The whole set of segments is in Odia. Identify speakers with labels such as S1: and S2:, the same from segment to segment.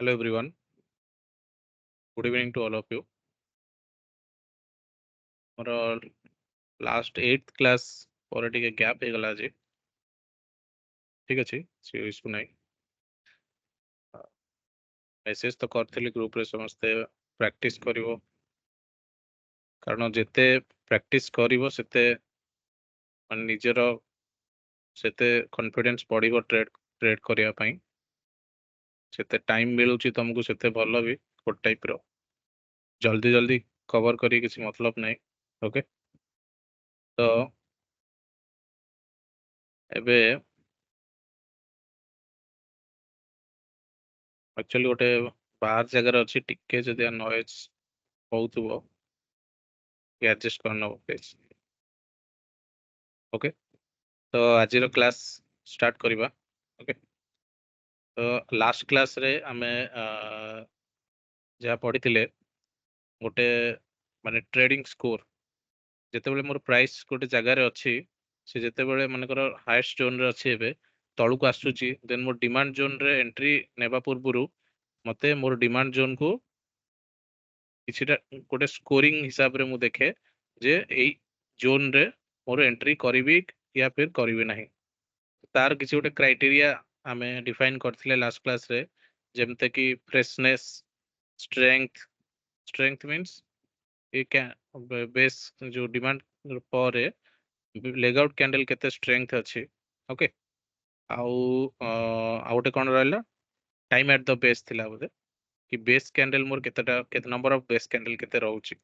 S1: Hello everyone. Good evening to all of you. ମୋର ଲାଷ୍ଟ 8th କ୍ଲାସ୍ ପରେ ଟିକେ ଗ୍ୟାପ୍ ହେଇଗଲା ଆଜି। ଠିକ୍ ଅଛି, ସେ ଇସ୍ୟୁ ନାହିଁ। ମେସେଜ ତ କରିଥିଲି ଗ୍ରୁପରେ ସମସ୍ତେ ପ୍ରାକ୍ଟିସ୍ କରିବ, କାରଣ ଯେତେ ପ୍ରାକ୍ଟିସ୍ କରିବ ସେତେ ମାନେ ନିଜର ସେତେ କନଫିଡେନ୍ସ ବଢ଼ିବ ଟ୍ରେଡ୍ କରିବା ପାଇଁ। ସେତେ ଟାଇମ୍ ମିଳୁଛି ତମକୁ ସେତେ ଭଲ ବି ଗୋଟେ ଟାଇପ୍ର। ଜଲ୍ଦି କଭର କରି କିଛି ମତଲବ ନାହିଁ। ଓକେ, ତ ଏବେ ଆକ୍ଚୁଆଲି ଗୋଟେ ବାହାର ଜାଗାରେ ଅଛି, ଟିକେ ଯଦି ନଏଜ୍ ହଉଥିବ ଆଡଜଷ୍ଟ କରିନେବ ପ୍ଲିଜ୍। ଓକେ, ତ ଆଜିର କ୍ଲାସ୍ ଷ୍ଟାର୍ଟ କରିବା। ଓକେ, ତ ଲାଷ୍ଟ କ୍ଲାସ୍ରେ ଆମେ ଯାହା ପଢ଼ିଥିଲେ ଗୋଟେ ମାନେ ଟ୍ରେଡିଂ ସ୍କୋର, ଯେତେବେଳେ ମୋର ପ୍ରାଇସ୍ ଗୋଟେ ଜାଗାରେ ଅଛି, ସେ ଯେତେବେଳେ ମନେକର ହାଏଷ୍ଟ ଜୋନ୍ରେ ଅଛି, ଏବେ ତଳକୁ ଆସୁଛି, ଦେନ୍ ମୋର ଡିମାଣ୍ଡ ଜୋନ୍ରେ ଏଣ୍ଟ୍ରି ନେବା ପୂର୍ବରୁ ମତେ ମୋର ଡିମାଣ୍ଡ ଜୋନ୍କୁ କିଛିଟା ଗୋଟେ ସ୍କୋରିଂ ହିସାବରେ ମୁଁ ଦେଖେ ଯେ ଏଇ ଜୋନ୍ରେ ମୋର ଏଣ୍ଟ୍ରି କରିବି ୟା ଫିର୍ କରିବି ନାହିଁ। ତାର କିଛି ଗୋଟେ କ୍ରାଇଟେରିଆ ଆମେ ଡିଫାଇନ୍ କରିଥିଲେ ଲାଷ୍ଟ କ୍ଲାସ୍ରେ, ଯେମିତି କି ଫ୍ରେଶନେସ୍, ଷ୍ଟ୍ରେଙ୍ଗଥ ମିନ୍ସ ବେସ୍ ଯୋଉ ଡିମାଣ୍ଡ ପରେ ଲେଗଆଉଟ୍ କ୍ୟାଣ୍ଡେଲ କେତେ ଷ୍ଟ୍ରେଙ୍ଗଥ ଅଛି। ଓକେ, ଆଉ ଗୋଟେ କ'ଣ ରହିଲା, ଟାଇମ୍ ଆଟ୍ ଦ ବେସ୍ ଥିଲା ବୋଧେ, କି ବେସ୍ କ୍ୟାଣ୍ଡେଲ ମୋର କେତେ ନମ୍ବର ଅଫ୍ ବେସ୍ କ୍ୟାଣ୍ଡେଲ କେତେ ରହୁଛି।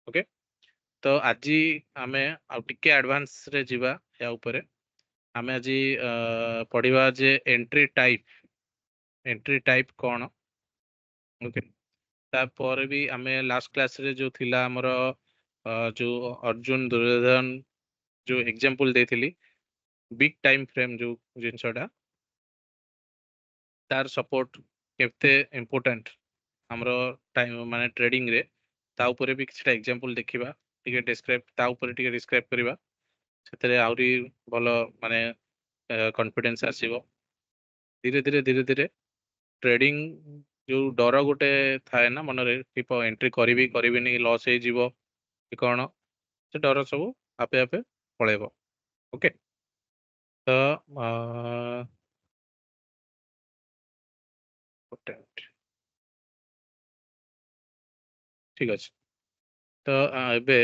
S1: ଓକେ, ତ ଆଜି ଆମେ ଆଉ ଟିକେ ଆଡଭାନ୍ସରେ ଯିବା ୟା ଉପରେ। ଆମେ ଆଜି ପଢିବା ଯେ ଏଣ୍ଟ୍ରି ଟାଇପ କ'ଣ। ଓକେ, ତାପରେ ବି ଆମେ ଲାଷ୍ଟ କ୍ଲାସ୍ରେ ଯୋଉ ଥିଲା ଆମର ଯୋଉ ଅର୍ଜୁନ ଦୁର୍ଯ୍ୟୋଧନ ଯୋଉ ଏକ୍ଜାମ୍ପଲ ଦେଇଥିଲି, ବିଗ୍ ଟାଇମ୍ ଫ୍ରେମ୍ ଯୋଉ ଜିନିଷଟା, ତାର ସପୋର୍ଟ କେତେ ଇମ୍ପୋର୍ଟାଣ୍ଟ ଆମର ଟାଇମ୍ ମାନେ ଟ୍ରେଡିଂରେ, ତା ଉପରେ ବି କିଛିଟା ଏକ୍ଜାମ୍ପଲ ଦେଖିବା, ଟିକେ ତା ଉପରେ ଟିକେ ଡିସ୍କ୍ରାଇବ୍ କରିବା। ସେଥିରେ ଆହୁରି ଭଲ ମାନେ କନଫିଡେନ୍ସ ଆସିବ। ଧୀରେ ଧୀରେ ଟ୍ରେଡିଂ ଯୋଉ ଡର ଗୋଟେ ଥାଏ ନା ମନରେ, ଏଣ୍ଟ୍ରି କରିବିନି, ଲସ୍ ହେଇଯିବ କି କ'ଣ, ସେ ଡର ସବୁ ଆପେ ଆପେ ପଳେଇବ। ଓକେ, ତ ଠିକ୍ ଅଛି, ତ ଏବେ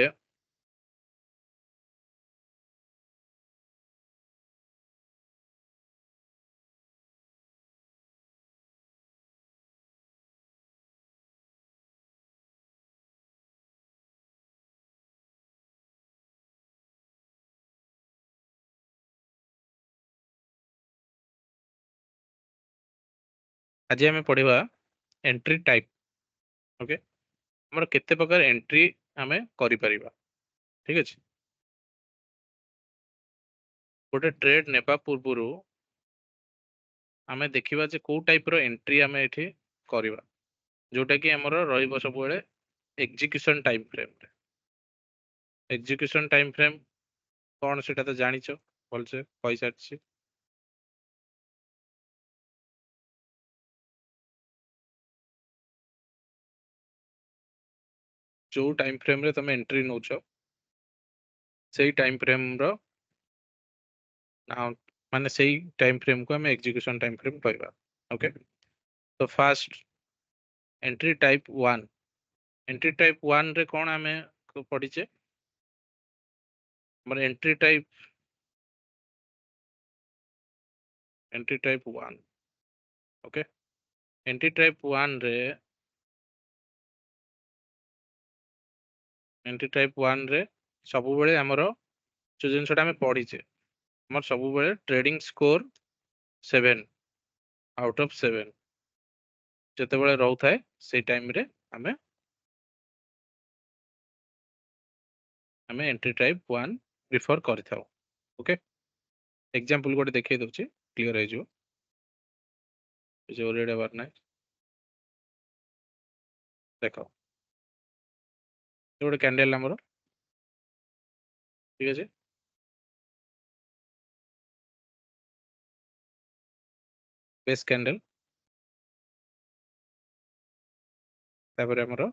S1: ଆଜି ଆମେ ପଢିବା ଏଣ୍ଟ୍ରି ଟାଇପ। ଓକେ, ଆମର କେତେ ପ୍ରକାର ଏଣ୍ଟ୍ରି ଆମେ କରିପାରିବା। ଠିକ୍ ଅଛି, ଗୋଟେ ଟ୍ରେଡ୍ ନେବା ପୂର୍ବରୁ ଆମେ ଦେଖିବା ଯେ କୋଉ ଟାଇପର ଏଣ୍ଟ୍ରି ଆମେ ଏଠି କରିବା, ଯୋଉଟା କି ଆମର ରହିବ ସବୁବେଳେ execution time frame. Execution time frame କ'ଣ ସେଟା ତ ଜାଣିଛ, ଭଲସେ କହିସାରିଛି। ଯୋଉ ଟାଇମ୍ ଫ୍ରେମ୍ରେ ତମେ ଏଣ୍ଟ୍ରି ନଉଛ, ସେଇ ଟାଇମ୍ ଫ୍ରେମ୍ର ମାନେ ସେଇ ଟାଇମ୍ ଫ୍ରେମ୍କୁ ଆମେ ଏକ୍ଜିକ୍ୟୁସନ ଟାଇମ୍ ଫ୍ରେମ୍ କହିବା। ଓକେ, ତ first entry type 1। Entry type 1ରେ କ'ଣ ଆମେ ପଢିଛେ, ଆମର entry type 1। Okay, entry type 1ରେ ସବୁବେଳେ ଆମର ଯୋଉ ଜିନିଷଟା ଆମେ ପଢିଛେ, ଆମର ସବୁବେଳେ ଟ୍ରେଡିଂ ସ୍କୋର 7 ଆଉଟ୍ ଅଫ୍ 7 ଯେତେବେଳେ ରହୁଥାଏ, ସେଇ ଟାଇମରେ ଆମେ ଏଣ୍ଟ୍ରି ଟାଇପ୍ 1 ପ୍ରିଫର କରିଥାଉ। ଓକେ, ଏକ୍ଜାମ୍ପଲ ଗୋଟେ ଦେଖେଇ ଦଉଛି, କ୍ଲିୟର ହେଇଯିବ, କିଛି ଓରିଡ୍ ହେବାର ନାହିଁ। ଦେଖ, ଗୋଟେ କ୍ୟାଣ୍ଡେଲ ଆମର, ଠିକ୍ ଅଛି, ବେସ୍ କ୍ୟାଣ୍ଡେଲ, तापर हमरो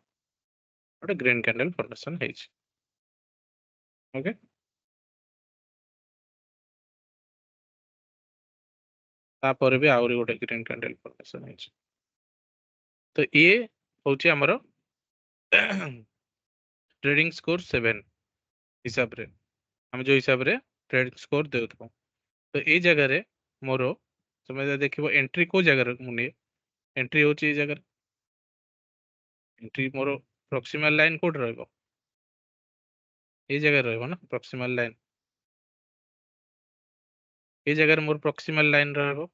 S1: गोटे ग्रीन कैंडल फॉर्मेशन ହେଇଛି ओके तापर भी आउरी गोटे ग्रीन कैंडल फॉर्मेशन ହେଇଛି तो ये होची हमरो ट्रेडिंग स्कोर 7 हिसाब रे हम जो हिसाब रे ट्रेडिंग स्कोर देउथो तो ए जगह रे मोरो तुमे देखिबो एंट्री को जगह रे मुनी एंट्री होची ए जगह एंट्री मोरो प्रॉक्सिमल लाइन कोड रहबो ए जगह रहबो ना प्रॉक्सिमल लाइन ए जगह रे मोर प्रॉक्सिमल लाइन रहबो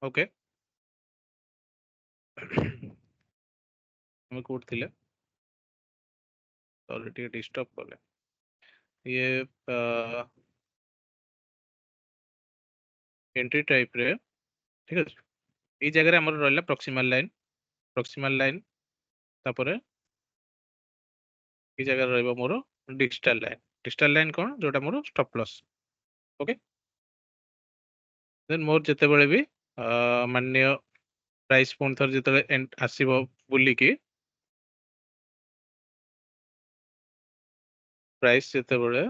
S1: ओके हम कोड थिले ऑलरेडी डिस्टर्ब करले ये एंट्री टाइप रे ठीक है ए जगह रे हमर रहला प्रॉक्सिमल लाइन तापरे ए जगह रहबो मोर डिजिटल लाइन कोन जोटा मोर स्टॉप लॉस ओके देन मोर जते बेले भी मान्य प्राइस पुन थर जते आसीबो बुली की प्राइस जते बेले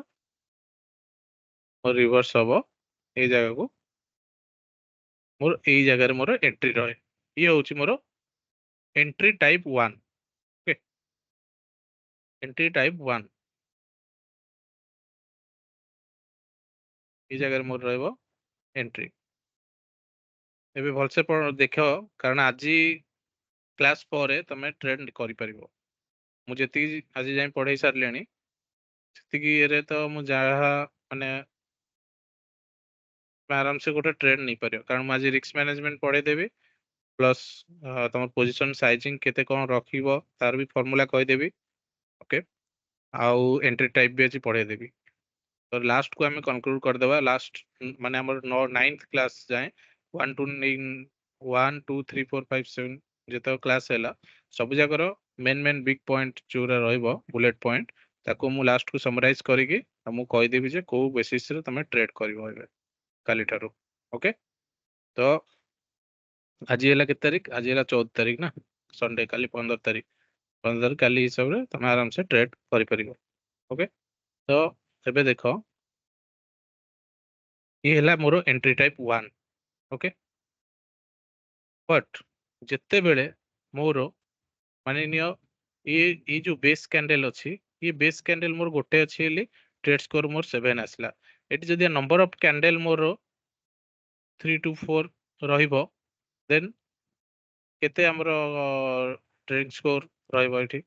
S1: मोर रिवर्स हबो ए जगह को मोर ए जगह रे मोर एंट्री रहे ये होची मोर entry type 1 okay entry type 1 ए जगह रे मोर रहबो एंट्री एबे भलसे देखो कारण आज क्लास पर तमे ट्रेड करि परिबो मु जति आज जाय पढ़ाई सारलेनी सेतिकी रे तो मु जहा माने आराम से गोटे ट्रेड नहीं पारियो कारण मु आज रिस्क मैनेजमेंट पढ़े देबी प्लस तुम पोजीशन साइजिंग केते कोन रखिबो तार भी फार्मूला कहि देबी ओके आउ एंट्री टाइप भी अछि पढ़े देबी तो लास्ट को हमें कंक्लूड कर देबा लास्ट माने हमर 9th क्लास जाए 1 2 3 4 5 7 जेतो क्लास हैला सब जगर मेन बिग पॉइंट जोरा रहइबो बुलेट पॉइंट ताको मु लास्ट को समराइज करिकी हमु कहि देबी जे को बेसिस रे तमे ट्रेड करिवो एबे काली ठारो ओके तो आज है केते तारीख आज है 14 तारीख ना संडे काली 15 तारीख 15 काली हिसाब रे तमे आराम से ट्रेड करि परिबो ओके तो एबे देखो ये हला मोर एंट्री टाइप 1 ओके बट जिते बेले मोर माने नियो ये जो बेस कैंडल अछि ये बेस कैंडल मोर गोटे अछि हेली ट्रेड स्कोर मोर 7 आसला एटी जदी number of candle more 3 to 4 रहिबो देन केते हमरो ट्रेड स्कोर रहइबो एठी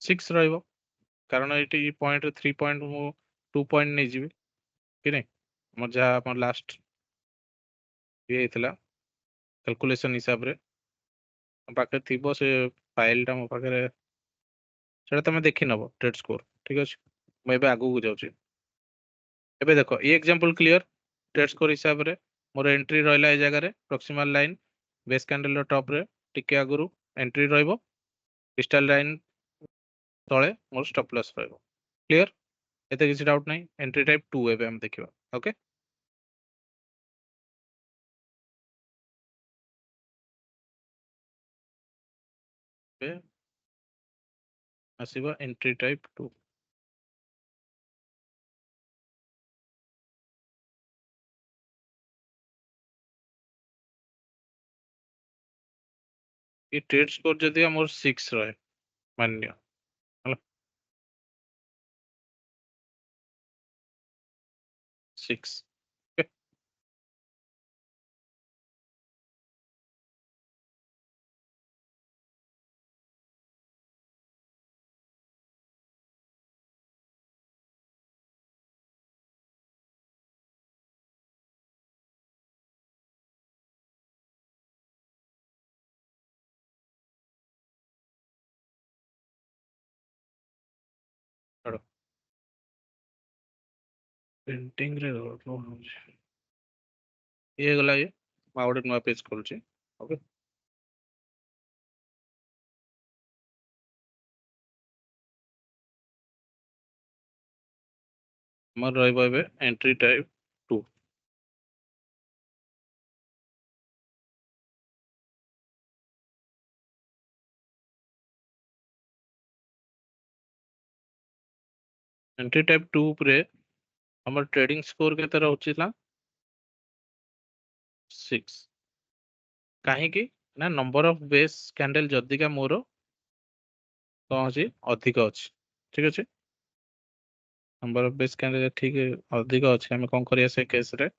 S1: 6 रहइबो कारण एटी पॉइंट 3 पॉइंट मु 2 पॉइंट नै जिबी कि नै मोर जा हमर लास्ट ये हेतला कैलकुलेशन हिसाब रे पाखे थिबो से फाइल टा मो पाखे सेटा तमे देखि नबो ट्रेड स्कोर ठीक अछि मैं एबे आगु को जाउची एबे देखो ये एग्जांपल क्लियर ट्रेड स्कोर हिसाब रे मोर एंट्री रहला ए जगह रे प्रॉक्सिमल लाइन बेस कैंडल रो टॉप रे टिके आगुरु एंट्री रहइबो डिजिटल लाइन तळे मोर स्टॉप लॉस रहइबो क्लियर एते किसी डाउट नहीं एंट्री टाइप 2 एबे हम देखिबा ओके बे आसीबा एंट्री टाइप 2 ये ट्रेड स्कोर जदी हमर 6 रहे मान्य 6. ଛାଡ଼ ପ୍ରିଣ୍ଟିଂ ରେ କଣ ହଉଛି ଇଏ ହେଇଗଲା ଇଏ ମୁଁ ଆଉ ଗୋଟେ ନୂଆ ପେଜ ଖୋଲୁଛି ଓକେ ଆମର ରହିବ ଏବେ ଏଣ୍ଟ୍ରି ଟାଇପ 2 एंट्री टाइप 2 ଉପରେ ଆମର ଟ୍ରେଡିଂ ସ୍କୋର କେତେ ରହୁଛି ନା 6 କାହିଁକି ନା ନମ୍ବର ଅଫ ବେସ୍ କ୍ୟାଣ୍ଡେଲ ଯଦିକା ମୋର କଣ ଅଛି ଅଧିକ ଅଛି ଠିକ ଅଛି ନମ୍ବର ଅଫ ବେସ୍ କ୍ୟାଣ୍ଡେଲ ଠିକ ଅଧିକ ଅଛି ଆମେ କଣ କରିବା ସେ କେସରେ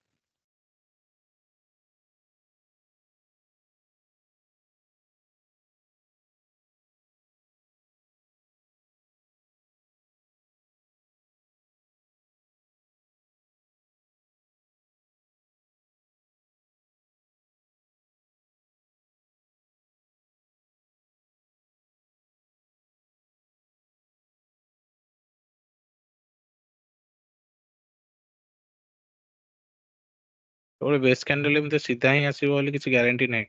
S1: ଗୋଟେ ବେସ୍ କ୍ୟାଣ୍ଡେଲ ଏମିତି ସିଧା ହିଁ ଆସିବ ବୋଲି କିଛି ଗ୍ୟାରେଣ୍ଟି ନାହିଁ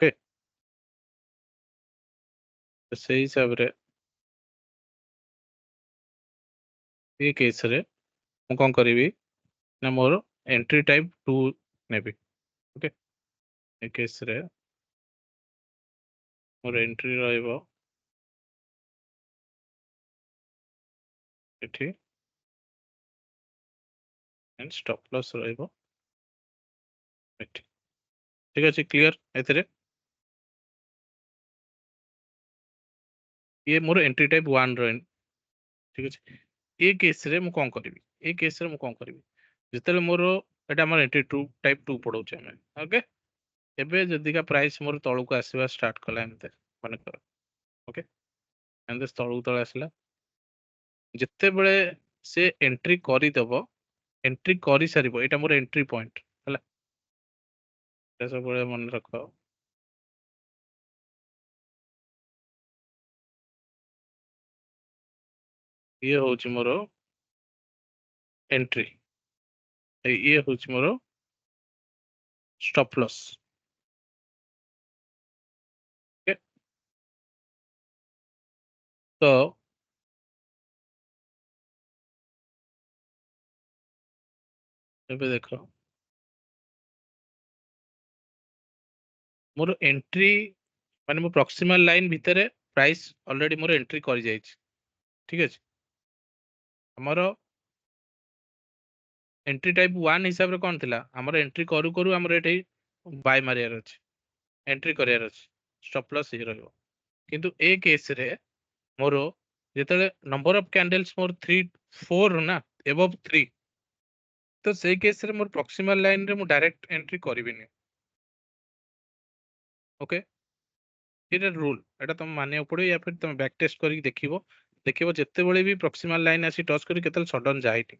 S1: ଓକେ ତ ସେଇ ହିସାବରେ ଏ କେସରେ ମୁଁ କଣ କରିବି ନା ମୋର ଏଣ୍ଟ୍ରି ଟାଇପ 2 ନେବି ଓକେ ଏ କେସରେ ମୋର ଏଣ୍ଟ୍ରି ରହିବ ଏଠି एंड स्टॉप लॉस ରହିବ ଏଠି ଠିକ ଅଛି କ୍ଲିୟର ଏଥିରେ ଇଏ ମୋର ଏଣ୍ଟ୍ରି ଟାଇପ 1 ର ଠିକ ଅଛି ଏ କେସରେ ମୁଁ କଣ କରିବି ଏ କେସରେ ମୁଁ କଣ କରିବି ଯେତେବେଳେ ମୋର ଏଟା ଆମର ଏଣ୍ଟ୍ରି 2 ଟାଇପ 2 ପଢଉଛେ ଆମେ ଓକେ ଏବେ ଯଦିକା ପ୍ରାଇସ୍ ମୋର ତଳକୁ ଆସିବା ଷ୍ଟାର୍ଟ କଲା ଏମିତି ମାନେ କର ଓକେ ଏମିତି ତଳକୁ ତଳ ଆସିଲା ଯେତେବେଳେ ସେ ଏଣ୍ଟ୍ରି କରିଦବ ଏଣ୍ଟ୍ରି କରିସାରିବ ଏଇଟା ମୋର ଏଣ୍ଟ୍ରି ପଏଣ୍ଟ ହେଲା এটা ସବୁବେଳେ ମନେ ରଖ ଇଏ ହଉଛି ମୋର ଏଣ୍ଟ୍ରି ଇଏ ହଉଛି ମୋର ଷ୍ଟପ୍ ଲସ୍ ତ ଏବେ ଦେଖ ମୋର ଏଣ୍ଟ୍ରି ମାନେ ମୋ ପ୍ରକ୍ସିମାଲ ଲାଇନ ଭିତରେ ପ୍ରାଇସ୍ ଅଲରେଡି ମୋର ଏଣ୍ଟ୍ରି କରି ଯାଇଛି ଠିକ ଅଛି ଆମର ଏଣ୍ଟ୍ରି ଟାଇପ 1 ହିସାବରେ କଣ ଥିଲା ଆମର ଏଣ୍ଟ୍ରି କରୁ କରୁ ଆମର ଏଠି ବାଇ ମାରିବାର ଅଛି ଏଣ୍ଟ୍ରି କରିବାର ଅଛି ଷ୍ଟପ୍ ଲସ୍ ହେଇ ରହିବ କିନ୍ତୁ ଏ କେସରେ ମୋର ଯେତେବେଳେ ନମ୍ବର ଅଫ କ୍ୟାଣ୍ଡେଲ୍ସ ମୋର 4 ନା ଏବଭ 3 ତ ସେଇ କେସରେ ମୋର ପ୍ରକ୍ସିମାଲ ଲାଇନରେ ମୁଁ ଡାଇରେକ୍ଟ ଏଣ୍ଟ୍ରି କରିବିନି ଓକେ ଏଇଟା ରୁଲ ଏଟା ତମେ ମାନିବାକୁ ପଡିବ ୟା ଫିର ତମେ ବ୍ୟାକ୍ ଟେଷ୍ଟ କରିକି ଦେଖିବ ଯେତେବେଳେ ବି ପ୍ରକ୍ସିମାଲ ଲାଇନ ଆସି ଟଚ୍ କରି କେତେବେଳେ ସଡନ ଯାଇନି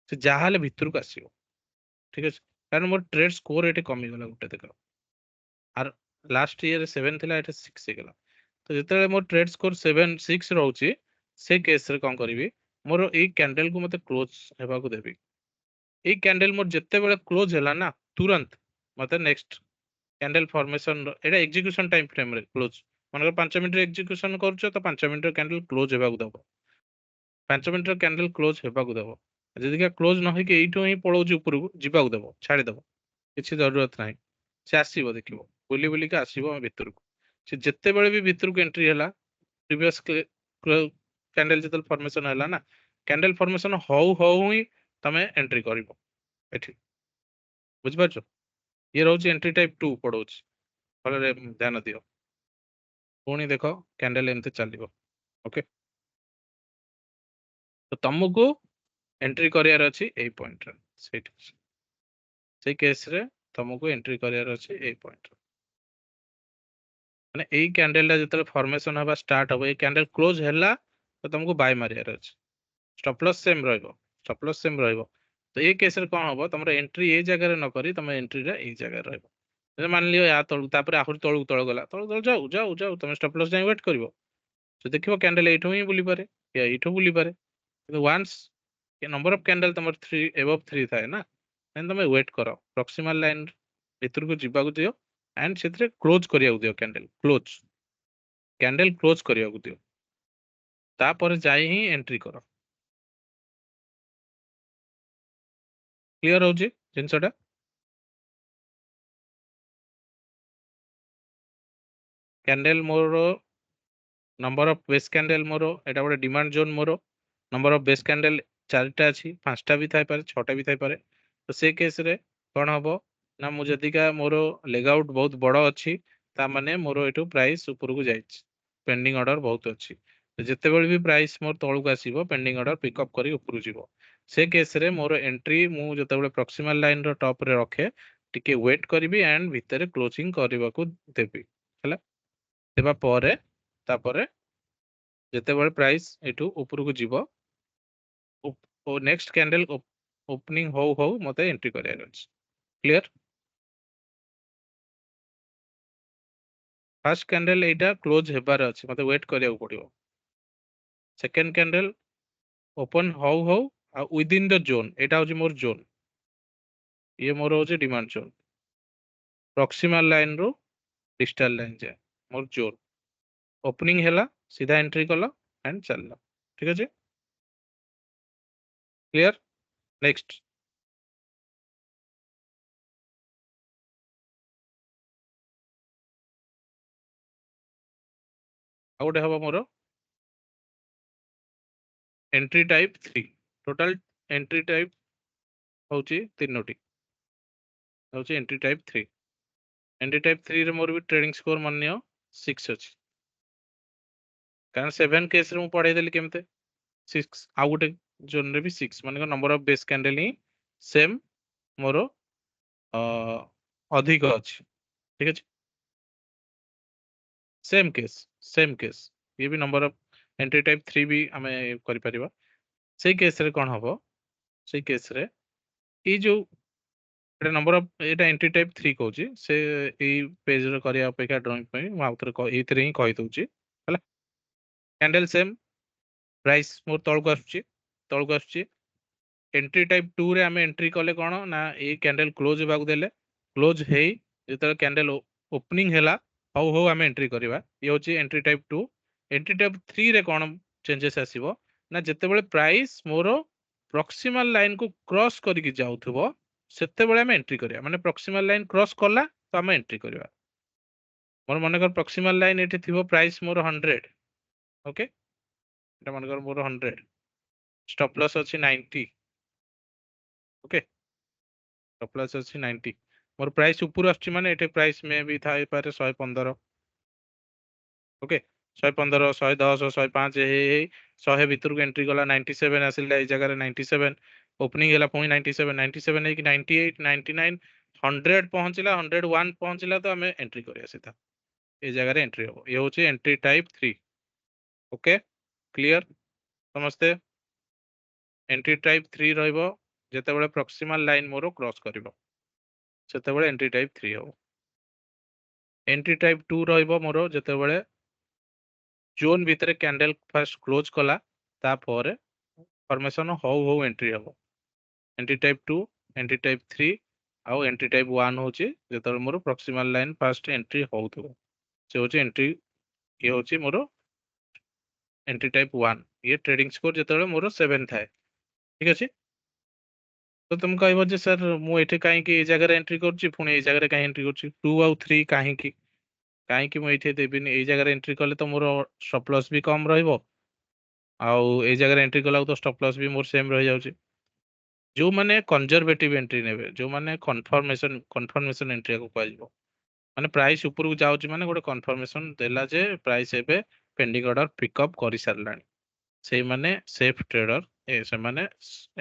S1: ସେ ଯାହା ହେଲେ ଭିତରକୁ ଆସିବ ଠିକ ଅଛି କାରଣ ମୋର ଟ୍ରେଡ ସ୍କୋର ଏଠି କମିଗଲା ଗୋଟେ ଦେଖ ଆର ଲାଷ୍ଟ ଇୟର 7 ଥିଲା ଏଠି 6 ହେଇଗଲା ତ ଯେତେବେଳେ ମୋର ଟ୍ରେଡ ସ୍କୋର 6 ରହୁଛି ସେ କେସରେ କଣ କରିବି ମୋର ଏଇ କ୍ୟାଣ୍ଡେଲକୁ ମତେ କ୍ଲୋଜ ହେବାକୁ ଦେବି ଏଇ କ୍ୟାଣ୍ଡେଲ ମୋର ଯେତେବେଳେ କ୍ଲୋଜ ହେଲା ନା ତୁରନ୍ତ ମତେ ନେକ୍ସଟ କ୍ୟାଣ୍ଡେଲ ଫର୍ମେସନ ଏଇଟା ଏକ୍ଜିକ୍ୟୁସନ ଟାଇମ ଫ୍ରେମରେ କ୍ଲୋଜ ମନେକର 5 ମିନିଟରେ ଏକ୍ଜିକ୍ୟୁସନ କରୁଛ ତ 5 ମିନିଟର କ୍ୟାଣ୍ଡେଲ କ୍ଲୋଜ ହେବାକୁ ଦବ 5 ମିନିଟର କ୍ୟାଣ୍ଡେଲ କ୍ଲୋଜ ହେବାକୁ ଦବ ଯଦି କ୍ଲୋଜ ନ ହେଇକି ଏଇଠୁ ହିଁ ପଳଉଛି ଉପରକୁ ଯିବାକୁ ଦବ ଛାଡିଦବ କିଛି ଜରୁରତ ନାହିଁ ସେ ଆସିବ ଦେଖିବ ବୁଲି ବୁଲିକି ଆସିବ ଭିତରକୁ ସେ ଯେତେବେଳେ ବି ଭିତରକୁ ଏଣ୍ଟ୍ରି ହେଲା ପ୍ରିଭିୟସ କ୍ୟାଣ୍ଡେଲ ଯେତେବେଳେ ଫର୍ମେସନ ହେଲା ନା କ୍ୟାଣ୍ଡେଲ ଫର୍ମେସନ ହଉ ହଉ ହିଁ ତମେ ଏଣ୍ଟ୍ରି କରିବ ଏଠି ବୁଝିପାରୁଛ ଇଏ ରହୁଛି ଏଣ୍ଟ୍ରି ଟାଇପ 2 ପଢଉଛି ଭଲରେ ଧ୍ୟାନ ଦିଅ ପୁଣି ଦେଖ କ୍ୟାଣ୍ଡେଲ ଏମିତି ଚାଲିବ ଓକେ ତ ତମକୁ एंट्री करियार अछि एई पॉइंट रे सेठी से केस रे तुमको एंट्री करियार अछि एई पॉइंट रे माने एई कैंडल जतले फॉर्मेशन हवा स्टार्ट हो कैंडल क्लोज हैला तो तुमको बाय मारियार अछि स्टॉप लॉस सेम रहइबो स्टॉप लॉस सेम रहइबो तो ए केस रे कोन हबो तमरो एंट्री ए जगह रे न करी तम एंट्री रे ए जगह रहइबो जे मान लियो या तळु तापर आहुर तळु तळ गला तळु तळ जाऊ जाऊ जाऊ तम स्टॉप लॉस जाय वेट करबो तो देखिबो कैंडल एठो ही बुली पारे या एठो बुली पारे तो वंस के नंबर ऑफ कैंडल तमर 3 एबव 3 थाए ना देन तमे वेट करो प्रॉक्सिमल लाइन भीतर को जिबा को दियो एंड सेतरे क्लोज करिया दियो कैंडल क्लोज करिया दियो तापर जाई ही एंट्री करो क्लियर हो जी जिनसटा कैंडल मोर नंबर ऑफ बेस कैंडल मोर एटा गोटे डिमांड जोन मोर नंबर ऑफ बेस कैंडल चारटा अछि पांचटा भी थाई पारे छटा भी थाई पारे तो से केस रे कोन हबो ना मु जदिका मोर लेग आउट बहुत बड़ो अछि ता माने मोर एटू प्राइस ऊपर को जाइछ पेंडिंग ऑर्डर बहुत अछि तो जते बेल भी प्राइस मोर तळु को आसीबो पेंडिंग ऑर्डर पिक अप करी ऊपर जीवो से केस रे मोर एंट्री मु जते बेल प्रॉक्सिमल लाइन रो टॉप रे रखे टिके वेट करबी एंड भितरे क्लोजिंग करबा को देबी हला देबा परे तापरे ଯେତେବେଳେ ପ୍ରାଇସ୍ ଏଠୁ ଉପରକୁ ଯିବ ନେକ୍ସଟ କ୍ୟାଣ୍ଡେଲ ଓପନିଂ ହଉ ହଉ ମତେ ଏଣ୍ଟ୍ରି କରିବାର ଅଛି କ୍ଲିୟର ଫାର୍ଷ୍ଟ କ୍ୟାଣ୍ଡେଲ ଏଇଟା କ୍ଲୋଜ ହେବାର ଅଛି ମତେ ୱେଟ୍ କରିବାକୁ ପଡିବ ସେକେଣ୍ଡ କ୍ୟାଣ୍ଡେଲ ଓପନ ହଉ ହଉ ଆଉ ୱିଦିନ ଦ ଜୋନ୍ ଏଇଟା ହଉଛି ମୋର ଜୋନ୍ ଇଏ ମୋର ହଉଛି ଡିମାଣ୍ଡ ଜୋନ୍ ପ୍ରକ୍ସିମାଲ ଲାଇନ ରୁ ଡିଜିଟାଲ ଲାଇନ ଯାଏ ମୋର ଜୋନ୍ ଓପନିଂ ହେଲା ସିଧା ଏଣ୍ଟ୍ରି କଲ ଏଣ୍ଡ ଚାଲିଲ ଠିକ ଅଛି କ୍ଲିୟର ନେକ୍ସଟ ଆଉ ଗୋଟେ ହବ ମୋର entry type 3 total entry type होची तीनोटी होची एंट्री टाइप 3 एंट्री टाइप 3 रे मोर भी ट्रेडिंग स्कोर माननियो 6 अछि कारण 7 केस रे मु पढाई देली केमते 6 आ गुटे जोन रे भी 6 माने नंबर ऑफ बेस कैंडल ही सेम मोर अधिक अछि ठीक अछि सेम केस ये भी नंबर ऑफ एंट्री टाइप 3 भी हमें करि परिबा सेही केस रे कोन हबो सेही केस रे ई जो एटा number of Etah entry type 3 कहूची से एई पेज रे करिया अपेक्षा ड्राइंग पे मु आउथरे एइथरे ही कहि दउची हला कैंडल सेम प्राइस मोर तळ को आछी एंट्री टाइप 2 रे हमें एंट्री कले कोन ना ए कैंडल क्लोज हेबाक देले क्लोज हेई जेतले कैंडल ओपनिंग हैला हौ हौ हमें एंट्री करबा ये होची एंट्री टाइप 2 एंट्री टाइप 3 रे कोन चेंजेस आसीबो ना जेतेबेले प्राइस मोर प्रॉक्सिमल लाइन को क्रॉस करिक जाउथबो सेते बेले हम एंट्री करिया माने प्रॉक्सिमल लाइन क्रॉस कला तो हम एंट्री करिया मोर मन कर प्रॉक्सिमल लाइन एठी थिबो प्राइस मोर 100 ओके एटा मन कर मोर 100 स्टॉप लॉस अछि 90 ओके स्टॉप लॉस अछि 90 मोर प्राइस ऊपर आछि माने एठी प्राइस में भी थाई पारे 115 ओके 115 110 105 हे 100 भीतर को एंट्री गला 97 आसिल ए जगह रे 97 ओपनिंग हैला पुनी 97 97 है कि 98 99 100 पहुंचला 101 पहुंचला तो हमें एंट्री करिया सीधा ए जगह रे एंट्री हो ये होची एंट्री टाइप 3 ओके क्लियर समझते एंट्री टाइप 3 रहइबो जेतेबेले प्रॉक्सिमल लाइन मोरो क्रॉस करिवो सेतेबेले एंट्री टाइप 3 हो एंट्री टाइप 2 रहइबो मोरो जेतेबेले जोन भीतर कैंडल फर्स्ट क्लोज कला तापर फॉर्मेशन हौ हौ एंट्री हबो एंट्री टाइप 2 एंट्री टाइप 3 आउ एंट्री टाइप 1 होची जेतेबेले मोर प्रॉक्सिमल लाइन फर्स्ट एंट्री होउथबो से होची एंट्री ये होची मोर एंट्री टाइप 1 ये ट्रेडिंग स्कोर जेतेबेले मोर 7 थाए ठीक अछि तो तुम कहबो जे सर मु एठे काहे कि ए जगह रे एंट्री करछि पुनी ए जगह रे काहे एंट्री करछि 2 आउ 3 काहे कि मु एठे देबिनी ए जगह रे एंट्री कले तो मोर स्टॉप लॉस भी कम रहइबो आउ ए जगह रे एंट्री कला तो स्टॉप लॉस भी मोर सेम रह जाउछि जो माने कंजर्वेटिव एंट्री नेबे जो माने कन्फर्मेशन एंट्री को कहजिवो माने प्राइस ऊपर को जाउछि माने गोटे कन्फर्मेशन देला जे प्राइस एबे पेंडिंग ऑर्डर पिकअप करि सारलानी सेही माने सेफ ट्रेडर ସେମାନେ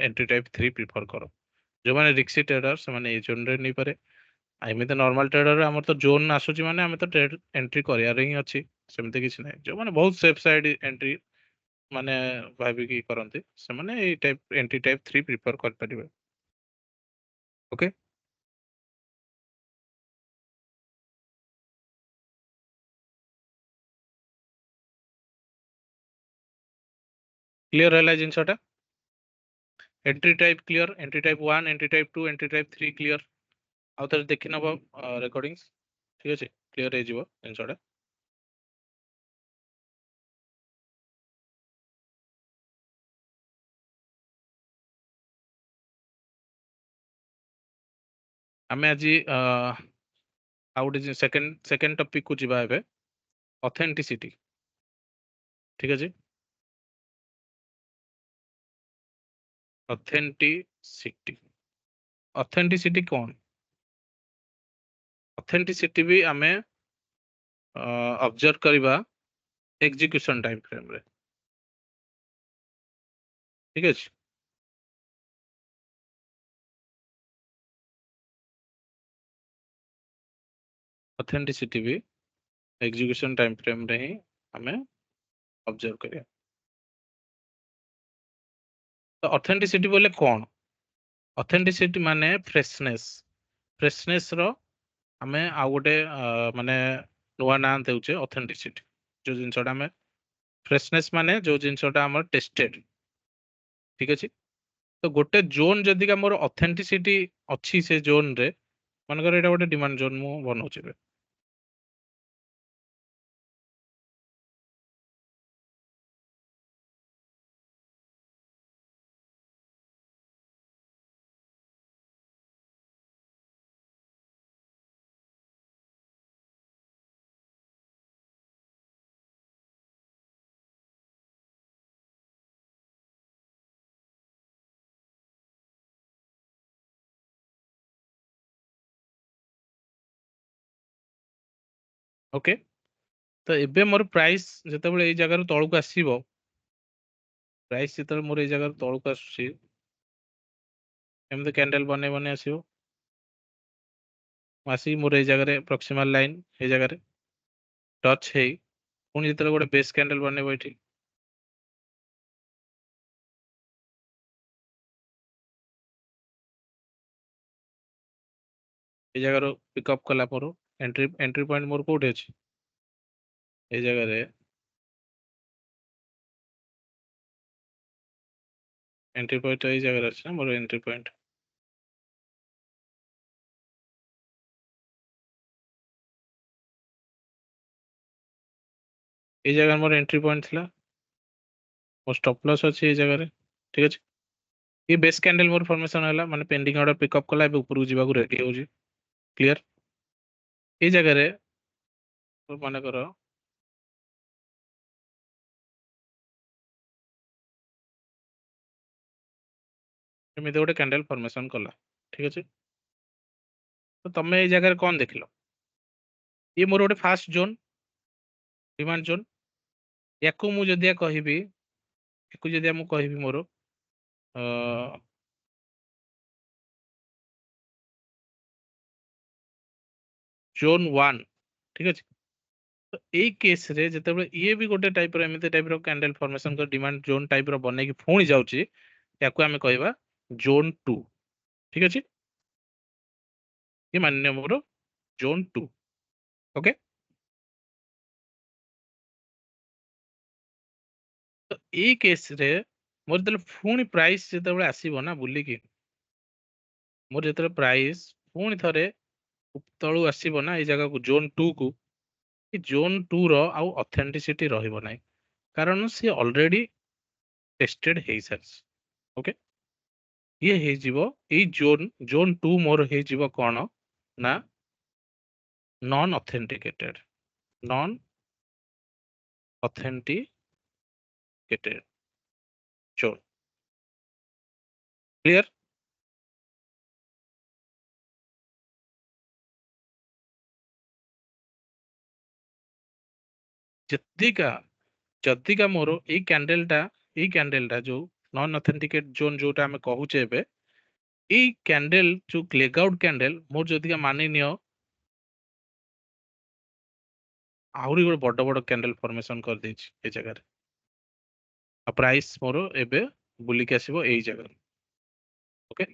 S1: ଏଣ୍ଟ୍ରି ଟାଇପ୍ 3 ପ୍ରିଫର କର। ଯୋଉମାନେ ରିକ୍ସି ଟ୍ରେଡର ସେମାନେ ଏଇ ଜୋନରେ ନେଇପାରେ। ଆଉ ଏମିତି ନର୍ମାଲ ଟ୍ରେଡରରେ ଆମର ତ ଜୋନ୍ ଆସୁଛି ମାନେ ଆମେ ତ ଟ୍ରେଡ୍ ଏଣ୍ଟ୍ରି କରିବାର ହିଁ ଅଛି, ସେମିତି କିଛି ନାହିଁ। ଯୋଉମାନେ ବହୁତ ସେଫ୍ ସାଇଡ୍ ଏଣ୍ଟ୍ରି ମାନେ ଭାବିକି କରନ୍ତି ସେମାନେ ଏଇ ଟାଇପ୍ ଏଣ୍ଟ୍ରି ଟାଇପ୍ 3 ପ୍ରିଫର କରିପାରିବେ। ଓକେ। କ୍ଲିୟର ହେଲା ଜିନିଷଟା? Entry type clear, entry type 1, entry type 2, entry type 3 clear. ଆଉ ଥରେ ଦେଖି ନବ ରେକର୍ଡିଂସ୍, ଠିକ ଅଛି, କ୍ଲିୟର ହେଇଯିବ ଜିନିଷଟା। ଆମେ ଆଜି ଆଉ ଗୋଟେ ସେକେଣ୍ଡ ଟପିକ କୁ ଯିବା ଏବେ, ଅଥେଣ୍ଟିସିଟି। ଠିକ ଅଛି, ଅଥେଣ୍ଟିସିଟି। ଅଥେଣ୍ଟିସିଟି କଣ? ଅଥେଣ୍ଟିସିଟି ବି ଆମେ ଅବଜର୍ଭ କରିବା ଏକ୍ଜିକ୍ୟୁସନ ଟାଇମ ଫ୍ରେମରେ। ଠିକ ଅଛି, ଅଥେଣ୍ଟିସିଟି ବି ଏକ୍ଜିକ୍ୟୁସନ ଟାଇମ ଫ୍ରେମରେ ହିଁ ଆମେ ଅବଜର୍ଭ କରିବା। ତ ଅଥେଣ୍ଟିସିଟି ବୋଲେ କଣ? ଅଥେଣ୍ଟିସିଟି ମାନେ ଫ୍ରେଶନେସ୍ ର ଆମେ ଆଉ ଗୋଟେ ମାନେ ନୂଆ ନାଁ ଦେଉଛେ ଅଥେଣ୍ଟିସିଟି। ଯୋଉ ଜିନିଷଟା ଆମେ ଫ୍ରେଶନେସ୍ ମାନେ ଯୋଉ ଜିନିଷଟା ଆମର ଟେଷ୍ଟେଡ। ଠିକ ଅଛି, ତ ଗୋଟେ ଜୋନ୍ ଯଦି ଆମର ଅଥେଣ୍ଟିସିଟି ଅଛି ସେ ଜୋନରେ, ମନେକର ଏଇଟା ଗୋଟେ ଡିମାଣ୍ଡ ଜୋନ୍ ମୁଁ ବନଉଛି ଏବେ। ଓକେ, ତ ଏବେ ମୋର ପ୍ରାଇସ୍ ଯେତେବେଳେ ଏଇ ଜାଗାରୁ ତଳକୁ ଆସିବ, ପ୍ରାଇସ୍ ଯେତେବେଳେ ମୋର ଏଇ ଜାଗାରୁ ତଳକୁ ଆସୁଛି, ଏମିତି କ୍ୟାଣ୍ଡେଲ ବନେଇ ବନେଇ ଆସିବ। ଆସିକି ମୋର ଏଇ ଜାଗାରେ ପ୍ରକ୍ସିମାଲ ଲାଇନ ଏଇ ଜାଗାରେ ଟଚ୍ ହେଇ ପୁଣି ଯେତେବେଳେ ଗୋଟେ ବେସ୍ କ୍ୟାଣ୍ଡେଲ ବନେଇବ ଏଠି, এই ଜାଗାରୁ ପିକଅପ୍ କଲା ପରେ ଏଣ୍ଟ୍ରି ପଏଣ୍ଟ ମୋର କୋଉଠି ଅଛି? ଏଇ ଜାଗାରେ ଏଣ୍ଟ୍ରି ପଏଣ୍ଟ ଏଇ ଜାଗାରେ ଅଛି ନା ମୋର ଏଣ୍ଟ୍ରି ପଏଣ୍ଟ। ଏଇ ଜାଗାରେ ମୋର ଏଣ୍ଟ୍ରି ପଏଣ୍ଟ ଥିଲା, ମୋ ଷ୍ଟପ୍ ଲସ୍ ଅଛି ଏଇ ଜାଗାରେ। ଠିକ ଅଛି, ये बेस कैंडल मोर फॉर्मेशन है माने पेंडिंग ऑर्डर पिकअप कला ए ऊपर जीवा को रेडी हो जी। क्लियर? ये जगह रे माने करो एमिति गोटे कैंडल फॉर्मेशन कला। ठीक अछि, तो तमे ए जगह रे कोन देखिलो? ये मोर गोटे फास्ट जोन, डिमांड जोन। याकू मु जदिया कहिबी, याकू जदिया मु कहिबी मोर जोन 1। ठीक अछि, तो एई केस रे जतबे ये भी गोटे टाइप रो एमिति टाइप रो कैंडल फॉर्मेशन कर डिमांड जोन टाइप रो बनै कि फोणी जाउची, याकू हमें कहबा जोन 2। ठीक अछि, ये मान्य मोर जोन 2। ओके, तो एई केस रे मोर जतले फोणी प्राइस जतबे आसीबो ना बुलिकी, मोर जतले प्राइस फोणी थरे तळु आसीबो ना एई जगह को जोन 2 को, ए जोन 2 रो आउ ऑथेंटिसिटी रहिबो नै, कारण से ऑलरेडी टेस्टेड हेई सारस। ओके, ये हेई जीवो एई जोन 2 मोर हेई जीवो कोन ना non authenticated, non authenticated zone. Clear? जतिका जतिका मोर एई कैंडल टा जो नॉन ऑथेंटिकेट जोन जोटा आमे कहूचे एबे एई कैंडल जो ब्रेकआउट कैंडल मोर जदिका मानि नियो आहुरी गोटे बड़ बड़ कैंडल फॉर्मेशन कर देछि ए जगह रे आ प्राइस मोर एबे बुलिक आसीबो एई जगह ओके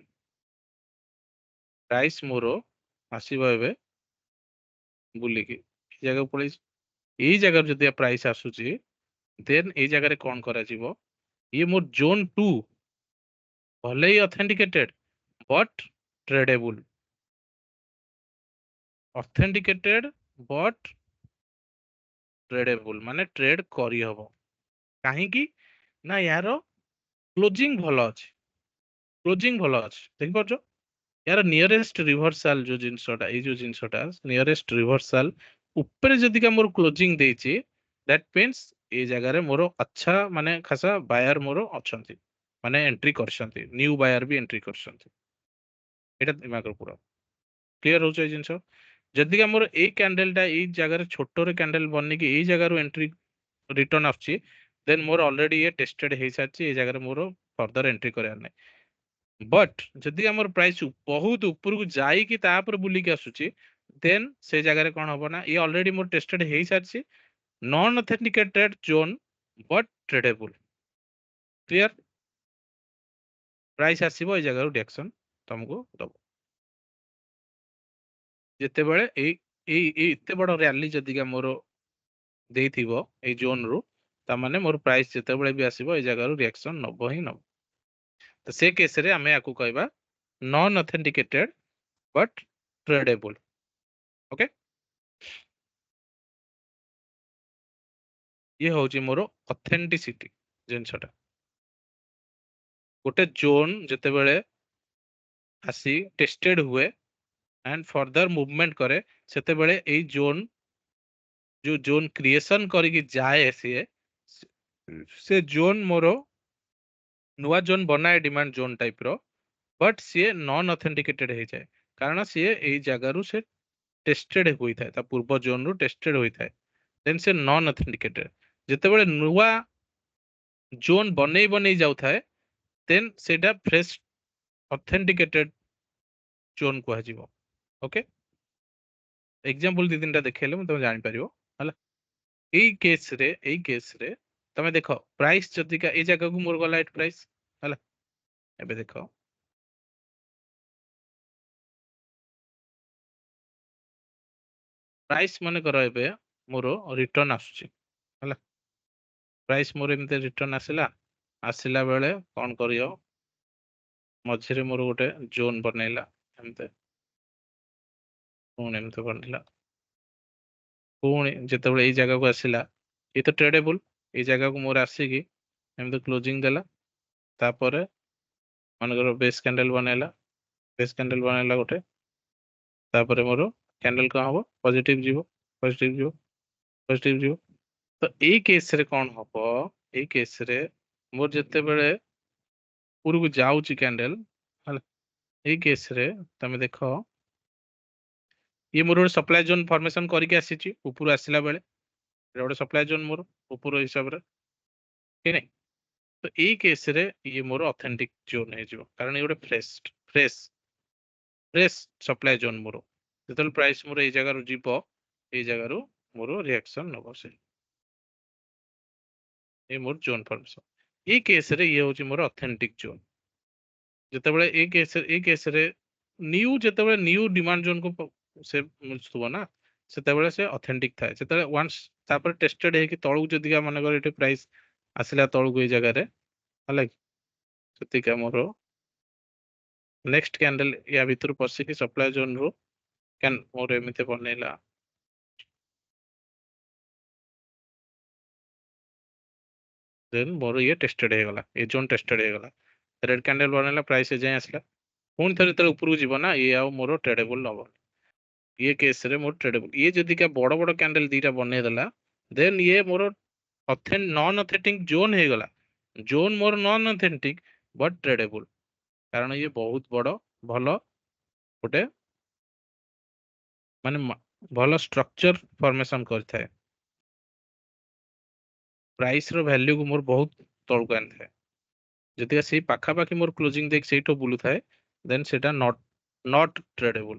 S1: प्राइस मोर आसीबो एबे बुलिक ए जगह पळै एई जगह जदि प्राइस आसुची देन एई जगह रे कोन करा जीवो ये मोर जोन 2 भले ही authenticated but tradable authenticated but tradable माने ट्रेड करी हबो काहे की ना यार क्लोजिंग भलो अछि क्लोजिंग भलो अछि देखि परछो यार नियरेस्ट रिवर्सल जो जिंसटा ए जो जिंसटा नियरेस्ट रिवर्सल ऊपर जदि का मोर क्लोजिंग देछि दैट मींस ए जगह रे मोर अच्छा माने खासा बायर मोर अछंती माने एंट्री करछंती न्यू बायर भी एंट्री करछंती एटा दिमाग रो पूरा क्लियर हो जाय जिंस जदि का मोर ए कैंडल टा ए जगह रे छोटो रे कैंडल बन्नी कि ए जगह रो एंट्री रिटर्न आछि देन मोर ऑलरेडी ये टेस्टेड हे साची ए जगह रे मोर फर्दर एंट्री करयार नै बट जदि हमर प्राइस बहुत ऊपर को जाई कि तापर बुली के आसुची देन से जगह रे कोन हबो ना ये ऑलरेडी मोर टेस्टेड हे साची non authenticated zone but tradable clear price आसीबो ए जगह रो रिएक्शन तुमको दबो जेते बेले ए इते बड़ रैली जदि का मोर देइथिबो ए जोन रो ता माने मोर प्राइस जेते बेले भी आसीबो ए जगह रो रिएक्शन नबो ही नबो तो से केस रे हमें आकु कहबा non authenticated but tradable okay ये होची मोर ऑथेंटिसिटी जिनसटा गोटे जोन जेते बेले आसी टेस्टेड हुए एंड फर्दर मूवमेंट करे सेते बेले ए जोन जो जोन क्रिएशन करी जाए से जोन मोर नुआ जोन बनाए डिमांड जोन टाइप रो बट सी नॉन ऑथेंटिकेटेड हो जाए कारण सी ए जगह रु से टेस्टेड होता है पूर्व जोन रु टेस्टेड होता है देन से नॉन ऑथेंटिकेटेड जिते बड़े नुआ जोन बनै बनै जाउ थाए देन सेटा फ्रेश ऑथेंटिकेटेड जोन को हजिबो ओके एग्जांपल दी तीनटा देखेले तुम जानि परिबो हला एई केस रे तमे देखो प्राइस जदि का ए जगह को मोर गला एट प्राइस हला एबे देखो प्राइस माने करो एबे मोर रिटर्न आसुची हला प्राइस मोर एमते रिटर्न आसिला आसिला बेले कोन करियो मझिरे मोर गोटे जोन बनैला एमते पुणी एमते बनैला पुणी जेतेबेले एई जगह को आसिला ये तो ट्रेडेबल एई जगह को मोर आसी की एमते क्लोजिंग देला तापरे मानकर बेस कैंडल बनैला गोटे तापरे मोर कैंडल का हबो पॉजिटिव जीवो पॉजिटिव जीवो पॉजिटिव जीवो तो एई केस रे कोन हबो एई केस रे मोर जेतेबेले पूर्व को जाउची कैंडल हला एई केस रे तमे देखो ये मोर सप्लाई जोन फॉर्मेशन करके आसीची ऊपर आसिला बेले गोटे सप्लाई जोन मोर ऊपर हिसाब रे कि नहीं तो एई केस रे ये मोर ऑथेंटिक जोन हे जिवो कारण ये गोटे फ्रेश फ्रेश सप्लाई जोन मोर जेतल प्राइस मोर एई जगह रु जीवो एई जगह रु मोर रिएक्शन नबो से ये मोर जोन फॉर्मेशन एई केस रे ये होची मोर ऑथेंटिक जोन जेतेबेले एई केस रे न्यू जेतेबेले न्यू डिमांड जोन को से मिलथुबो ना सेतेबेले से ऑथेंटिक थाए सेतेबेले वंस तापर टेस्टेड हे कि तळु जदि का माने कर एटे प्राइस आसिला तळु को एई जगह रे हला सेतिका मोर नेक्स्ट कैंडल या भीतर पसी की सप्लाई जोन रो कैन मोर एमिते बनेला देन मोर ये टेस्टेड हे गला ए जोन टेस्टेड हे गला रेड कैंडल बनेला प्राइस जाय आसला पुणी थरे तळे ऊपर को जीवो ना ये आ मोर ट्रेडेबल नबो ये केस रे मोर ट्रेडेबल ये जदि का बड़ बड़ कैंडल दीटा बने देला देन ये मोर नॉन ऑथेंटिक जोन हे गला zone more non authentic but tradable कारण ये बहुत बड़ भलो गोटे माने भलो स्ट्रक्चर फॉर्मेशन करथाय प्राइस रो वैल्यू को मोर बहुत तळको आनथाय ଯଦି ସେଇ ପାଖାପାଖି ମୋର କ୍ଲୋଜିଂ ଦେଇକି ସେଇଠୁ ବୁଲୁଥାଏ ଦେନ୍ ସେଟା ନଟ୍ ଟ୍ରେଡେବୁଲ।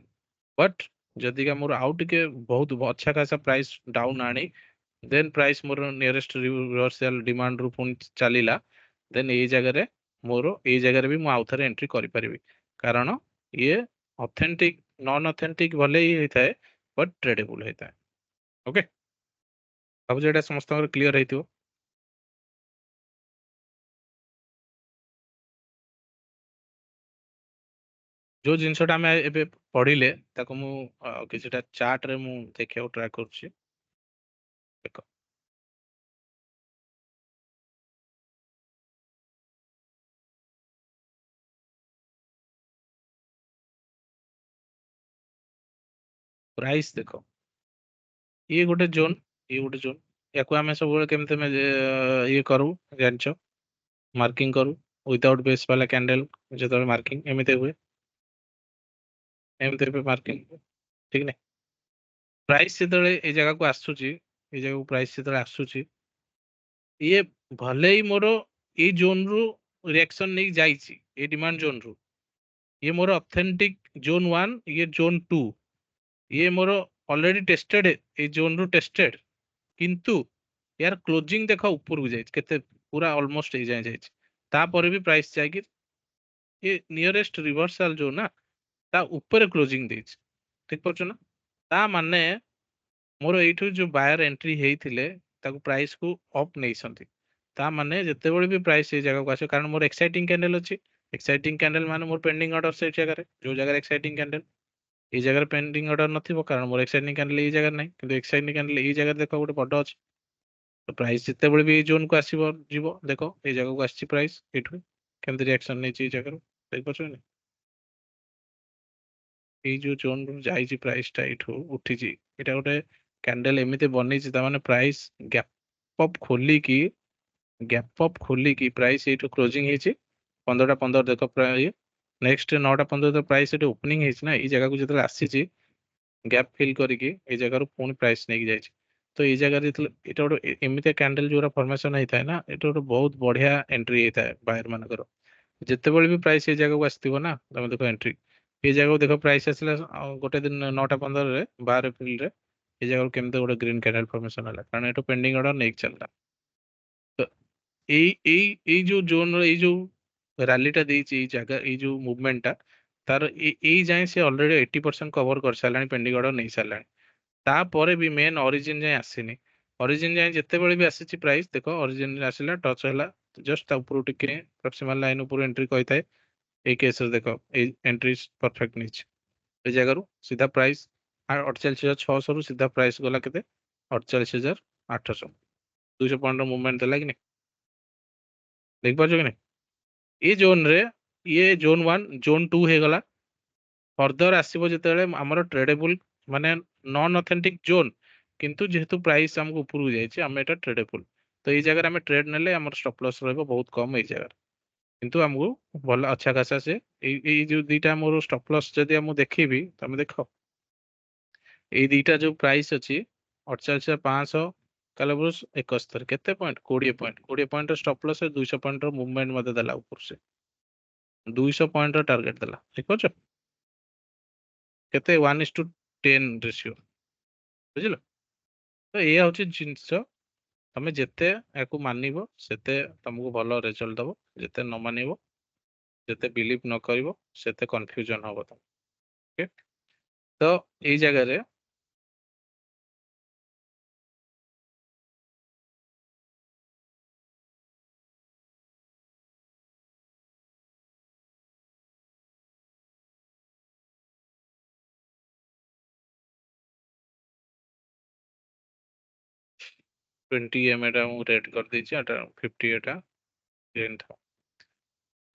S1: ବଟ୍ ଯଦିକା ମୋର ଆଉ ଟିକେ ବହୁତ अच्छा ଖାସା ପ୍ରାଇସ୍ ଡାଉନ୍ ଆଣି ଦେନ୍ ପ୍ରାଇସ୍ ମୋର ନିୟରେଷ୍ଟ ରିଭର୍ସାଲ ଡିମାଣ୍ଡ ରୁ ପୁଣି ଚାଲିଲା ଦେନ୍ ଏଇ ଜାଗାରେ ମୋର ଏଇ ଜାଗାରେ ବି ମୁଁ ଆଉଥରେ ଏଣ୍ଟ୍ରି କରିପାରିବି, କାରଣ ଇଏ ଅଥେଣ୍ଟିକ ନନ୍ ଅଥେଣ୍ଟିକ ଭଲେ ହିଁ ହେଇଥାଏ ବଟ୍ ଟ୍ରେଡେବୁଲ ହେଇଥାଏ। ଓକେ, ଭାବୁଛି ଏଇଟା ସମସ୍ତଙ୍କର କ୍ଲିୟର ହେଇଥିବ। ଯୋଉ ଜିନିଷଟା ଆମେ ଏବେ ପଢିଲେ ତାକୁ ମୁଁ କିଛିଟା ଚାର୍ଟ ରେ ମୁଁ ଦେଖିବାକୁ ଟ୍ରାଏ କରୁଛି। ଦେଖ, ପ୍ରାଇସ୍ ଦେଖ, ଇଏ ଗୋଟେ ଜୋନ୍, ଇଏ ଗୋଟେ ଜୋନ୍। ୟାକୁ ଆମେ ସବୁବେଳେ କେମିତି ଇଏ କରୁ ଜାଣିଛ, ମାର୍କିଂ କରୁ ୱିଦାଉଟ୍ ବେସ୍ ବାଲା କ୍ୟାଣ୍ଡେଲ। ଯେତେବେଳେ ମାର୍କିଂ ଏମିତି ହୁଏ, ଏମିତି ମାର୍କିଂ, ଠିକ ନାହିଁ। ପ୍ରାଇସ୍ ଯେତେବେଳେ ଏଇ ଜାଗାକୁ ଆସୁଛି, ଏଇ ଜାଗାକୁ ପ୍ରାଇସ୍ ଯେତେବେଳେ ଆସୁଛି, ଇଏ ଭଲେ ହିଁ ମୋର ଏଇ ଜୋନ୍ ରୁ ରିଆକ୍ସନ ନେଇକି ଯାଇଛି, ଏଇ ଡିମାଣ୍ଡ ଜୋନ୍ ରୁ। ଇଏ ମୋର ଅଥେଣ୍ଟିକ ଜୋନ୍ 1, ଇଏ ଜୋନ୍ 2, ଇଏ ମୋର ଅଲରେଡି ଟେଷ୍ଟେଡ, ଏଇ ଜୋନ୍ ରୁ ଟେଷ୍ଟେଡ, କିନ୍ତୁ यार क्लोजिंग देखो ऊपर को जाए केते पूरा ऑलमोस्ट ए जाए जाए तापर भी प्राइस जाए ये नियरेस्ट रिवर्सल जो ना ता ऊपर क्लोजिंग देच, ठीक पछ ना। ता माने मोर एठु जो बायर एंट्री हेइथिले ताको प्राइस को अप नै संती, ता माने जेतेबेले भी प्राइस ए जगह को आसे, कारण मोर एक्साइटिंग कैंडल अछि। एक्साइटिंग कैंडल माने मोर पेंडिंग ऑर्डर से जगह रे, जो जगह एक्साइटिंग कैंडल ए जगह पेंडिंग ऑर्डर नथिबो, कारण मोर एक्साइटिंग कैंडल ए जगह नै, किंतु एक्साइटिंग कैंडल ए जगह देखो गोटे बड अछि। तो प्राइस जितेबेले भी जोन को आसीबो जीवो, देखो ए जगह को आसी प्राइस एठु केमति रिएक्शन नै ची जगह देख पछो नै, ए जो जोन रो जाई प्राइस टा एठु उठी ची, एटा गोटे कैंडल एमिते बनै ची, ता माने प्राइस गैप अप खोली की, गैप अप खोली की प्राइस एठु क्लोजिंग हे ची 15 टा 15 देखो प्राइस। नेक्स्ट 9 टा 15 तो प्राइस एठु ओपनिंग हे ची ना, ए जगह को जतले आसी ची गैप फिल करिकी ए जगह रो पुनी प्राइस नै जाई ची। तो ये जगह এটা ଗୋଟେ ଏମିତିଆ କ୍ୟାଣ୍ଡେଲ ଯୋଉରା ଫର୍ମେସନ ହେଇଥାଏ ନା, ଏଟା ଗୋଟେ ବହୁତ ବଢିଆ ଏଣ୍ଟ୍ରି ହେଇଥାଏ ବାୟର ମାନଙ୍କର। ଯେତେବେଳେ ବି ପ୍ରାଇସ୍ ଏ ଜାଗାକୁ ଆସିଥିବ ନା, ତମେ ଦେଖ ଏଣ୍ଟ୍ରି ଏ ଜାଗାକୁ ଦେଖ ପ୍ରାଇସ୍ ଆସିଲା ଗୋଟେ ଦିନ 9ଟା 15 ରେ 12 ଏପ୍ରିଲ ରେ ଏ ଜାଗାକୁ କେମିତି ଗୋଟେ ଗ୍ରୀନ କ୍ୟାଣ୍ଡେଲ ଫର୍ମେସନ ହେଲା, କାରଣ ଏଠୁ ପେଣ୍ଡିଂ ଅର୍ଡର ନେଇକି ଚାଲିଲା। ତ ଏଇ ଏଇ ଏଇ ଯୋଉ ଜୋନ ର ଏଇ ଯୋଉ ରାଲିଟା ଦେଇଛି ଏଇ ଜାଗା, ଏଇ ଯୋଉ ମୁଭମେଣ୍ଟ ଟା ତାର ଏଇ ଯାଏଁ ସେ ଅଲରେଡି 80% କଭର କରିସାରିଲାଣି, ପେଣ୍ଡିଂ ଅର୍ଡର ନେଇ ସାରିଲାଣି। ତାପରେ ବି ମେନ୍ ଅରିଜିନ ଯାଏଁ ଆସିନି। ଅରିଜିନ ଯାଏଁ ଯେତେବେଳେ ବି ଆସିଛି ପ୍ରାଇସ୍ ଦେଖ, ଅରିଜିନ ଆସିଲା ଟଚ୍ ହେଲା ଜଷ୍ଟ ତା ଉପରୁ ଟିକେ ପ୍ରକ୍ସିମାଲ ଲାଇନ ଉପରୁ ଏଣ୍ଟ୍ରି କହିଥାଏ। ଏଇ କେସରେ ଦେଖ ଏଇ ଏଣ୍ଟ୍ରି ପରଫେକ୍ଟ ନେଇଛି, ଏ ଜାଗାରୁ ସିଧା ପ୍ରାଇସ୍ 48,600 ରୁ ସିଧା ପ୍ରାଇସ୍ ଗଲା କେତେ 48,800, 200 ପଏଣ୍ଟ ମୁଭମେଣ୍ଟ ଦେଲା କି ନାଇଁ, ଦେଖିପାରୁଛ କି ନାଇଁ। ଏ ଜୋନ ରେ ଇଏ ଜୋନ 1 ଜୋନ 2 ହେଇଗଲା। ଫର୍ଦର ଆସିବ ଯେତେବେଳେ ଆମର ଟ୍ରେଡେବୁଲ ମାନେ ନନ୍ ଅଥେଣ୍ଟିକ ଜୋନ୍, କିନ୍ତୁ ଯେହେତୁ ପ୍ରାଇସ୍ ଆମକୁ ଉପରକୁ ଯାଇଛି ଆମେ ଏଟା ଟ୍ରେଡେବୁଲ, ତ ଏଇ ଜାଗାରେ ଆମେ ଟ୍ରେଡ ନେଲେ ଆମର ଷ୍ଟପ ଲସ୍ ରହିବ ବହୁତ କମ ଏଇ ଜାଗାରେ। କିନ୍ତୁ ଆମକୁ ଭଲ ଆଚ୍ଛା ଖାସା ସେ ଏଇ ଯୋଉ ଦିଟା ମୋର ଷ୍ଟପ ଲସ୍ ଯଦି ମୁଁ ଦେଖିବି, ତମେ ଦେଖ ଏଇ ଦିଟା ଯୋଉ ପ୍ରାଇସ୍ ଅଛି 48,500 କାଲବ୍ରୁସ୍ 71 କେତେ point 20 point stop loss, 200 point movement ମତେ ଦେଲା ଉପର ସେ 200 ପଏଣ୍ଟ ଟାର୍ଗେଟ ଦେଲା, ଠିକ ଅଛି। କେତେ 1:10 ରେସିଓ, ବୁଝିଲ। ତ ଏଇଆ ହଉଛି ଜିନିଷ, ତମେ ଯେତେ ୟାକୁ ମାନିବ ସେତେ ତମକୁ ଭଲ ରେଜଲ୍ଟ ଦବ, ଯେତେ ନ ମାନିବ ଯେତେ ବିଲିଭ ନ କରିବ ସେତେ କନଫ୍ୟୁଜନ ହବ ତମେ। ଓକେ, ତ ଏଇ ଜାଗାରେ 20 EM ଏଟା ମୁଁ ରେଟ୍ କରିଦେଇଛି, ଏଟା 50 ଏଟା ଗ୍ରୀନ ଥାଉ।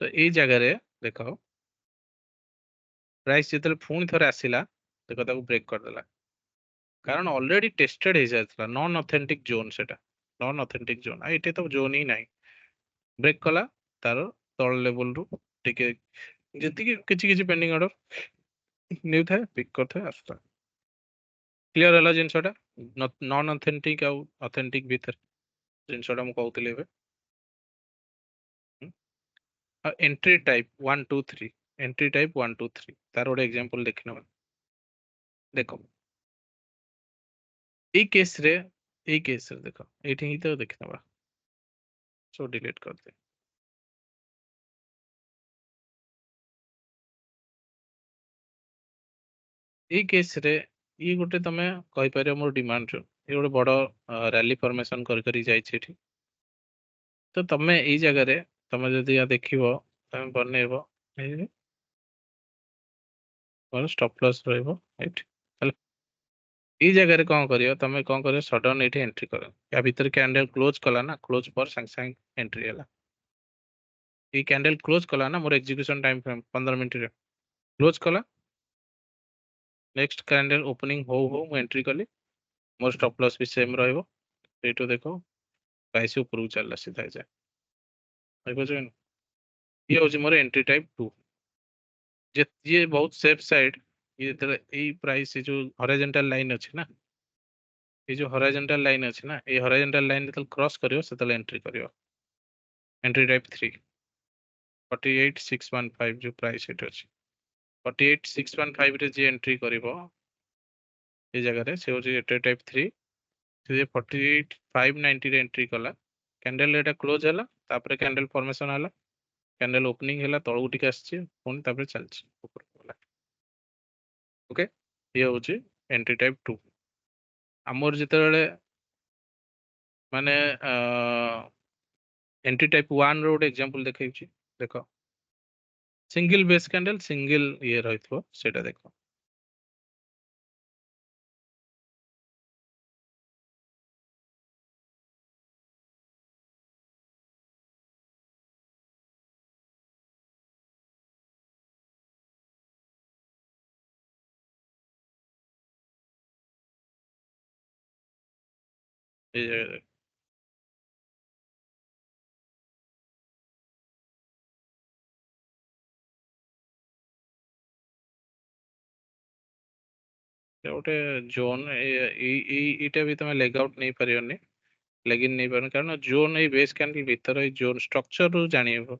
S1: ତ ଏଇ ଜାଗାରେ ଦେଖ ପ୍ରାଇସ୍ ଯେତେବେଳେ ପୁଣି ଥରେ ଆସିଲା ଦେଖ ତାକୁ ବ୍ରେକ୍ କରିଦେଲା, କାରଣ ଅଲରେଡି ଟେଷ୍ଟେଡ ହେଇଯାଇଥିଲା ନନ୍ ଅଥେଣ୍ଟିକ ଜୋନ୍, ସେଟା ନନ୍ ଅଥେଣ୍ଟିକ ଜୋନ୍, ଆଉ ଏଠି ତ ଜୋନ୍ ହିଁ ନାହିଁ। ବ୍ରେକ୍ କଲା ତାର ତଳ ଲେଭେଲ ରୁ ଟିକେ ଯେତିକି କିଛି କିଛି ପେଣ୍ଡିଂ ଅର୍ଡର ନେଉଥାଏ ପିକ୍ କରିଥାଏ ଆସୁଥାଏ। କ୍ଲିୟର ହେଲା ଜିନିଷଟା, ନନ୍ ଅଥେଣ୍ଟିକ ଆଉ ଅଥେଣ୍ଟିକ ଭିତରେ ଜିନିଷଟା ମୁଁ କହୁଥିଲି ଏବେ। एंट्री टाइप 1 2 3 एंट्री टाइप 1 2 3 तार गोटे एग्जांपल देखि नबा देखो ए केस रे देखो एठी ही तो देखि नबा सो डिलीट कर दे ए केस रे ये गोटे तमे कहि पारे मोर डिमांड ये गोटे बड़ रैली फॉर्मेशन कर करी जाय छै एठी तो तमे एई जगह रे तमे जदि या देखिबो तमे बनेइबो और स्टॉप लॉस रहइबो एठी हेला एई जगह रे कोन करियो तमे कोन करियो सडन एठी एंट्री करो या भीतर कैंडल क्लोज कला ना क्लोज पर संग संग एंट्री हैला ये कैंडल क्लोज कला ना मोर एग्जीक्यूशन टाइम फ्रेम 15 मिनिट रे क्लोज कला नेक्स्ट कैंडल ओपनिंग हो मु एंट्री कली मोर स्टॉप लॉस भी सेम रहइबो एठो देखो प्राइस ऊपर चलला सीधा जाए बुझिपन ये होची मोर एंट्री टाइप 2 जे ये बहुत सेफ साइड ये तेरे ए प्राइस ये जो हॉरिजॉन्टल लाइन अछि ना ये जो हॉरिजॉन्टल लाइन अछि ना ये हॉरिजॉन्टल लाइन जतल क्रॉस करियो सेतल एंट्री करियो एंट्री टाइप 3 48615 जो प्राइस एट अछि 48615 रे जे एंट्री करिवो ये जगह रे से होची एंट्री टाइप 3 से 48590 रे एंट्री कला कैंडल एटा क्लोज हैला तापर कैंडल फॉर्मेशन हैला कैंडल ओपनिंग हैला तळगु टिके आछी पुनी तापर चलछि ऊपर गला ओके ये होची एंट्री टाइप 2 हमर जेतेबेले माने एंट्री टाइप 1 रो एग्जांपल देखैछि देखो सिंगल बेस कैंडल सिंगल ये रहिथो सेटा देखो ये गोटे जोन एटा भी तमे लेग आउट नहीं परियोनी लेगिन नहीं पारन कारण जोन ए बेस कैंडल भीतर ए जोन स्ट्रक्चर रू जानिबो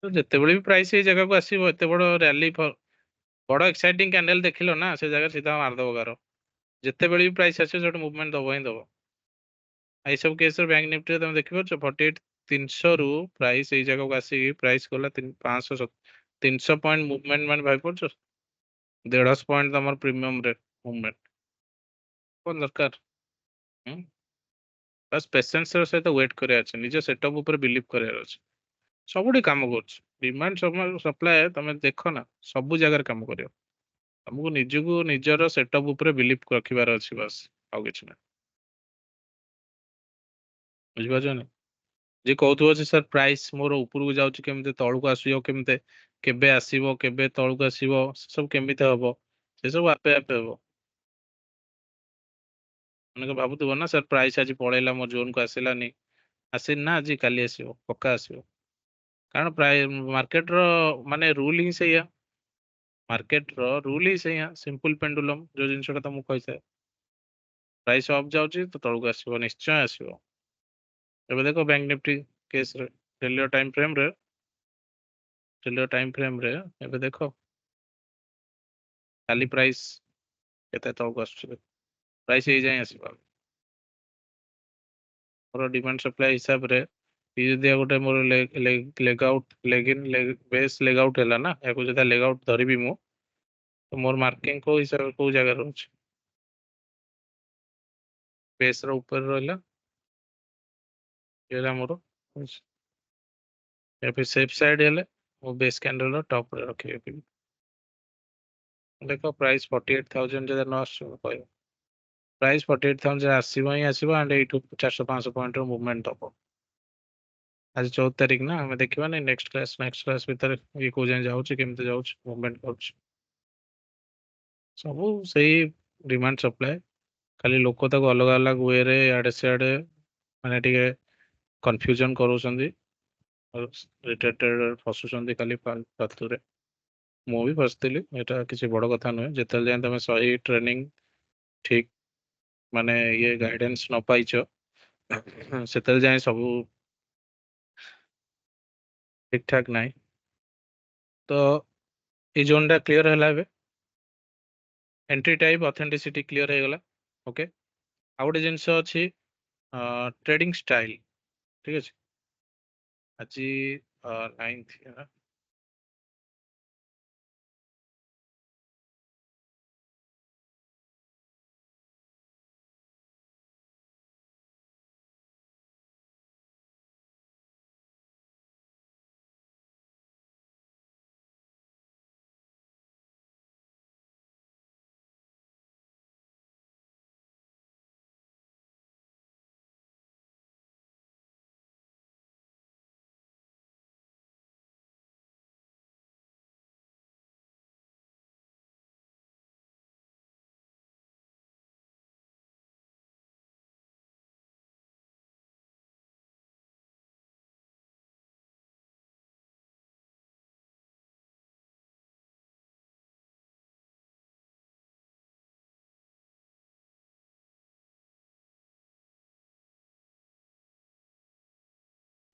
S1: तो जते बळे भी प्राइस ए जगह को आसीबो एते बड़ रैली बड़ एक्साइटिंग कैंडल देखिलो ना से जगह सीधा मार दबो गारो जते बळे भी प्राइस आसे जोट मूवमेंट दबो ही दबो आई सब केस बैंक निफ्टी रे तमे देखिबो 48 300 रु प्राइस ए जगह को आसी प्राइस गला 500 300 पॉइंट मूवमेंट मान भाई पड़छ 150 पॉइंट तमर प्रीमियम रे मूवमेंट कोन दरकार हम्म बस पेशेंस ର ସହିତ ୱେଟ୍ କରିବାର ଅଛି ନିଜ ସେଟଅପ ଉପରେ ବିଲିଭ କରିବାର ଅଛି ସବୁଠି କାମ କରୁଛି ଡିମାଣ୍ଡ ସପ୍ଲାଏ ତମେ ଦେଖ ନା ସବୁ ଜାଗାରେ କାମ କରିବ ତମକୁ ନିଜକୁ ନିଜର ସେଟଅପ ଉପରେ ବିଲିଭ ରଖିବାର ଅଛି ବାସ୍ ଆଉ କିଛି ନାହିଁ ବୁଝିପାରୁଛ ନା ଯେ କହୁଥିବ ଯେ ସାର୍ ପ୍ରାଇସ୍ ମୋର ଉପରକୁ ଯାଉଛି କେମିତି ତଳକୁ ଆସିବ କେମିତି କେବେ ଆସିବ କେବେ ତଳକୁ ଆସିବ ସେ ସବୁ କେମିତି ହବ ସେ ସବୁ ଆପେ ଆପେ ହବ ଅନେକ ଭାବୁଥିବ ନା ସାର୍ ପ୍ରାଇସ୍ ଆଜି ପଳେଇଲା ମୋ ଜୋନ୍ କୁ ଆସିଲାନି ଆସିନି ନା ଆଜି କାଲି ଆସିବ ପକ୍କା ଆସିବ କାରଣ ପ୍ରାୟ ମାର୍କେଟ ର ମାନେ ରୁଲ ହିଁ ସେଇଆ ମାର୍କେଟ ର ରୁଲ ହିଁ ସେଇଆ ସିମ୍ପଲ ପେଣ୍ଡୁଲମ ଯୋଉ ଜିନିଷଟା ତମକୁ କହିଥାଏ ପ୍ରାଇସ୍ ଅପ୍ ଯାଉଛି ତ ତଳକୁ ଆସିବ ନିଶ୍ଚୟ ଆସିବ ଏବେ ଦେଖ ବ୍ୟାଙ୍କ ନିଫ୍ଟି କେସ୍ ରେ ରେଲିଓ ଟାଇମ ଫ୍ରେମ ରେ ଏବେ ଦେଖ କାଲି ପ୍ରାଇସ୍ କେତେ ତଳକୁ ଆସୁଛି ପ୍ରାଇସ୍ ଏଇ ଯାଏଁ ଆସିବ ମୋର ଡିମାଣ୍ଡ ସପ୍ଲାଏ ହିସାବରେ ये ଯଦି ଗୋଟେ ମୋର ଲେଗ ଆଉଟ ଲେଗ ଇନ ବେସ୍ ଲେଗ ଆଉଟ ହେଲା ନା ୟାକୁ ଯଦି ଲେଗ ଆଉଟ ଧରିବି ମୁଁ ତ ମୋର ମାର୍କିଂ କୋଉ ହିସାବରେ କୋଉ ଜାଗାରେ ରହୁଛି ବେସ୍ ର ଉପରେ ରହିଲା ये ହେଲା ମୋର या फिर सेफ साइड हेले वो बेस कैंडल रो टॉप रे रखिबे देखो प्राइस 48000 जदि न आसो कहयो प्राइस 48000 आसीबो ही आसीबो एंड 400 500 पॉइंट रो मूवमेंट दबो आज 14 तारीख ना हमें देखिबा नहीं नेक्स्ट क्लास भीतर ये को जाय जाउछ केमते जाउछ मूवमेंट करूछ सब सही डिमांड सप्लाई खाली लोक तक अलग अलग वे रे आडे से आडे माने टिके कंफ्यूजन करूछंदी रिटेटेड फसुछंदी खाली फालतू रे ମୁଁ ବି ଫସିଥିଲି ଏଟା କିଛି ବଡ କଥା ନୁହେଁ ଯେତେବେଳେ ଯାଏଁ ତମେ ସହି ଟ୍ରେନିଂ ଠିକ ମାନେ ଇଏ ଗାଇଡେନ୍ସ ନ ପାଇଛ ସେତେବେଳେ ଯାଏଁ ସବୁ ठीक ठाक नाही तो ये जोनटा क्लियर है एंट्री टाइप ऑथेंटिसिटी क्लियर है गला ओके आ गोटे जिनस अच्छी ट्रेडिंग स्टाइल ठीक अच्छे आज 9th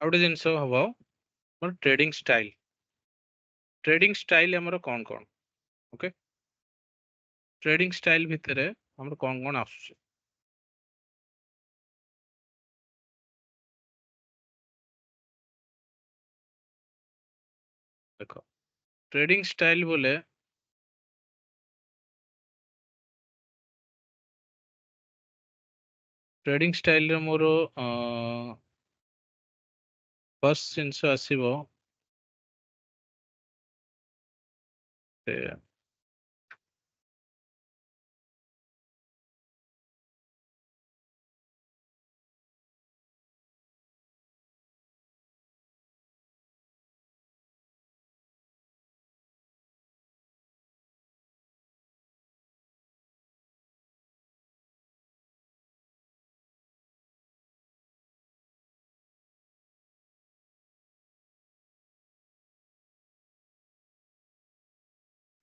S1: आ गोटे जिनस हम मोर ट्रेडिंग स्टाइल आमर कौन कौन ओके ट्रेडिंग स्टाइल भितर हमर कौन कौन आसुचे देख ट्रेडिंग स्टाइल बोले ट्रेडिंग स्टाइल रे मोर फर्स्ट जिनस आसीबो ए,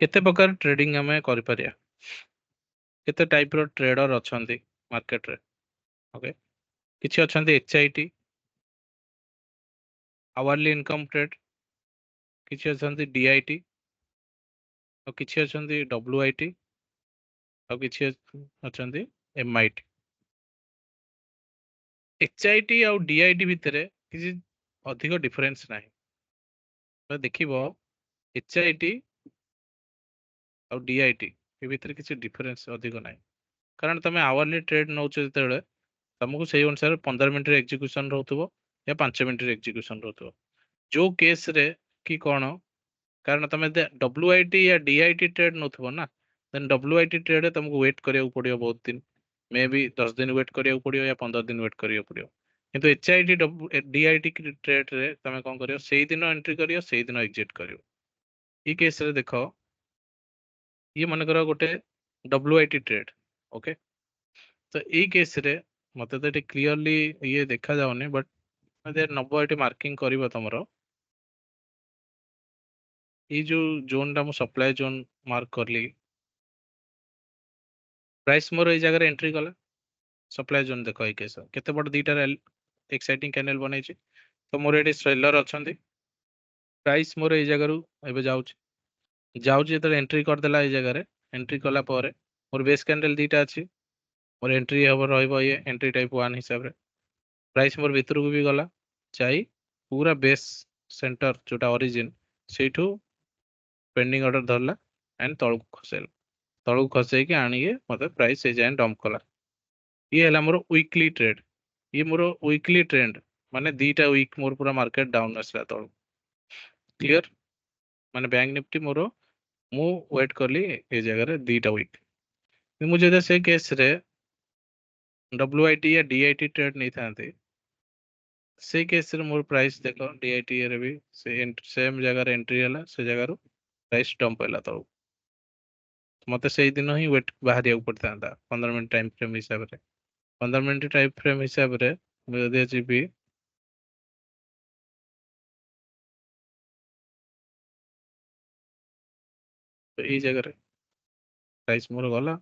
S1: केते प्रकार ट्रेडिंग हमें करि परिया केते टाइप रो ट्रेडर अछंती मार्केट रे ओके किछि अछंती एचआईटी आवर्ली इनकम ट्रेड किछि अछंती डीआईटी और किछि अछंती डब्ल्यूआईटी और किछि अछंती एमआईटी एचआईटी और डीआईटी भितरे किछि अधिक डिफरेंस नाही तो देखिबो एचआईटी और डीआईटी ए भितरे किछि डिफरेंस अधिक नाही कारण तमे आवर्ली ट्रेड नौछ जेतेबेले तुमको सेही अनुसार 15 मिनट रे एग्जीक्यूशन रहउतबो या 5 मिनट रे एग्जीक्यूशन रहउतबो जो केस रे कि कोन कारण तुम डब्ल्यूआईटी या डीआईटी ट्रेड नौथबो ना देन डब्ल्यूआईटी ट्रेड तुमको वेट करिया पड़ियो बहुत दिन मे बी 10 दिन वेट करिया पड़ियो या 15 दिन वेट करिया पड़ियो किंतु एचआईटी डीआईटी ट्रेड रे तमे कोन करियो सेही दिन एंट्री करियो सेही दिन एग्जिट करियो ई केस रे देखो ये मन करो गोटे डब्ल्यूआईटी ट्रेड ओके तो ई केस रे मते तो एटी क्लियरली ये देखा जाउनी बट मते नबो एटी मार्किंग करिवो तमरो ये जो जोन टा मु सप्लाई जोन मार्क करली प्राइस मोर एई जगह एंट्री कला सप्लाई जोन देखो एई केस केते बड़ दीटा एक्साइटिंग कैंडल बनैछि तो मोर एटी सेलर अछंती प्राइस मोर एई जगह रु एबे जाउछि जाउछि जेते एंट्री कर देला एई जगह रे एंट्री कला परे मोर बेस कैंडल दीटा अछि मोर एंट्री हबो रहइबो ये एंट्री टाइप 1 हिसाब रे प्राइस मोर भितरु भी गला चाहि पूरा बेस सेंटर जोटा ओरिजिन सेठू पेंडिंग ऑर्डर धरला एंड तळକୁ खसेला तळକୁ खसेकी आनिके मते प्राइस ए जाय डंप कला ये हला मोर वीकली ट्रेड ये मोर वीकली ट्रेंड माने दीटा वीक मोर पूरा मार्केट डाउन असला तळ क्लियर माने बैंक निफ्टी मोर मु वेट करली ए जगह रे दीटा वीक मुझे जदि से केस रे डब्ल्यूआईटी या डीआईटी ट्रेड नहीं थांते से केस रे मोर प्राइस देखो डीआईटी रे भी सेम जगह रे एंट्री हला से जगह रो प्राइस डंप होला तळ मते सेही दिन ही वेट बाहरिया पड़ता 15 मिनट टाइम फ्रेम हिसाब रे 15 मिनट टाइम फ्रेम हिसाब रे मु जदि जीबी तो एई जगह रे प्राइस मोर गला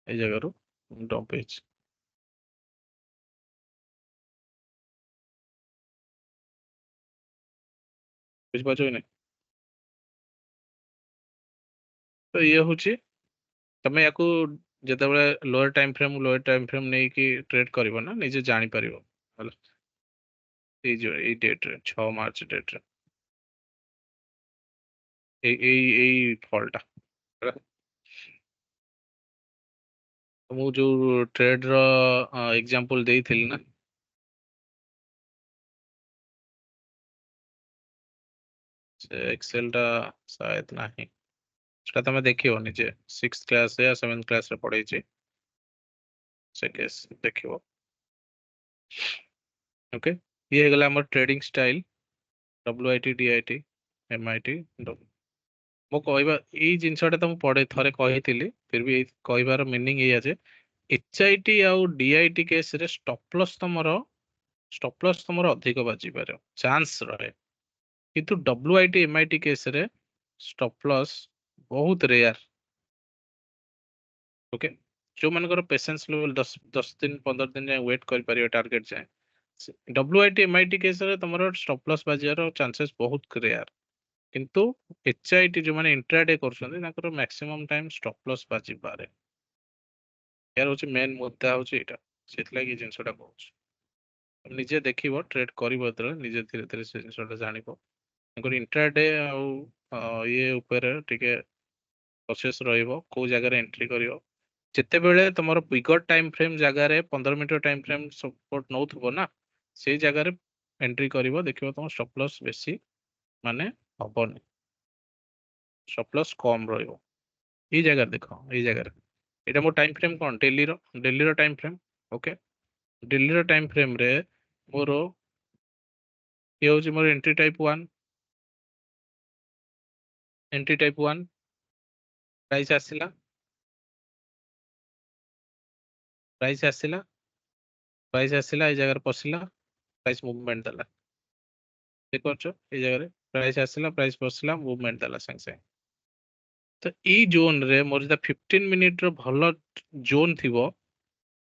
S1: एई जगह रो डंप ହେଇଛି ବୁଝିପାରୁଛ କି ନାଇଁ? ତ ଇଏ ହଉଛି ତମେ ୟାକୁ ଯେତେବେଳେ ଲୋୟର ଟାଇମ ଫ୍ରେମ ନେଇକି ଟ୍ରେଡ୍ କରିବ ନା ନିଜେ ଜାଣିପାରିବ ହେଲା। ଏଇ ଡେଟ୍ରେ 6 ମାର୍ଚ୍ଚ ଡେଟ୍ରେ ଏଇ ଫଲଟା ହେଲା। ମୁଁ ଯୋଉ ଟ୍ରେଡ୍ ର ଏକ୍ଜାମ୍ପଲ ଦେଇଥିଲି ନା, ସେ ଏକ୍ସେଲ ଟା शायद ନାହିଁ, ସେଟା ତମେ ଦେଖିବ ନିଜେ 6th କ୍ଲାସ या 7th କ୍ଲାସରେ ପଢେଇଛି, ସେ କେସ୍ ଦେଖିବ। ଓକେ, ଇଏ ହେଇଗଲା ଆମର trading style WIT DIT MIT। ମୁଁ କହିବା ଏଇ ଜିନିଷଟା ତ ମୁଁ ଥରେ କହିଥିଲି, ଫିର ବି ଏଇ କହିବାର ମିନିଂ ଏଇଆ ଯେ HIT ଆଉ DIT କେସରେ ଷ୍ଟପଲସ୍ ତମର ଅଧିକ ବାଜିବାର ଚାନ୍ସ ରହେ, କିନ୍ତୁ WIT MIT କେସରେ ଷ୍ଟପଲସ୍ ବହୁତ ରେୟାର। ଓକେ, ଯୋଉମାନଙ୍କର ପେସେନ୍ସ ଲେଭେଲ 10 ଦିନ 15 ଦିନ ଯାଏ ୱେଟ୍ କରିପାରିବେ ଟାର୍ଗେଟ ଯାଏ, WIT MIT କେସରେ ତମର ଷ୍ଟପଲସ୍ ବାଜିବାର ଚାନ୍ସେସ୍ ବହୁତ ରେୟାର। କିନ୍ତୁ HIT ଯୋଉମାନେ ଇଣ୍ଟ୍ରାଡେ କରୁଛନ୍ତି ତାଙ୍କର ମ୍ୟାକ୍ସିମମ୍ ଟାଇମ ଷ୍ଟପଲସ୍ ବାଜିପାରେ। ଏହାର ହଉଛି ମେନ୍ ମୁଦ୍ଦା ହଉଛି ଏଇଟା, ସେଥିଲାଗି ଏ ଜିନିଷଟା କହୁଛି। ତମେ ନିଜେ ଦେଖିବ ଟ୍ରେଡ୍ କରିବ ଯେତେବେଳେ ନିଜେ ଧୀରେ ଧୀରେ ସେ ଜିନିଷଟା ଜାଣିବ। ତାଙ୍କର ଇଣ୍ଟ୍ରାଡେ ଆଉ ଇଏ ଉପରେ ଟିକେ ପ୍ରୋସେସ୍ ରହିବ, କୋଉ ଜାଗାରେ ଏଣ୍ଟ୍ରି କରିବ। ଯେତେବେଳେ ତମର ବିଗର ଟାଇମ ଫ୍ରେମ୍ ଜାଗାରେ 15 ମିନିଟ ଟାଇମ ଫ୍ରେମ୍ ସପୋର୍ଟ ନଉଥିବ ନା, ସେଇ ଜାଗାରେ ଏଣ୍ଟ୍ରି କରିବ, ଦେଖିବ ତମ ଷ୍ଟପଲସ୍ ବେଶୀ ମାନେ ହବନି, ଷ୍ଟପଲସ୍ କମ ରହିବ। ଏଇ ଜାଗାରେ ଦେଖ, ଏଇ ଜାଗାରେ ଏଇଟା ମୋ ଟାଇମ ଫ୍ରେମ୍ କଣ ଡେଲିର ଟାଇମ ଫ୍ରେମ୍। ଓକେ, ଡେଲିର ଟାଇମ ଫ୍ରେମ୍ରେ ମୋର ଇଏ ହଉଛି ମୋର ଏଣ୍ଟ୍ରି ଟାଇପ 1 ପ୍ରାଇସ୍ ଆସିଲା, ପ୍ରାଇସ୍ ଆସିଲା, ପ୍ରାଇସ୍ ଆସିଲା, ଏଇ ଜାଗାରେ ପଶିଲା, ପ୍ରାଇସ୍ ମୁଭମେଣ୍ଟ ଦେଲା। ଦେଖିପାରୁଛ ଏଇ ଜାଗାରେ ପ୍ରାଇସ୍ ଆସିଲା, ପ୍ରାଇସ୍ ପଶିଲା, ମୁଭମେଣ୍ଟ ଦେଲା ସାଙ୍ଗେ ସାଙ୍ଗେ। ତ ଏଇ ଜୋନରେ ମୋର ଯେଟା 15 ମିନିଟର ଭଲ ଜୋନ୍ ଥିବ,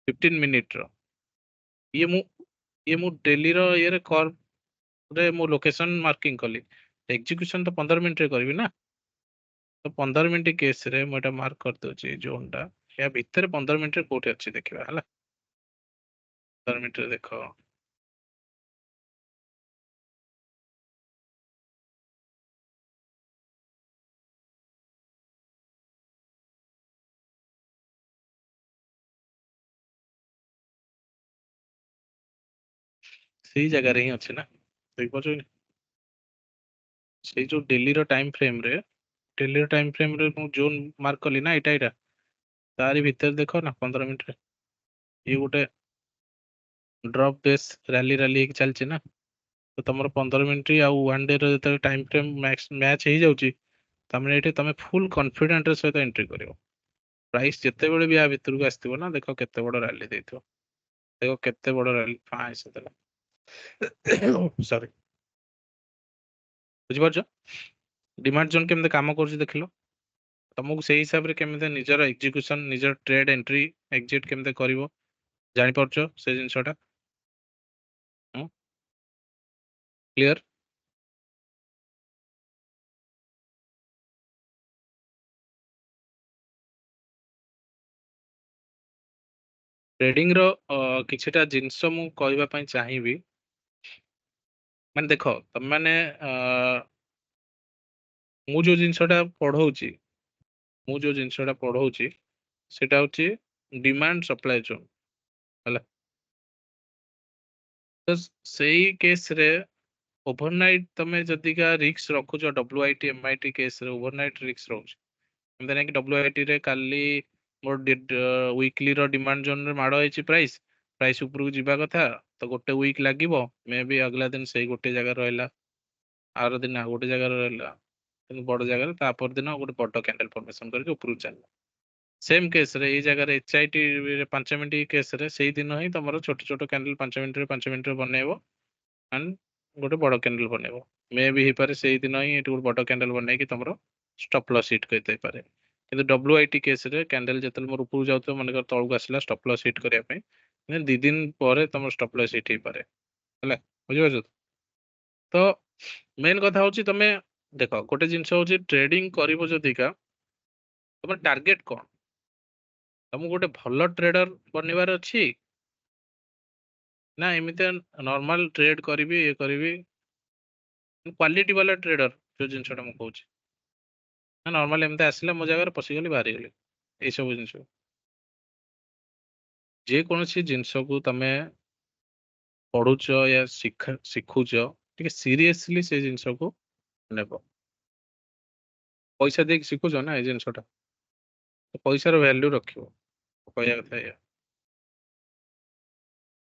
S1: 15 ମିନିଟର ଇଏ ମୁଁ ଡେଲିର ଇଏରେ କର୍ଭରେ ମୁଁ ଲୋକେସନ ମାର୍କିଂ କଲି, ଏକ୍ଜିକ୍ୟୁସନ ତ 15 ମିନିଟରେ କରିବି ନା। ତ 15 ମିନିଟ କେସରେ ମୁଁ ଏଟା ମାର୍କ କରିଦଉଛି ଜୋନଟା, ଏହା ଭିତରେ 15 ମିନିଟରେ କୋଉଠି ଅଛି ଦେଖିବା ହେଲା। 15 ମିନିଟରେ ଦେଖ, ସେଇ ଜାଗାରେ ହିଁ ଅଛି ନା, ଦେଖିପାରୁଛ କି? ସେଇ ଯୋଉ ଡେଲିର ଟାଇମ ଫ୍ରେମରେ ମୁଁ ଜୋନ୍ ମାର୍କ କଲି ନା, ଏଇଟା ତାରି ଭିତରେ ଦେଖ ନା 15 ମିନିଟରେ ଇଏ ଗୋଟେ ଡ୍ରପ୍ ବେସ୍ ରାଲି ହେଇକି ଚାଲିଛି ନା। ତ ତମର 15 ମିନିଟ ଆଉ 1 ଡେ ର ଯେତେବେଳେ ଟାଇମ ଫ୍ରେମ୍ ମ୍ୟାଚ୍ ହେଇଯାଉଛି, ତାମାନେ ଏଇଠି ତମେ ଫୁଲ କନଫିଡେଣ୍ଟ ସହିତ ଏଣ୍ଟ୍ରି କରିବ। ପ୍ରାଇସ୍ ଯେତେବେଳେ ବି ଆ ଭିତରକୁ ଆସିଥିବ ନା, ଦେଖ କେତେ ବଡ ରାଲି ଦେଇଥିବ, ଦେଖ କେତେ ବଡ ରାଲି ଦେଲା। ସରି, ବୁଝିପାରୁଛ ଡିମାଣ୍ଡ ଜୋନ୍ କେମିତି କାମ କରୁଛି ଦେଖିଲ। ତମକୁ ସେଇ ହିସାବରେ କେମିତି ନିଜର ଏକ୍ଜିକ୍ୟୁସନ, ନିଜର ଟ୍ରେଡ୍ ଏଣ୍ଟ୍ରି ଏକ୍ଜିଟ୍ କେମିତି କରିବ, ଜାଣିପାରୁଛ ସେ ଜିନିଷଟା? କ୍ଲିୟର? ଟ୍ରେଡିଂ ର କିଛିଟା ଜିନିଷ ମୁଁ କହିବା ପାଇଁ ଚାହିଁବି। ମାନେ ଦେଖ, ତମାନେ ମୁଁ ଯୋଉ ଜିନିଷଟା ପଢଉଛି ସେଟା ହଉଛି ଡିମାଣ୍ଡ ସପ୍ଲାଏ ଜୋନ୍ ହେଲା। ତ ସେଇ କେସରେ ଓଭରନାଇଟ୍ ତମେ ଯଦିକା ରିକ୍ସ ରଖୁଛ, WIT MIT କେସରେ ଓଭରନାଇଟ୍ ରିକ୍ସ ରହୁଛି। ଏମିତି ନାଇଁ କି WIT ରେ କାଲି ମୋର ୱିକଲି ର ଡିମାଣ୍ଡ ଜୋନରେ ମାଡ଼ ହେଇଛି, ପ୍ରାଇସ୍ ଉପରକୁ ଯିବା କଥା, ତ ଗୋଟେ ୱିକ୍ ଲାଗିବ, ମେ ବି ଅଗଲା ଦିନ ସେଇ ଗୋଟେ ଜାଗାରେ ରହିଲା, ଆର ଦିନ ଆଉ ଗୋଟେ ଜାଗାରେ ରହିଲା, କିନ୍ତୁ ବଡ ଜାଗାରେ ତାପର ଦିନ ଗୋଟେ ବଡ କ୍ୟାଣ୍ଡେଲ ଫର୍ମେସନ କରିକି ଉପରକୁ ଚାଲିଲା। ସେମ୍ କେସରେ ଏଇ ଜାଗାରେ HIT 5 ମିନିଟ କେସରେ ସେଇ ଦିନ ହିଁ ତମର ଛୋଟ ଛୋଟ କ୍ୟାଣ୍ଡେଲ 5 ମିନିଟରେ ବନେଇବ, ଆଣ୍ଡ ଗୋଟେ ବଡ କ୍ୟାଣ୍ଡେଲ ବନେଇବ। ମେ ବି ହେଇପାରେ ସେଇ ଦିନ ହିଁ ଏଠି ଗୋଟେ ବଡ କ୍ୟାଣ୍ଡେଲ ବନେଇକି ତମର ଷ୍ଟପ୍ ଲସ୍ ହିଟ୍ କରିଦେଇପାରେ। କିନ୍ତୁ WIT କେସରେ କ୍ୟାଣ୍ଡେଲ ଯେତେବେଳେ ମୋର ଉପରକୁ ଯାଉଥିବ, ମନେକର ତଳକୁ ଆସିଲା ଷ୍ଟପ୍ ଲସ୍ ହିଟ୍ କରିବା ପାଇଁ, 2 ଦିନ ପରେ ତମର ଷ୍ଟପ୍ ଲସ୍ ହିଟ୍ ହେଇପାରେ ହେଲା, ବୁଝିପାରୁଛ ତ? ମେନ୍ କଥା ହଉଛି ତମେ ଦେଖ ଗୋଟେ ଜିନିଷ ହଉଛି ଟ୍ରେଡିଂ କରିବ ଯଦିକା ତମର ଟାର୍ଗେଟ କଣ? ତମକୁ ଗୋଟେ ଭଲ ଟ୍ରେଡର ବନିବାର ଅଛି ନା ଏମିତି ନର୍ମାଲ ଟ୍ରେଡ କରିବି ଇଏ କରିବି କ୍ୱାଲିଟି ବାଲା ଟ୍ରେଡର ଯୋଉ ଜିନିଷଟା ମୁଁ କହୁଛି ନା ନର୍ମାଲ ଏମିତି ଆସିଲା ମୋ ଜାଗାରେ ପଶିଗଲି ବାହାରିଗଲି ଏଇ ସବୁ ଜିନିଷ ଯେକୌଣସି ଜିନିଷକୁ ତମେ ପଢୁଛ ୟା ଶିଖୁଛ ଟିକେ ସିରିୟସଲି ସେ ଜିନିଷକୁ ନେବ। ପଇସା ଦେଇକି ଶିଖୁଛ ନା ଏଇ ଜିନିଷଟା ତ ପଇସାର ଭ୍ୟାଲ୍ୟୁ ରଖିବ କହିବା କଥା ଏଇଆ।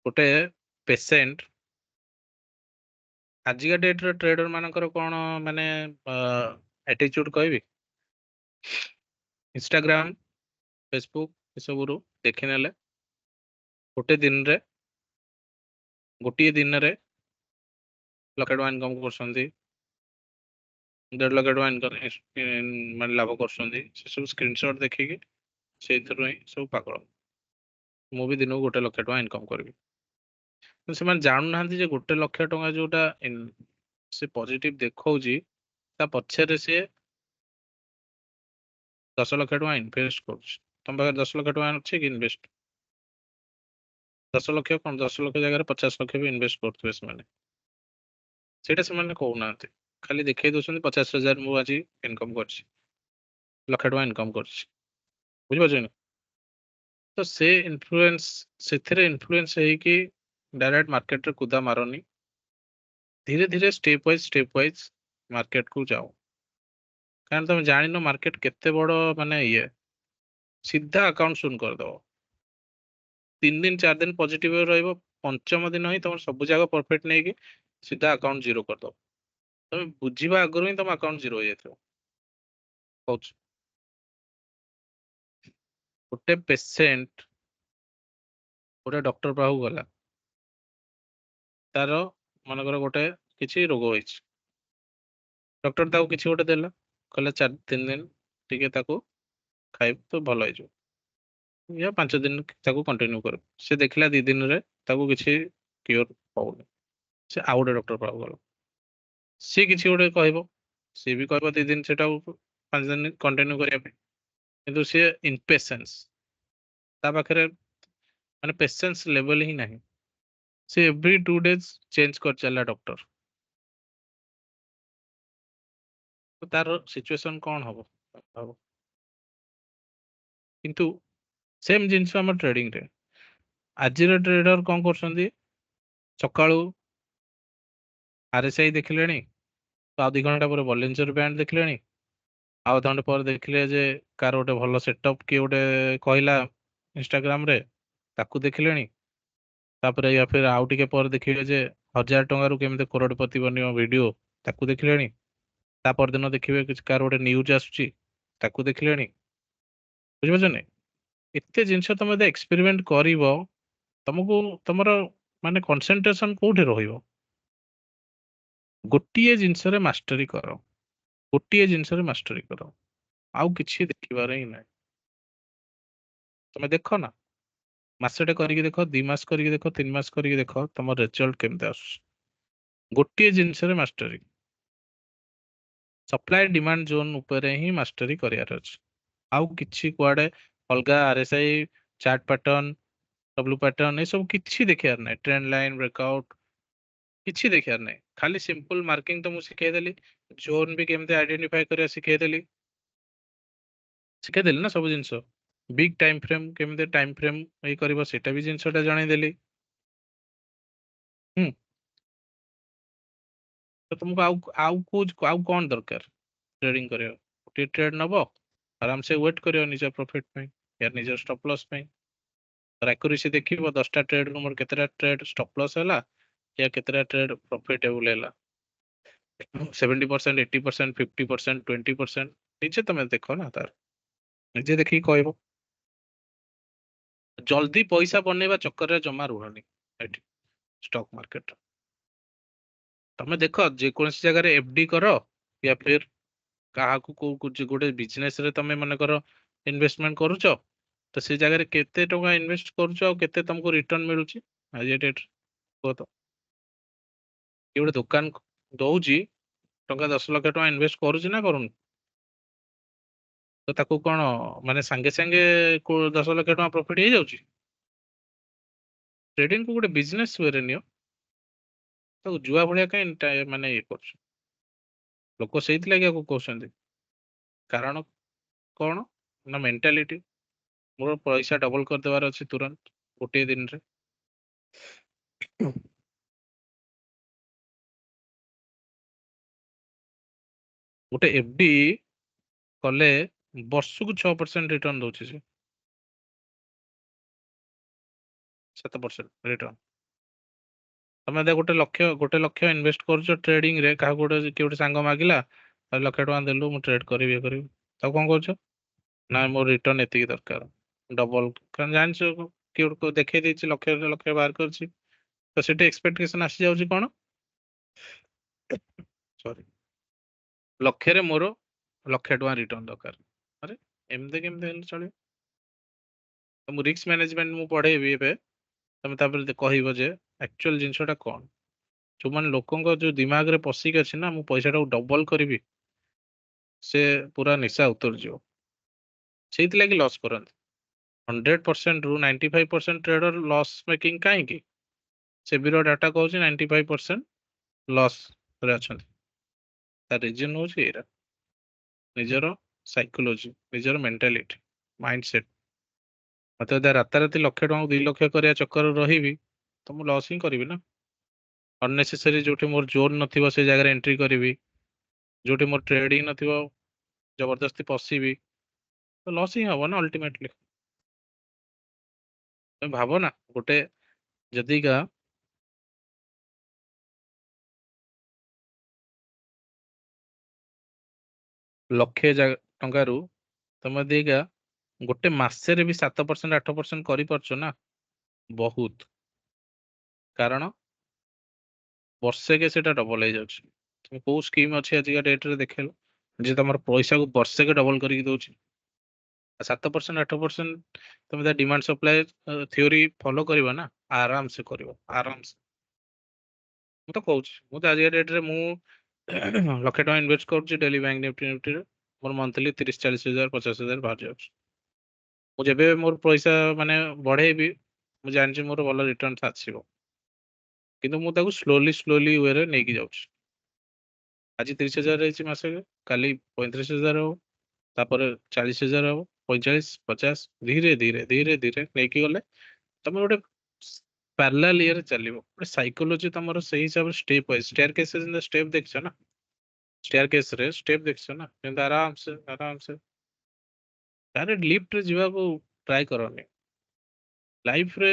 S1: ଗୋଟେ ପେସେଣ୍ଟ ଆଜିକା ଡେଟର ଟ୍ରେଡର ମାନଙ୍କର କଣ ମାନେ ଆଟିଚ୍ୟୁଡ କହିବି ଇନଷ୍ଟାଗ୍ରାମ ଫେସବୁକ୍ ଏସବୁରୁ ଦେଖିନେଲେ ଗୋଟେ ଦିନରେ ଗୋଟିଏ ଦିନରେ ଲକ୍ଷେ ଟଙ୍କା ଇନକମ କରୁଛନ୍ତି 1.5 ଲକ୍ଷ ଟଙ୍କା ମାନେ ଲାଭ କରୁଛନ୍ତି ସେ ସବୁ ସ୍କ୍ରିନଶଟ ଦେଖିକି ସେଇଥିରୁ ହିଁ ସବୁ ପାଗଳ। ମୁଁ ବି ଦିନକୁ 1 ଲକ୍ଷ ଟଙ୍କା ଇନକମ କରିବି କିନ୍ତୁ ସେମାନେ ଜାଣୁନାହାନ୍ତି ଯେ 1 ଲକ୍ଷ ଟଙ୍କା ଯୋଉଟା ସେ ପଜିଟିଭ ଦେଖଉଛି ତା ପଛରେ ସେ 10 ଲକ୍ଷ ଟଙ୍କା ଇନଭେଷ୍ଟ କରୁଛି। ତମ ପାଖରେ 10 ଲକ୍ଷ ଟଙ୍କା ଅଛି କି ଇନଭେଷ୍ଟ? 10 ଲକ୍ଷ କଣ 10 ଲକ୍ଷ ଜାଗାରେ 50 ଲକ୍ଷ ବି ଇନଭେଷ୍ଟ କରୁଥିବେ ସେମାନେ ସେଇଟା ସେମାନେ କହୁନାହାନ୍ତି ଖାଲି ଦେଖେଇ ଦଉଛନ୍ତି 50,000 ମୁଁ ଆଜି ଇନକମ କରିଛି 1 ଲକ୍ଷ ଟଙ୍କା ଇନକମ କରିଛି ବୁଝିପାରୁଛନ୍ତି। ତ ସେ ଇନଫ୍ଲୁଏନ୍ସ ସେଥିରେ ଇନଫ୍ଲୁଏନ୍ସ ହେଇକି ଡାଇରେକ୍ଟ ମାର୍କେଟରେ କୁଦା ମାରନି ଧୀରେ ଧୀରେ ଷ୍ଟେପ ୱାଇଜ ମାର୍କେଟକୁ ଯାଅ କାରଣ ତମେ ଜାଣିନ ମାର୍କେଟ କେତେ ବଡ ମାନେ ଇଏ ସିଧା ଆକାଉଣ୍ଟ ଶୂନ କରିଦବ 3 ଦିନ 4 ଦିନ ପଜିଟିଭ ରହିବ ପଞ୍ଚମ ଦିନ ହିଁ ତମର ସବୁ ଜାଗା ପ୍ରଫିଟ ନେଇକି ସିଧା ଆକାଉଣ୍ଟ ଜିରୋ କରିଦବ। ତମେ ବୁଝିବା ଆଗରୁ ହିଁ ତମ ଆକାଉଣ୍ଟ ଜିରୋ ହେଇଯାଇଥିବ କହୁଛୁ। ଗୋଟେ ପେସେଣ୍ଟ ଗୋଟେ ଡକ୍ଟର ପାଖକୁ ଗଲା ତାର ମନେକର ଗୋଟେ କିଛି ରୋଗ ହେଇଛି ଡକ୍ଟର ତାକୁ କିଛି ଗୋଟେ ଦେଲା କହିଲା 3 ଦିନ ଟିକେ ତାକୁ ଖାଇବୁ ତ ଭଲ ହେଇଯିବ ୟା 5 ଦିନ ତାକୁ କଣ୍ଟିନ୍ୟୁ କର ସେ ଦେଖିଲା 2 ଦିନରେ ତାକୁ କିଛି କ୍ଲିୟର ହଉନି ସେ ଆଉ ଗୋଟେ ଡକ୍ଟର ପାଖକୁ ଗଲା ସିଏ କିଛି ଗୋଟେ କହିବ ସିଏ ବି କହିବ 2 ଦିନ ସେଟାକୁ 5 ଦିନ କଣ୍ଟିନ୍ୟୁ କରିବା ପାଇଁ କିନ୍ତୁ ସିଏ ଇନପେସେନ୍ସ ତା ପାଖରେ ମାନେ ପେସେନ୍ସ ଲେଭେଲ ହିଁ ନାହିଁ ସେ ଏଭ୍ରି 2 ଡେଜ ଚେଞ୍ଜ କରି ଚାଲିଲା ଡକ୍ଟର ତ ତାର ସିଚୁଏସନ କଣ ହବ ହବ କିନ୍ତୁ ସେମ ଜିନିଷ ଆମ ଟ୍ରେଡିଂରେ ଆଜିର ଟ୍ରେଡର କଣ କରୁଛନ୍ତି ସକାଳୁ RSI ଦେଖିଲେଣି ତ ଆଉ 2 ଘଣ୍ଟା ପରେ ବଲିଞ୍ଜର ବ୍ୟାଣ୍ଡ ଦେଖିଲେଣି ଆଉ ଅଧଘଣ୍ଟେ ପରେ ଦେଖିଲେ ଯେ କାର ଗୋଟେ ଭଲ ସେଟଅପ୍ କିଏ ଗୋଟେ କହିଲା ଇନଷ୍ଟାଗ୍ରାମ ରେ ତାକୁ ଦେଖିଲେଣି ତାପରେ ୟା ଫିର ଆଉ ଟିକେ ପରେ ଦେଖିଲେ ଯେ 1,000 ଟଙ୍କାରୁ କେମିତି କରୋଡପତି ବନିବ ଭିଡିଓ ତାକୁ ଦେଖିଲେଣି ତା ପରଦିନ ଦେଖିବେ କିଛି କାହାର ଗୋଟେ ନ୍ୟୁଜ ଆସୁଛି ତାକୁ ଦେଖିଲେଣି ବୁଝିପାରୁଛନ୍ତି। ଏତେ ଜିନିଷ ତମେ ଯଦି ଏକ୍ସପେରିମେଣ୍ଟ କରିବ ତମକୁ ତମର ମାନେ କନସେନଟ୍ରେସନ କୋଉଠି ରହିବ ଗୋଟିଏ ଜିନିଷରେ ମାଷ୍ଟରୀ କର ଗୋଟିଏ ଜିନିଷରେ ମାଷ୍ଟରୀ କର ଆଉ କିଛି ଦେଖିବାର ହିଁ ନାହିଁ। ତମେ ଦେଖ ନା ମାସଟେ କରିକି ଦେଖ 2 ମାସ କରିକି ଦେଖ 3 ମାସ କରିକି ଦେଖ ତମ ରେଜଲ୍ଟ କେମିତି ଆସୁଛି ଗୋଟିଏ ଜିନିଷରେ ମାଷ୍ଟରୀ ସପ୍ଲାଏ ଡିମାଣ୍ଡ ଜୋନ ଉପରେ ହିଁ ମାଷ୍ଟରୀ କରିବାର ଅଛି ଆଉ କିଛି କୁଆଡେ ଅଲଗା RSI chart pattern W pattern ଏସବୁ କିଛି ଦେଖିବାର ନାହିଁ ଟ୍ରେଣ୍ଡ ଲାଇନ ବ୍ରେକଆଉଟ କିଛି ଦେଖିବାର ନାହିଁ ଖାଲି ସିମ୍ପଲ ମାର୍କିଂ ତ ମୁଁ ଶିଖେଇଦେଲି ଜୋନ୍ ବି କେମିତି ଆଇଡେଣ୍ଟିଫାଇ କରିବା ଶିଖେଇଦେଲି ନା ସବୁ ଜିନିଷ ବିଗ ଟାଇମ ଫ୍ରେମ କେମିତି ଟାଇମ ଫ୍ରେମ ଇଏ କରିବ ସେଇଟା ବି ଜିନିଷଟା ଜଣେଇଦେଲି ହୁଁ ତ ତମକୁ ଆଉ କଣ ଦରକାର ଟ୍ରେଡିଂ କରିବା ଗୋଟିଏ ଟ୍ରେଡ ନବ ଆରାମସେ ୱେଟ୍ କରିବ ନିଜ ପ୍ରଫିଟ ପାଇଁ ୟା ନିଜ ଷ୍ଟପ ଲସ୍ ପାଇଁ ଆକୁରେସି ଦେଖିବ 10ଟା ଟ୍ରେଡ ମୋର କେତେଟା ଟ୍ରେଡ ଷ୍ଟପ ଲସ୍ ହେଲା ୟା କେତେଟା ଟ୍ରେଡ ପ୍ରଫିଟେବୁଲ ହେଲା 70% 80% 50% 20% ନିଜେ ତମେ ଦେଖ ନା ତାର ନିଜେ ଦେଖିକି କହିବ ଜଲ୍ଦି ପଇସା ବନେଇବା ଚକ୍କରରେ ଜମା ରୁହନି ଏଠି ଷ୍ଟକ ମାର୍କେଟ ତମେ ଦେଖ ଯେକୌଣସି ଜାଗାରେ FD କର ୟା ଫିର କାହାକୁ ଗୋଟେ ବିଜନେସ ରେ ତମେ ମନେକର ଇନଭେଷ୍ଟମେଣ୍ଟ କରୁଛ ତ ସେ ଜାଗାରେ କେତେ ଟଙ୍କା ଇନଭେଷ୍ଟ କରୁଛ ଆଉ କେତେ ତମକୁ ରିଟର୍ନ ମିଳୁଛି ଆଜି ଡେଟ୍ କୁହ ତ କିଏ ଗୋଟେ ଦୋକାନ ଦଉଛି ଟଙ୍କା 10 ଲକ୍ଷ ଇନଭେଷ୍ଟ କରୁଛି ନା କରୁନି? ତ ତାକୁ କଣ ମାନେ ସାଙ୍ଗେ ସାଙ୍ଗେ 10 ଲକ୍ଷ ପ୍ରଫିଟ ହେଇଯାଉଛି? ଟ୍ରେଡିଂ କୁ ଗୋଟେ ବିଜନେସ ୱେରେ ନିଅ, ତାକୁ ଜୁଆ ଭଳିଆ କାଇଁ ମାନେ ଇଏ କରୁଛୁ? ଲୋକ ସେଇଥିଲାଗି ଆକୁ କହୁଛନ୍ତି। କାରଣ କଣ ନା ମେଣ୍ଟାଲିଟି, ମୋର ପଇସା ଡବଲ କରିଦେବାର ଅଛି ତୁରନ୍ତ ଗୋଟିଏ ଦିନରେ। ଗୋଟେ ଏଫଡି କଲେ ବର୍ଷକୁ 6% ରିଟର୍ନ ଦଉଛି ସେ, 7% ରିଟର୍ନ। ତମେ ଦେଖ ଗୋଟେ ଲକ୍ଷ ଇନଭେଷ୍ଟ କରୁଛ ଟ୍ରେଡିଂ ରେ, କାହାକୁ ଗୋଟେ କିଏ ଗୋଟେ ସାଙ୍ଗ ମାଗିଲା 1,00,000 ଦେଲୁ ମୁଁ ଟ୍ରେଡ କରିବି ଇଏ କରିବି, ତାକୁ କଣ କରୁଛ ନା ମୋର ରିଟର୍ନ ଏତିକି ଦରକାର ଡବଲ। କାରଣ ଜାଣିଛ କିଏ ଗୋଟେ ଦେଖେଇ ଦେଇଛି ଲକ୍ଷ ଲକ୍ଷ ବାହାର କରିଛି, ତ ସେଠି ଏକ୍ସପେକ୍ଟେସନ ଆସିଯାଉଛି କଣ, ସରି, ଲକ୍ଷରେ ମୋର 1,00,000 ରିଟର୍ନ ଦରକାର। ଆରେ ଏମିତି କେମିତି ହେଲେ ଚଳିବ? ତ ମୁଁ ରିସ୍କ ମ୍ୟାନେଜମେଣ୍ଟ ମୁଁ ପଢେଇବି ଏବେ, ତମେ ତାପରେ କହିବ ଯେ ଆକ୍ଚୁଆଲ ଜିନିଷଟା କଣ। ଯୋଉମାନେ ଲୋକଙ୍କ ଯୋଉ ଦିମାଗରେ ପଶିକି ଅଛି ନା ମୁଁ ପଇସାଟାକୁ ଡବଲ କରିବି, ସେ ପୁରା ନିଶା ଉତରିଯିବ, ସେଇଥିଲାଗି ଲସ୍ କରନ୍ତି। 100% ରୁ 95% ଟ୍ରେଡର ଲସ୍ ମେକିଂ କାହିଁକି? ସେବିର ଡାଟା କହୁଛି 95% ଲସ୍ ରେ ଅଛନ୍ତି। ତା ରିଜନ ହଉଛି ଏଇଟା, ନିଜର ସାଇକୋଲୋଜି, ନିଜର ମେଣ୍ଟାଲିଟି, ମାଇଣ୍ଡ ସେଟ। ମତେ ଯଦି ରାତାରାତି 1,00,000 2,00,000 କରିବା ଚକ୍କର ରହିବି ତ ମୁଁ ଲସ୍ ହିଁ କରିବି ନା। ଅନନେସେସରୀ ଯୋଉଠି ମୋର ଜୋନ୍ ନଥିବ ସେ ଜାଗାରେ ଏଣ୍ଟ୍ରି କରିବି, ଯୋଉଠି ମୋର ଟ୍ରେଡିଂ ନଥିବ ଜବରଦସ୍ତି ପଶିବି, ତ ଲସ୍ ହିଁ ହବ ନା ଅଲ୍ଟିମେଟଲି। ତମେ ଭାବ ନା ଗୋଟେ ଯଦିକା ଲକ୍ଷେ ଟଙ୍କାରୁ ତମେ ଦିକା ଗୋଟେ ମାସରେ ବି 7% 8% କରିପାରୁଛ ନା, ବହୁତ। କାରଣ ବର୍ଷେକେ ସେଟା ଡବଲ ହେଇଯାଉଛି। ତମେ କୋଉ ସ୍କିମ୍ ଅଛି ଆଜିକା ଡେଟରେ ଦେଖେଇଲ ଯେ ତମର ପଇସାକୁ ବର୍ଷେକେ ଡବଲ କରିକି ଦଉଛି? 7% 8% ତମେ ତା ଡିମାଣ୍ଡ ସପ୍ଲାଏ ଥିଓରି ଫଲୋ କରିବ ନା, ଆରାମ ସେ କରିବ, ଆରାମ ସେ। ମୁଁ ତ କହୁଛି, ମୁଁ ତ ଆଜିକା ଡେଟରେ ମୁଁ 1,00,000 ଇନଭେଷ୍ଟ କରୁଛି ଡେଲି ବ୍ୟାଙ୍କ ନିଫ୍ଟି ନିଫ୍ଟିରେ, ମୋର ମନ୍ଥଲି 30-40 ହଜାର 50 ହଜାର ବାହାରି ଯାଉଛି। ମୁଁ ଯେବେ ମୋର ପଇସା ମାନେ ବଢେଇବି, ମୁଁ ଜାଣିଛି ମୋର ଭଲ ରିଟର୍ନ ଆସିବ, କିନ୍ତୁ ମୁଁ ତାକୁ ସ୍ଲୋଲି ସ୍ଲୋଲି ୱେରେ ନେଇକି ଯାଉଛି। ଆଜି 30 ହଜାର ହେଇଛି ମାସକେ, କାଲି 35 ହଜାର ହବ, ତାପରେ 40 ହଜାର ହବ, 45 50, ଧୀରେ ଧୀରେ ଧୀରେ ଧୀରେ ନେଇକି ଗଲେ ତମେ ଗୋଟେ ପ୍ୟାରାଲାଲ ଇଏରେ ଚାଲିବ। ଗୋଟେ ସାଇକୋଲୋଜି ତମର ସେଇ ହିସାବରେ ଷ୍ଟେପ ୱାଇଜ, ଷ୍ଟେୟାର କେସ ଯେମିତି ଷ୍ଟେପ ଦେଖିଛ ନା, ଷ୍ଟେୟାର କେସ ରେ ଷ୍ଟେପ ଦେଖିଛ ନା, ଯେମିତି ଆରାମ ସେ ଆରାମ ସେ। ଡାଇରେକ୍ଟ ଲିଫ୍ଟ ରେ ଯିବାକୁ ଟ୍ରାଏ କରନି। ଲାଇଫରେ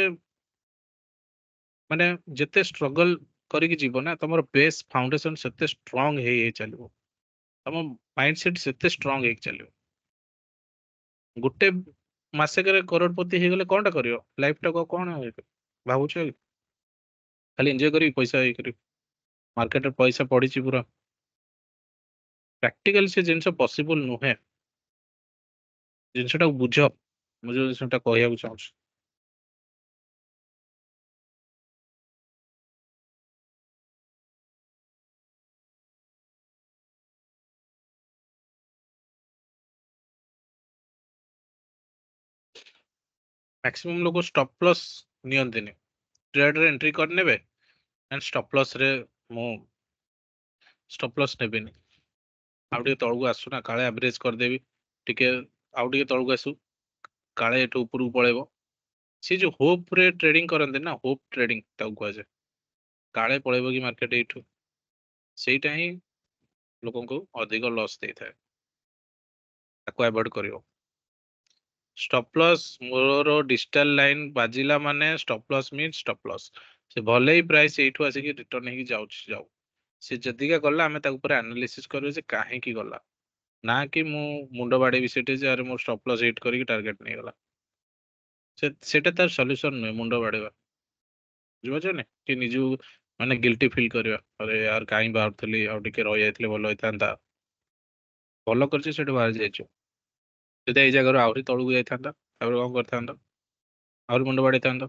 S1: ମାନେ ଯେତେ ଷ୍ଟ୍ରଗଲ କରିକି ଯିବ ନା, ତମର ବେସ୍ ଫାଉଣ୍ଡେସନ ସେତେ ଷ୍ଟ୍ରଙ୍ଗ ହେଇ ହେଇ ଚାଲିବ, ତମ ମାଇଣ୍ଡ ସେଟ ସେତେ ଷ୍ଟ୍ରଙ୍ଗ ହେଇକି ଚାଲିବ। ଗୋଟେ ମାସକରେ କରୋଡପତି ହେଇଗଲେ କଣଟା କରିବ? ଲାଇଫ ଟାକୁ ଆଉ କଣ ଭାବୁଛ କି? ଖାଲି ଏନଜୟ କରିବି ପଇସା ଇଏ କରିବି, ମାର୍କେଟରେ ପଇସା ପଡିଛି ପୁରା। ପ୍ରାକ୍ଟିକାଲି ସେ ଜିନିଷ ପସିବଲ ନୁହେଁ, ଜିନିଷଟାକୁ ବୁଝ, ମୁଁ ଯୋଉ ଜିନିଷଟା କହିବାକୁ ଚାହୁଁଛି। ମ୍ୟାକ୍ସିମମ୍ ଲୋକ ଷ୍ଟପ ଲସ୍ ନିଅନ୍ତିନି, ଟ୍ରେଡରେ ଏଣ୍ଟ୍ରି କରିନେବେ ଆଣ୍ଡ ଷ୍ଟପ ଲସ୍ ରେ ମୁଁ ଷ୍ଟପ ଲସ୍ ନେବେନି। ଆଉ ଟିକେ ତଳକୁ ଆସୁ ନା, କାଳେ ଆଭରେଜ କରିଦେବି, ଟିକେ ଆଉ ଟିକେ ତଳକୁ ଆସୁ, କାଳେ ଏଠୁ ଉପରକୁ ପଳେଇବ। ସେ ଯୋଉ ହୋପ ରେ ଟ୍ରେଡିଂ କରନ୍ତି ନା, ହୋପ ଟ୍ରେଡିଂ ତାକୁ କୁହାଯାଏ, କାଳେ ପଳେଇବ କି ମାର୍କେଟ ଏଇଠୁ, ସେଇଟା ହିଁ ଲୋକଙ୍କୁ ଅଧିକ ଲସ୍ ଦେଇଥାଏ, ତାକୁ ଆଭଏଡ କରିବ। ଷ୍ଟପ ଲସ୍, ମୋର ଡିଜିଟାଲ ଲାଇନ ବାଜିଲା ମାନେ stop loss means stop loss. ସେ ଭଲେ ହିଁ ପ୍ରାଇସ୍ ଏଇଠୁ ଆସିକି ରିଟର୍ନ ହେଇକି ଯାଉଛି ଯାଉ, ସେ ଯଦିକା ଗଲା ଆମେ ତାକୁ ପୁରା ଆନାଲିସିସ୍ କରିବୁ ଯେ କାହିଁକି ଗଲା, ନା କି ମୁଁ ମୁଣ୍ଡ ବାଡେଇବି ସେଠି ଯେ ଆରେ ମୋର ଷ୍ଟପ ଲସ୍ ହିଟ୍ କରିକି ଟାର୍ଗେଟ ନେଇଗଲା। ସେଟା ତାର ସଲ୍ୟୁସନ ନୁହେଁ ମୁଣ୍ଡ ବାଡେଇବା, ବୁଝିପାରୁଛ ନା, କି ନିଜକୁ ମାନେ ଗିଲ୍ଟି ଫିଲ୍ କରିବା, ଆରେ ୟାର କାହିଁ ବାହାରୁଥିଲି, ଆଉ ଟିକେ ରହିଯାଇଥିଲେ ଭଲ ହେଇଥାନ୍ତା। ଭଲ କରିଛି ସେଠୁ ବାହାରି ଯାଇଛୁ, ଯଦି ଏଇ ଜାଗାରୁ ଆହୁରି ତଳକୁ ଯାଇଥାନ୍ତା ତାପରେ କଣ କରିଥାନ୍ତ? ଆହୁରି ମୁଣ୍ଡ ବାଡେଇଥାନ୍ତ,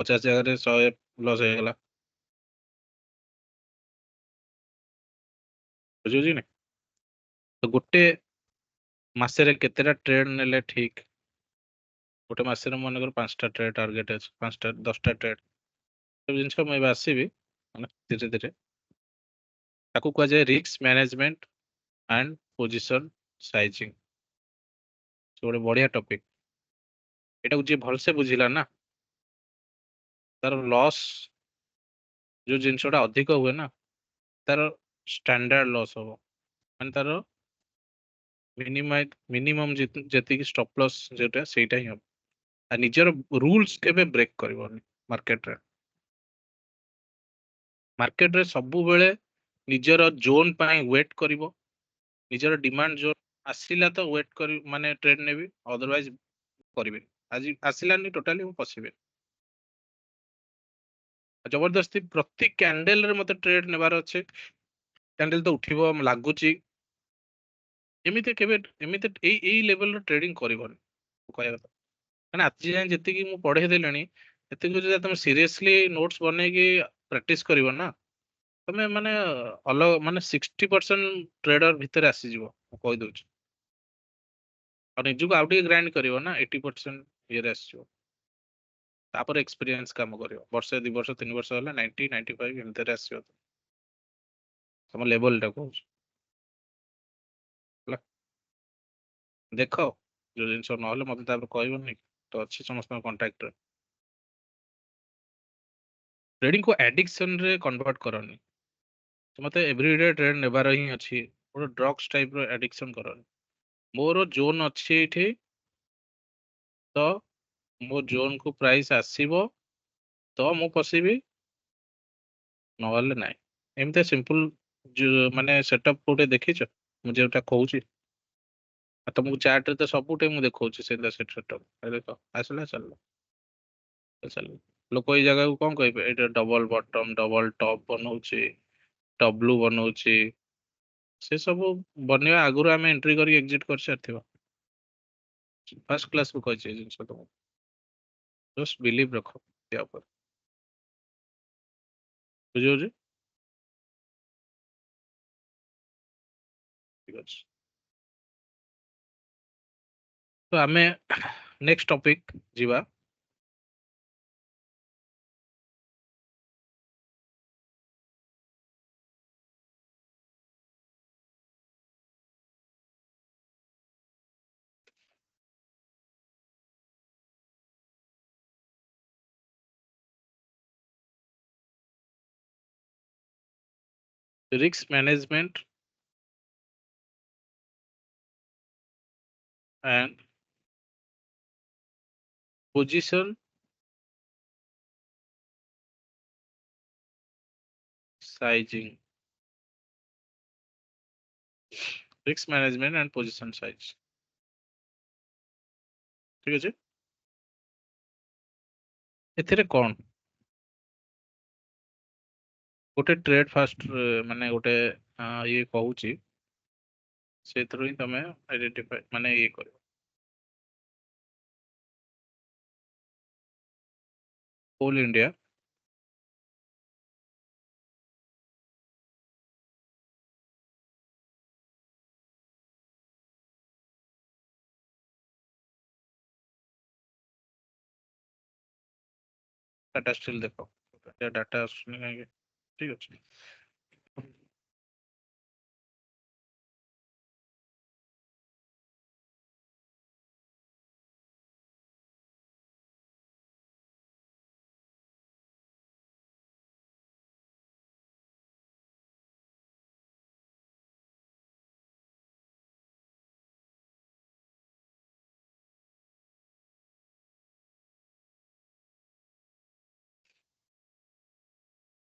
S1: 50 ଜାଗାରେ 100 ଲସ୍ ହେଇଗଲା। ବୁଝୁଛି ନା? ତ ଗୋଟେ ମାସରେ କେତେଟା ଟ୍ରେଡ୍ ନେଲେ ଠିକ? ଗୋଟେ ମାସରେ ମନେକର 5ଟା ଟ୍ରେଡ୍ ଟାର୍ଗେଟ ଅଛି, 5ଟା 10ଟା ଟ୍ରେଡ୍। ସବୁ ଜିନିଷ ମୁଁ ଏବେ ଆସିବି ମାନେ ଧୀରେ ଧୀରେ। ତାକୁ କୁହାଯାଏ ରିସ୍କ ମ୍ୟାନେଜମେଣ୍ଟ ଆଣ୍ଡ ପୋଜିସନ ସାଇଜିଂ। ଗୋଟେ ବଢିଆ ଟପିକ। ଏଟାକୁ ଯିଏ ଭଲସେ ବୁଝିଲା ନା, ତାର ଲସ୍, ଯୋଉ ଜିନିଷଟା ଅଧିକ ହୁଏ ନା, ତାର ଷ୍ଟାଣ୍ଡାର୍ଡ ଲସ୍ ହବ। ମାନେ ତାର ମିନିମମ୍ ଯେତିକି ଷ୍ଟପ୍ ଲସ୍ ଯୋଉଟା ସେଇଟା ହିଁ ହବ। ଆଉ ନିଜର ରୁଲ୍ସ କେବେ ବ୍ରେକ୍ କରିବନି। ମାର୍କେଟରେ ମାର୍କେଟରେ ସବୁବେଳେ ନିଜର ଜୋନ୍ ପାଇଁ ୱେଟ୍ କରିବ। ନିଜର ଡିମାଣ୍ଡ ଜୋନ୍ ଆସିଲା ତ ୱେଟ୍ କରି ମାନେ ଟ୍ରେଡ୍ ନେବି, ଅଦରୱାଇଜ କରିବେନି। ଆଜି ଆସିଲାନି ଟୋଟାଲି ମୁଁ ପଶିବେନି। ଜବରଦସ୍ତି ପ୍ରତି କ୍ୟାଣ୍ଡେଲ ରେ ମତେ ଟ୍ରେଡ୍ ନେବାର ଅଛି, କ୍ୟାଣ୍ଡେଲ ତ ଉଠିବ ଲାଗୁଛି, ଏମିତି କେବେ ଏମିତି ଏଇ ଲେଭେଲର ଟ୍ରେଡିଂ କରିବନି ମୁଁ କହିବା କଥା। ମାନେ ଆଜି ଯାଏଁ ଯେତିକି ମୁଁ ପଢେଇ ଦେଲିଣି, ଏତିକି ଯଦି ତମେ ସିରିୟସଲି ନୋଟ୍ସ ବନେଇକି ପ୍ରାକ୍ଟିସ କରିବ ନା, ତମେ ମାନେ ଅଲଗା ମାନେ 60% ଟ୍ରେଡର ଭିତରେ ଆସିଯିବ ମୁଁ କହିଦଉଛି। ଆଉ ନିଜକୁ ଆଉ ଟିକେ ଗ୍ରାଇଣ୍ଡ କରିବ ନା, 80% ଇଏରେ ଆସିଯିବ। ତାପରେ ଏକ୍ସପିରିଏନ୍ସ କାମ କରିବ, ବର୍ଷେ 2 ବର୍ଷ 3 ବର୍ଷ ହେଲା 90 95 ଏମିତିରେ ଆସିବ ତମ ଲେଭେଲଟା କହୁଛି ହେଲା। ଦେଖ, ଯୋଉ ଜିନିଷ ନହେଲେ ମତେ ତାପରେ କହିବନି, ତ ଅଛି ସମସ୍ତଙ୍କ କଣ୍ଟାକ୍ଟରେ। ଟ୍ରେଡିଂକୁ ଆଡିକ୍ସନରେ କନଭର୍ଟ କରନି। ମତେ ଏଭ୍ରିଡେ ଟ୍ରେଡ୍ ନେବାର ହିଁ ଅଛି, ଗୋଟେ ଡ୍ରଗ୍ସ ଟାଇପର ଆଡିକ୍ସନ କରନି। ମୋର ଜୋନ୍ ଅଛି ଏଇଠି, ତ ମୋ ଜୋନକୁ ପ୍ରାଇସ୍ ଆସିବ ତ ମୁଁ ପଶିବି, ନହେଲେ ନାହିଁ। ଏମିତି ସିମ୍ପଲ ମାନେ ସେଟଅପ୍ କୋଉଟେ ଦେଖିଛ ମୁଁ ଯୋଉଟା କହୁଛି? ଆଉ ତମକୁ ଚାର୍ଟରେ ତ ସବୁଠି ମୁଁ ଦେଖଉଛି ସେଟା ସେଟଅପ୍। ଦେଖ ଆସିଲା ଚାଲିଲା ଚାଲିଲା। ଲୋକ ଏଇ ଜାଗାକୁ କଣ କହିବେ, ଏଇଟା ଡବଲ ବଟମ ଡବଲ ଟପ୍ ବନଉଛି, ଟବ୍ଲୁ ବନଉଛି। ସେ ସବୁ ବନେଇବା ଆଗରୁ ଆମେ ଏଣ୍ଟ୍ରି କରି ଏକ୍ଜିଟ୍ କରିସାରିଥିବା। ଫାର୍ଷ୍ଟ କ୍ଲାସରୁ କହିଛି ଏ ଜିନିଷ ତମକୁ, ଜଷ୍ଟ ବିଲିଭ ରଖ ୟା ଉପରେ। ବୁଝିହଉଛି? ଠିକ ଅଛି, ତ ଆମେ ନେକ୍ସଟ ଟପିକ ଯିବା। Risk management and position sizing. Risk management and position size. ଠିକ ଅଛି। ଏଥିରେ କଣ ଗୋଟେ ଟ୍ରେଡ ଫାଷ୍ଟ ମାନେ ଗୋଟେ ଇଏ କହୁଛି, ସେଇଥିରୁ ହିଁ ତମେ ଆଇଡେଣ୍ଟିଫାଇ ମାନେ ଇଏ କରିବ। ହୋଲ ଇଣ୍ଡିଆ ଡାଟା ଷ୍ଟିଲ ଦେଖ, ଡାଟା ଆସୁନି କାହିଁକି? ଠିକ ଅଛି।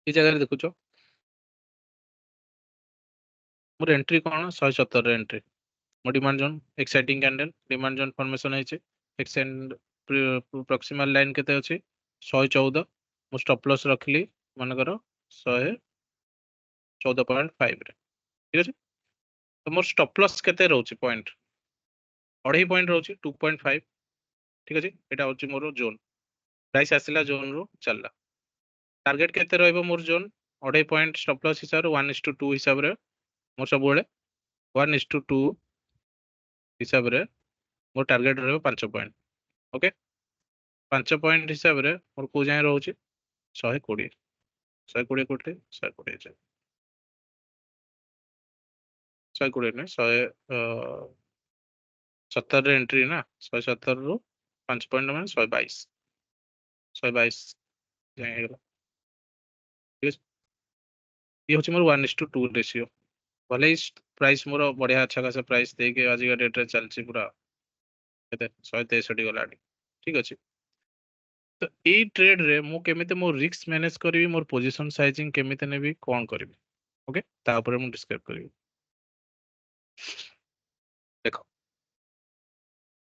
S1: ଏଇ ଜାଗାରେ ଦେଖୁଛ ମୋର ଏଣ୍ଟ୍ରି କଣ, 117 ଏଣ୍ଟ୍ରି। ମୋ demand zone exciting candle, demand zone formation ହେଇଛି। ଏକ୍ସଟେଣ୍ଡ ପ୍ରକ୍ସିମାଲ ଲାଇନ କେତେ ଅଛି? 114। ମୁଁ ଷ୍ଟପ ଲସ୍ ରଖିଲି ମନେକର 114.5 ରେ। ଠିକ ଅଛି। ତ ମୋର ଷ୍ଟପ ଲସ୍ କେତେ ରହୁଛି ପଏଣ୍ଟ? 2.5 ପଏଣ୍ଟ ରହୁଛି, 2.5। ଠିକ ଅଛି, ଏଇଟା ହଉଛି ମୋର ଜୋନ୍। ପ୍ରାଇସ୍ ଆସିଲା ଜୋନ୍ ରୁ ଚାଲିଲା। ଟାର୍ଗେଟ କେତେ ରହିବ ମୋର ଜୋନ୍? 2.5 ପଏଣ୍ଟ ଷ୍ଟପ ଲସ୍ ହିସାବରେ 1:2 ହିସାବରେ मोर सब 1:2 हिसाब रे मोर टार्गेट रहिबो 5 पॉइंट। ओके 5 पॉइंट हिसाब रे मोर को जाय रहउची 120 120 कोटी 120 जाय 120 नहीं 170 रे एंट्री ना 170 रु 5 पॉइंट में 122 जाय हेगला। ठीक है ये होची मोर 1:2 रेशियो। भले ही प्राइस मोर बढ़िया अच्छा खासा प्राइस देके आज का डेट रे चलची पूरा केते 163 गलाडी। ठीक अछि तो एई ट्रेड रे मु केमिते मोर रिस्क मैनेज करबी मोर पोजीशन साइजिंग केमिते नेबी कोन करबी। ओके ता ऊपर मु डिस्क्राइब करबी। देखो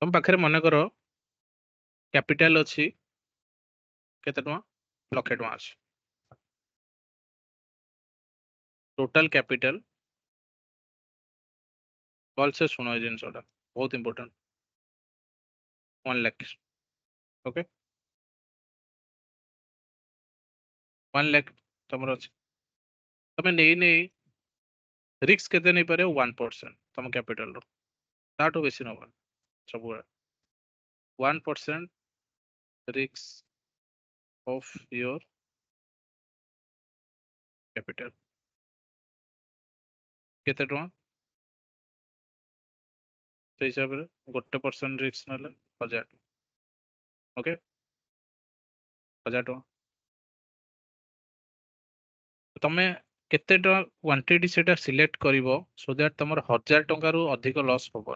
S1: तुम पाखरे मन कर कैपिटल अछि केते टका लक्षे टका अछि टोटल कैपिटल भल से सुनो जिनसटा बहुत इंपोर्टेंट 1 लाख। ओके 1 लाख तुमर अछि तमे नेई नेई रिस्क केते नहीं पारे 1% तुम कैपिटल रो ताठो बेसी नबा सब 1% रिस्क ऑफ योर कैपिटल केते टका से हिसाब रे 1% रिस्क नले 1000। ओके 1000 टका तमे केते टका क्वांटिटी सेटा सिलेक्ट करिवो सो दैट तमर 1000 टका रु अधिक लॉस होबो।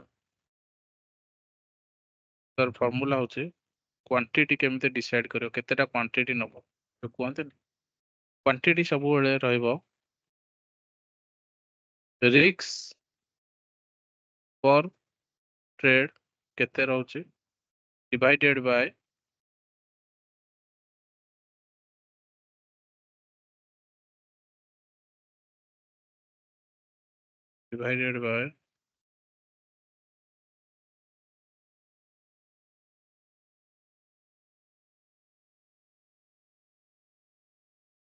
S1: सर फार्मूला होची क्वांटिटी केमते डिसाइड करियो केतेटा क्वांटिटी नबो तो कोनते क्वांटिटी सब बेले रहइबो रिस्क पर ट्रेड केते रहउची divided by divided by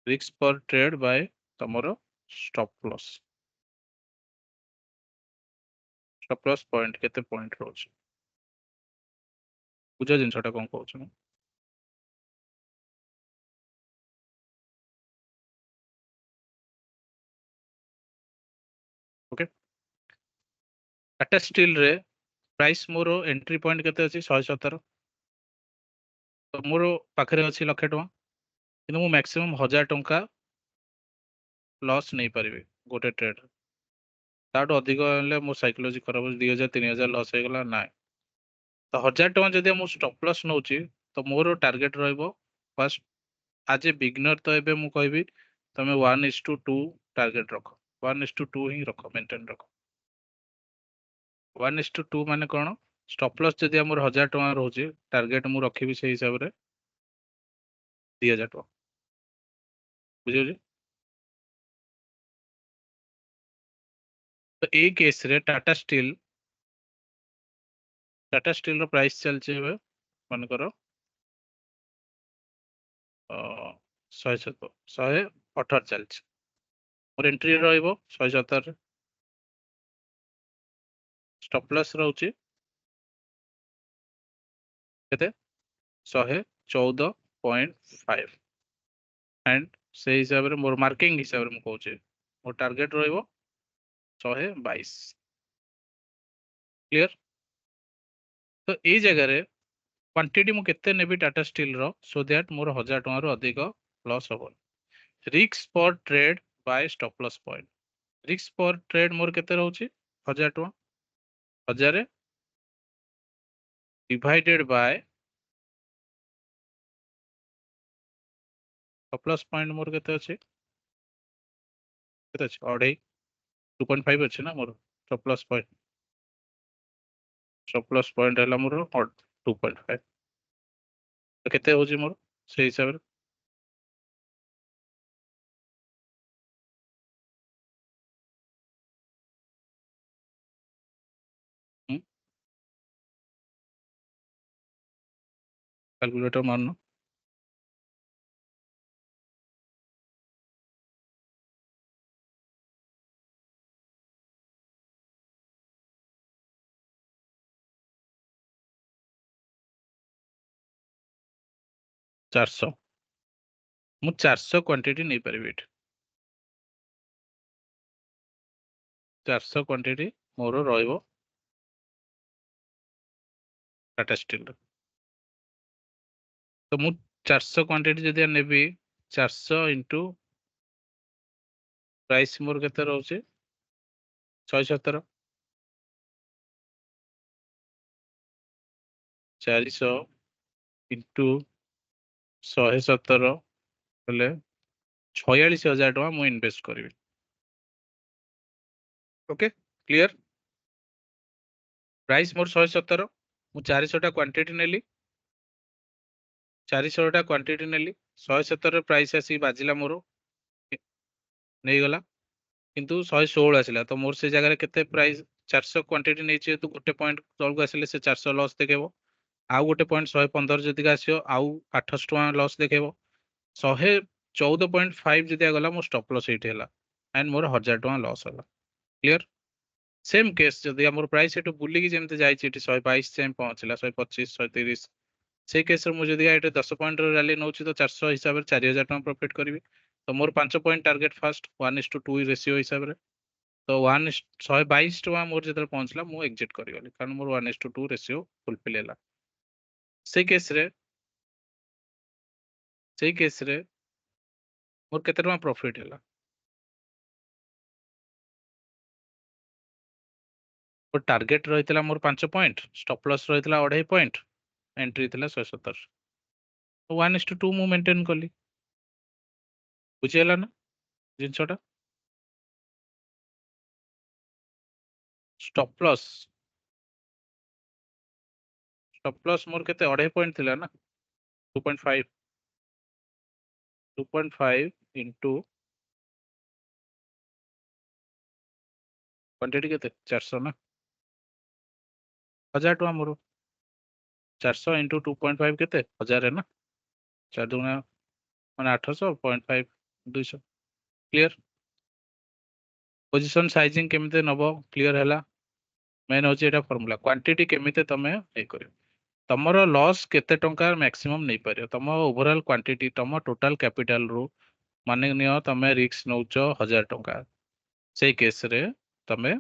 S1: risk per trade by तमरो स्टॉप लॉस पॉइंट केते पॉइंट रहउची बुझा जिनसटा कोन कहउछ ना। ओके टाटा स्टील रे प्राइस मोरो एंट्री पॉइंट केते अछि 117 तो मोरो पाखरे अछि लक्षे टका किंतु मु मैक्सिमम 1000 टका लॉस नहीं पारिबे गोटे ट्रेड ताठू अधिक हेले मो साइकोलॉजी खराब हो 2000 3000 लॉस हो गला ना तो 1000 टका जदि मु स्टॉप लॉस नउची तो मोर टार्गेट रहइबो फर्स्ट आज ए बिगनर तो एबे मु कहबी तमे 1:2 टार्गेट रखो 1:2 ही रखो मेंटेन रखो 1:2 माने कौन स्टॉप लॉस जदि हमर 1000 टका रहउची टार्गेट मु रखिबी से हिसाब रे 2000 टका बुझियो तो ए केस रे टाटा स्टील रो प्राइस चलचे एबे मन करो 118 चलचे मोर एंट्री रहइबो 117 स्टॉप लॉस रहउची केते 114.5 एंड से हिसाब रे मोर मार्किंग हिसाब रे मु कहउचे मोर टार्गेट रहइबो 122 क्लियर। तो ए जगह रे क्वांटिटी मु केते नेबी टाटा स्टील रो सो दैट मोर 1000 टका रो अधिक लॉस हो risk per trade by stop loss point risk per trade मोर केते रहउची 1000 टका 1000 divided by stop loss point मोर केते अछि केते अछि 2.5 अछि ना मोर स्टॉप लॉस पॉइंट हला मोर 2.5 तो केते होची मोर से हिसाब रे कैलकुलेटर मारनो 400 ମୁଁ 400 କ୍ୱାଣ୍ଟିଟି ନେଇପାରିବି ଏଠି। 400 କ୍ୱାଣ୍ଟିଟି ମୋର ରହିବ ଟାଟା ଷ୍ଟିଲର। ତ ମୁଁ 400 କ୍ୱାଣ୍ଟିଟି ଯଦି ନେବି 400 ଇଣ୍ଟୁ ପ୍ରାଇସ୍ ମୋର କେତେ ରହୁଛି 117। 400 ଇଣ୍ଟୁ 117 ହେଲେ 46,000 ଟଙ୍କା ମୁଁ ଇନଭେଷ୍ଟ କରିବି। Okay clear. ପ୍ରାଇସ୍ ମୋର 117, ମୁଁ 400ଟା କ୍ୱାଣ୍ଟିଟି ନେଲି, 400ଟା କ୍ୱାଣ୍ଟିଟି ନେଲି, 117ର ପ୍ରାଇସ୍ ଆସିକି ବାଜିଲା ମୋର ନେଇଗଲା, କିନ୍ତୁ 116 ଆସିଲା। ତ ମୋର ସେ ଜାଗାରେ କେତେ ପ୍ରାଇସ୍ 400 କ୍ୱାଣ୍ଟିଟି ନେଇଛି ଯେହେତୁ ଗୋଟେ ପଏଣ୍ଟ ତଳକୁ ଆସିଲେ ସେ 400 ଲସ୍ ଦେଖେଇବ। ଆଉ ଗୋଟେ ପଏଣ୍ଟ 115 ଯଦି ଆସିବ ଆଉ 800 ଟଙ୍କା ଲସ୍ ଦେଖେଇବ। 114.5 ଯଦି ଗଲା ମୋ ଷ୍ଟପ୍ ଲସ୍ ଏଇଠି ହେଲା ଆଣ୍ଡ ମୋର 1000 ଟଙ୍କା ଲସ୍ ହେଲା। କ୍ଲିୟର। ସେମ୍ କେସ୍ ଯଦି ଆମର ପ୍ରାଇସ୍ ଏଠୁ ବୁଲିକି ଯେମିତି ଯାଇଛି ଏଠି 122 ଯାଏଁ ପହଞ୍ଚିଲା, 125 130, ସେଇ କେସ୍ରେ ମୁଁ ଯଦି ଏଠି 10 ପଏଣ୍ଟର ରାଲି ନେଉଛି ତ 400 ହିସାବରେ 4000 ଟଙ୍କା ପ୍ରଫିଟ୍ କରିବି। ତ ମୋର 5 ପଏଣ୍ଟ ଟାର୍ଗେଟ ଫାଷ୍ଟ 1:2 ରେସିଓ ହିସାବରେ। ତ 122 ଟଙ୍କା ମୋର ଯେତେବେଳେ ପହଞ୍ଚିଲା ମୁଁ ଏକ୍ଜିଟ୍ କରିଗଲି କାରଣ ମୋର 1:2 ରେସିଓ ଫୁଲଫିଲ୍ ହେଲା। ସେଇ କେସ୍ରେ ମୋର କେତେ ଟଙ୍କା ପ୍ରଫିଟ୍ ହେଲା? ମୋର ଟାର୍ଗେଟ ରହିଥିଲା ମୋର 5 ପଏଣ୍ଟ, ଷ୍ଟପ୍ ଲସ୍ ରହିଥିଲା 2.5 ପଏଣ୍ଟ, ଏଣ୍ଟ୍ରି ଥିଲା 117। 1:2 ମୁଁ ମେଣ୍ଟେନ୍ କଲି। ବୁଝିହେଲା ନା ଜିନିଷଟା? ଷ୍ଟପ୍ ଲସ୍ ମୋର କେତେ 2.5 ପଏଣ୍ଟ ଥିଲା ନା, 2.5 ଇଣ୍ଟୁ କ୍ୱାଣ୍ଟିଟି କେତେ 400 ନା, 1000 ଟଙ୍କା ମୋର। 400 ଇଣ୍ଟୁ 2.5 କେତେ 1000 ନା, 4 ଦୁଗୁଣା ମାନେ 800, 0.5 200। କ୍ଲିୟର। ପୋଜିସନ ସାଇଜିଂ କେମିତି ନବ କ୍ଲିୟର ହେଲା। ମେନ୍ ହଉଛି ଏଇଟା ଫର୍ମୁଲା, କ୍ୱାଣ୍ଟିଟି କେମିତି ତମେ ଇଏ କରିବ। ତମର ଲସ୍ କେତେ ଟଙ୍କା ମ୍ୟାକ୍ସିମମ୍ ନେଇପାରିବ ତମ ଓଭରଅଲ୍ କ୍ୱାଣ୍ଟିଟି ତମ ଟୋଟାଲ କ୍ୟାପିଟାଲରୁ। ମାନେ ନିଅ ତମେ ରିସ୍କ ନଉଛ 1000 ଟଙ୍କା, ସେଇ କେସ୍ରେ ତମେ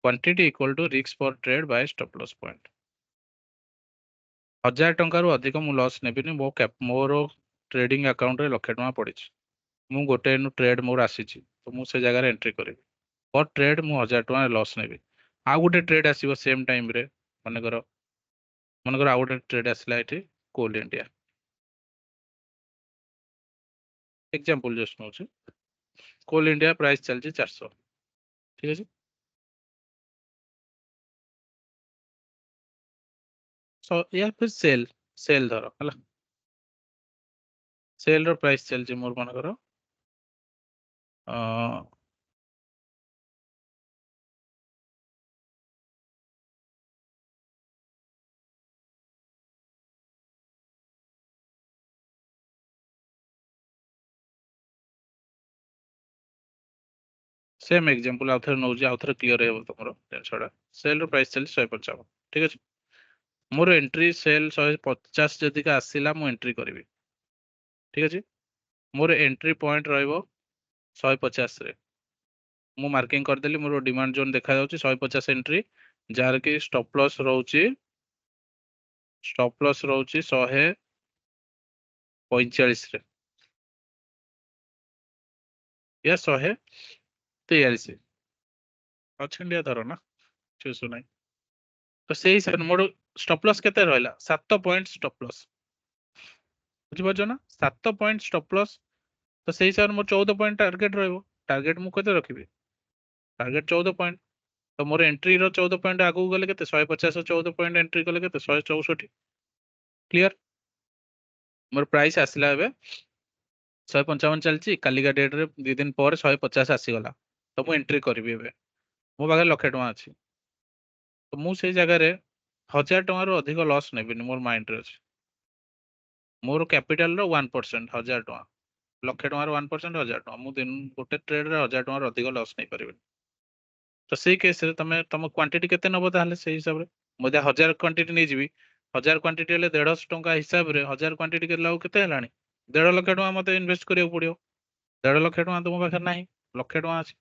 S1: quantity equal to risk per trade Bai stop loss point. 1000 ଟଙ୍କାରୁ ଅଧିକ ମୁଁ ଲସ୍ ନେବିନି। ମୋର ଟ୍ରେଡିଂ ଆକାଉଣ୍ଟରେ 1,00,000 ଟଙ୍କା ପଡ଼ିଛି, ମୁଁ ଗୋଟେ ଟ୍ରେଡ୍ ମୋର ଆସିଛି ତ ମୁଁ ସେ ଜାଗାରେ ଏଣ୍ଟ୍ରି କରିବି। ପର ଟ୍ରେଡ୍ ମୁଁ 1000 ଟଙ୍କା ଲସ୍ ନେବି। ଆଉ ଗୋଟେ ଟ୍ରେଡ୍ ଆସିବ ସେମ୍ ଟାଇମ୍ରେ, ମନେକର ଆଉ ଗୋଟେ ଟ୍ରେଡ୍ ଆସିଲା ଏଠି କୋଲ୍ ଇଣ୍ଡିଆ, ଏକ୍ଜାମ୍ପଲ ଜଷ୍ଟ ନଉଛି। କୋଲ୍ ଇଣ୍ଡିଆ ପ୍ରାଇସ୍ ଚାଲିଛି 400, ଠିକ ଅଛି। या फिर ସେଲ୍ ଧର ହେଲା, ସେଲ୍ ର ପ୍ରାଇସ୍ ଚାଲିଛି ମୋର ମନେକର ସେମ୍ ଏକ୍ଜାମ୍ପଲ ଆଉ ଥରେ ନଉଛି, ଆଉ ଥରେ କ୍ଲିୟର ହେବ ତମର ଜିନିଷଟା। ସେଲ୍ ର ପ୍ରାଇସ୍ ଚାଲିଛି 155, ଠିକ ଅଛି। ମୋର ଏଣ୍ଟ୍ରି ସେଲ୍ 150 ଯଦି ଆସିଲା ମୁଁ ଏଣ୍ଟ୍ରି କରିବି, ଠିକ ଅଛି। ମୋର ଏଣ୍ଟ୍ରି ପଏଣ୍ଟ ରହିବ 150ରେ, ମୁଁ ମାର୍କିଂ କରିଦେଲି ମୋର ଡିମାଣ୍ଡ ଜୋନ୍ ଦେଖାଯାଉଛି 150 ଏଣ୍ଟ୍ରି, ଯାହାର କି ଷ୍ଟପ୍ ଲସ୍ ରହୁଛି 145ରେ या 143 ଅଛନ୍ତି ଧର ନା, ଚୁଜୁ ନାହିଁ। ତ ସେଇ ହିସାବରେ ମୋର ଷ୍ଟପ୍ ଲସ୍ କେତେ ରହିଲା 7 ପଏଣ୍ଟ ଷ୍ଟପ୍ ଲସ୍, ବୁଝିପାରୁଛ ନା 7 ପଏଣ୍ଟ ଷ୍ଟପ୍ ଲସ୍। ତ ସେଇ ହିସାବରେ ମୋର 14 ପଏଣ୍ଟ ଟାର୍ଗେଟ ରହିବ। ଟାର୍ଗେଟ ମୁଁ କେତେ ରଖିବି, ଟାର୍ଗେଟ 14 ପଏଣ୍ଟ। ତ ମୋର ଏଣ୍ଟ୍ରିର 14 ପଏଣ୍ଟ ଆଗକୁ ଗଲେ କେତେ 150 14 ପଏଣ୍ଟ ଏଣ୍ଟ୍ରି କଲେ କେତେ 164। କ୍ଲିୟର। ମୋର ପ୍ରାଇସ୍ ଆସିଲା ଏବେ 155 ଚାଲିଛି, କାଲିକା ଡେଟ୍ରେ 2 ଦିନ ପରେ 150 ଆସିଗଲା, ତ ମୁଁ ଏଣ୍ଟ୍ରି କରିବି। ଏବେ ମୋ ପାଖରେ 1,00,000 ଟଙ୍କା ଅଛି, ତ ମୁଁ ସେଇ ଜାଗାରେ 1000 ଟଙ୍କାରୁ ଅଧିକ ଲସ୍ ନେବିନି, ମୋର ମାଇଣ୍ଡରେ ଅଛି। ମୋର କ୍ୟାପିଟାଲର 1%, 1000 ଟଙ୍କା, 1,00,000 ଟଙ୍କାର 1% 1000 ଟଙ୍କା। ମୁଁ ଗୋଟେ ଟ୍ରେଡରେ 1000 ଟଙ୍କାରୁ ଅଧିକ ଲସ୍ ନେଇପାରିବିନି। ତ ସେଇ କେସ୍ରେ ତମେ ତମ କ୍ୱାଣ୍ଟିଟି କେତେ ନବ ତାହେଲେ ସେଇ ହିସାବରେ। ମୁଁ ଯଦି 1000 କ୍ୱାଣ୍ଟିଟି ନେଇଯିବି 1000 କ୍ୱାଣ୍ଟିଟି ହେଲେ 150 ଟଙ୍କା ହିସାବରେ 1000 କ୍ୱାଣ୍ଟିଟି କେତେ ଲାଭ କେତେ ହେଲାଣି? 1.5 ଲକ୍ଷ ଟଙ୍କା ମତେ ଇନଭେଷ୍ଟ କରିବାକୁ ପଡିବ। 1.5 ଲକ୍ଷ ଟଙ୍କା ତ ମୋ ପାଖରେ ନାହିଁ, ଲକ୍ଷେ ଟଙ୍କା ଅଛି।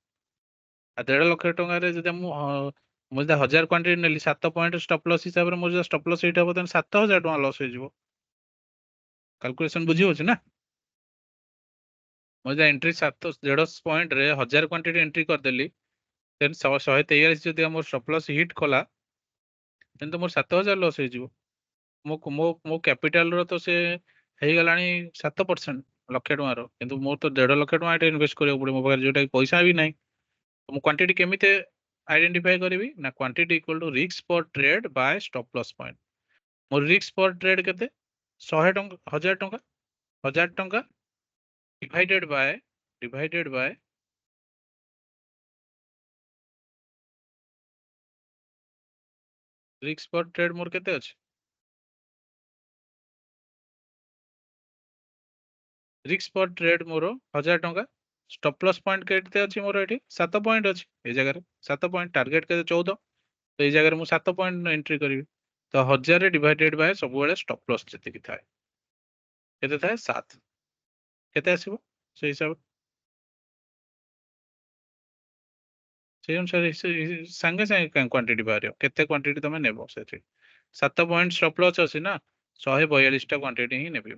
S1: ଆଉ 1.5 ଲକ୍ଷ ଟଙ୍କାରେ ଯଦି ମୁଁ ଯଦି 1000 କ୍ୱାଣ୍ଟିଟି ନେଲି 7 ପଏଣ୍ଟ ଷ୍ଟପ୍ ଲସ୍ ହିସାବରେ ମୋର ଯଦି ଷ୍ଟପ୍ ଲସ୍ ଏଇଟା ହବ ତାହେଲେ 7000 ଟଙ୍କା ଲସ୍ ହେଇଯିବ। କାଲକୁଲେସନ ବୁଝି ହଉଛି ନା? ମୁଁ ଯଦି ଏଣ୍ଟ୍ରି 1.5 ପଏଣ୍ଟରେ 1000 କ୍ୱାଣ୍ଟିଟି ଏଣ୍ଟ୍ରି କରିଦେଲି, ଦେନ୍ 143 ଯଦି ଆମର ଷ୍ଟପ୍ ଲସ୍ ହିଟ୍ କଲା ଦେନ୍ ତ ମୋର 7000 ଲସ୍ ହେଇଯିବ। ମୋ ମୋ ମୋ କ୍ୟାପିଟାଲର ତ ସେ ହେଇଗଲାଣି 7% ଲକ୍ଷେ ଟଙ୍କାର, କିନ୍ତୁ ମୋର ତ 1.5 ଲକ୍ଷ ଟଙ୍କା ଏଟା ଇନଭେଷ୍ଟ କରିବାକୁ ପଡିବ ମୋ ପାଖରେ, ଯୋଉଟା କି ପଇସା ବି ନାହିଁ। ମୁଁ କ୍ୱାଣ୍ଟିଟି କେମିତି ଆଇଡେଣ୍ଟିଫାଇ କରିବି ନା quantity equal to risk per trade by stop loss point. ମୋର ରିସ୍କ ପର ଟ୍ରେଡ୍ କେତେ? 100 ଟଙ୍କା, 1000 ଟଙ୍କା, 1000 ଟଙ୍କା divided by risk per trade ମୋର କେତେ ଅଛି? ରିସ୍କ ପର ଟ୍ରେଡ୍ ମୋର 1000 ଟଙ୍କା। ଷ୍ଟପ୍ ଲସ୍ ପଏଣ୍ଟ କେତେ ଅଛି ମୋର ଏଠି? 7 ପଏଣ୍ଟ ଅଛି ଏଇ ଜାଗାରେ। 7 ପଏଣ୍ଟ, ଟାର୍ଗେଟ କେତେ? 14। ତ ଏଇ ଜାଗାରେ ମୁଁ 7 ପଏଣ୍ଟ ଏଣ୍ଟ୍ରି କରିବି। ତ 1000 ଡିଭାଇଡେଡ୍ ବାय ସବୁବେଳେ ଷ୍ଟପ୍ ଲସ୍ ଯେତିକି ଥାଏ କେତେ ଥାଏ? 7। କେତେ ଆସିବ ସେଇ ହିସାବରେ? ସେଇ ଅନୁସାରେ ସାଙ୍ଗେ ସାଙ୍ଗେ କ୍ୱାଣ୍ଟିଟି ବାହାରିବ, କେତେ କ୍ୱାଣ୍ଟିଟି ତମେ ନେବ ସେଥିରେ। 7 ପଏଣ୍ଟ ଷ୍ଟପ୍ ଲସ୍ ଅଛି ନା, 142ଟା କ୍ୱାଣ୍ଟିଟି ହିଁ ନେବି।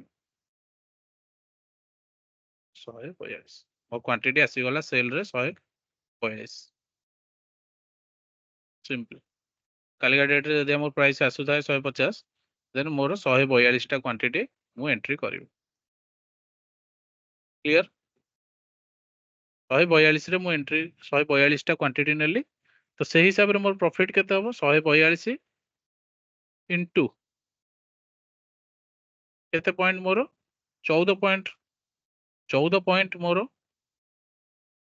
S1: 142 ମୋ କ୍ୱାଣ୍ଟିଟି ଆସିଗଲା ସେଲରେ 142। ସିମ୍ପଲ। କାଲିକା ଡେଟ୍ରେ ଯଦି ଆମର ପ୍ରାଇସ୍ ଆସୁଥାଏ 150, ଦେନ୍ ମୋର 142ଟା କ୍ୱାଣ୍ଟିଟି ମୁଁ ଏଣ୍ଟ୍ରି କରିବି। କ୍ଲିୟର? 142ରେ ମୁଁ ଏଣ୍ଟ୍ରି 142ଟା କ୍ୱାଣ୍ଟିଟି ନେଲି, ତ ସେଇ ହିସାବରେ ମୋର ପ୍ରଫିଟ୍ କେତେ ହବ? 142 ଇଣ୍ଟୁ କେତେ ପଏଣ୍ଟ ମୋର? 14 ପଏଣ୍ଟ। 14 ପଏଣ୍ଟ ମୋର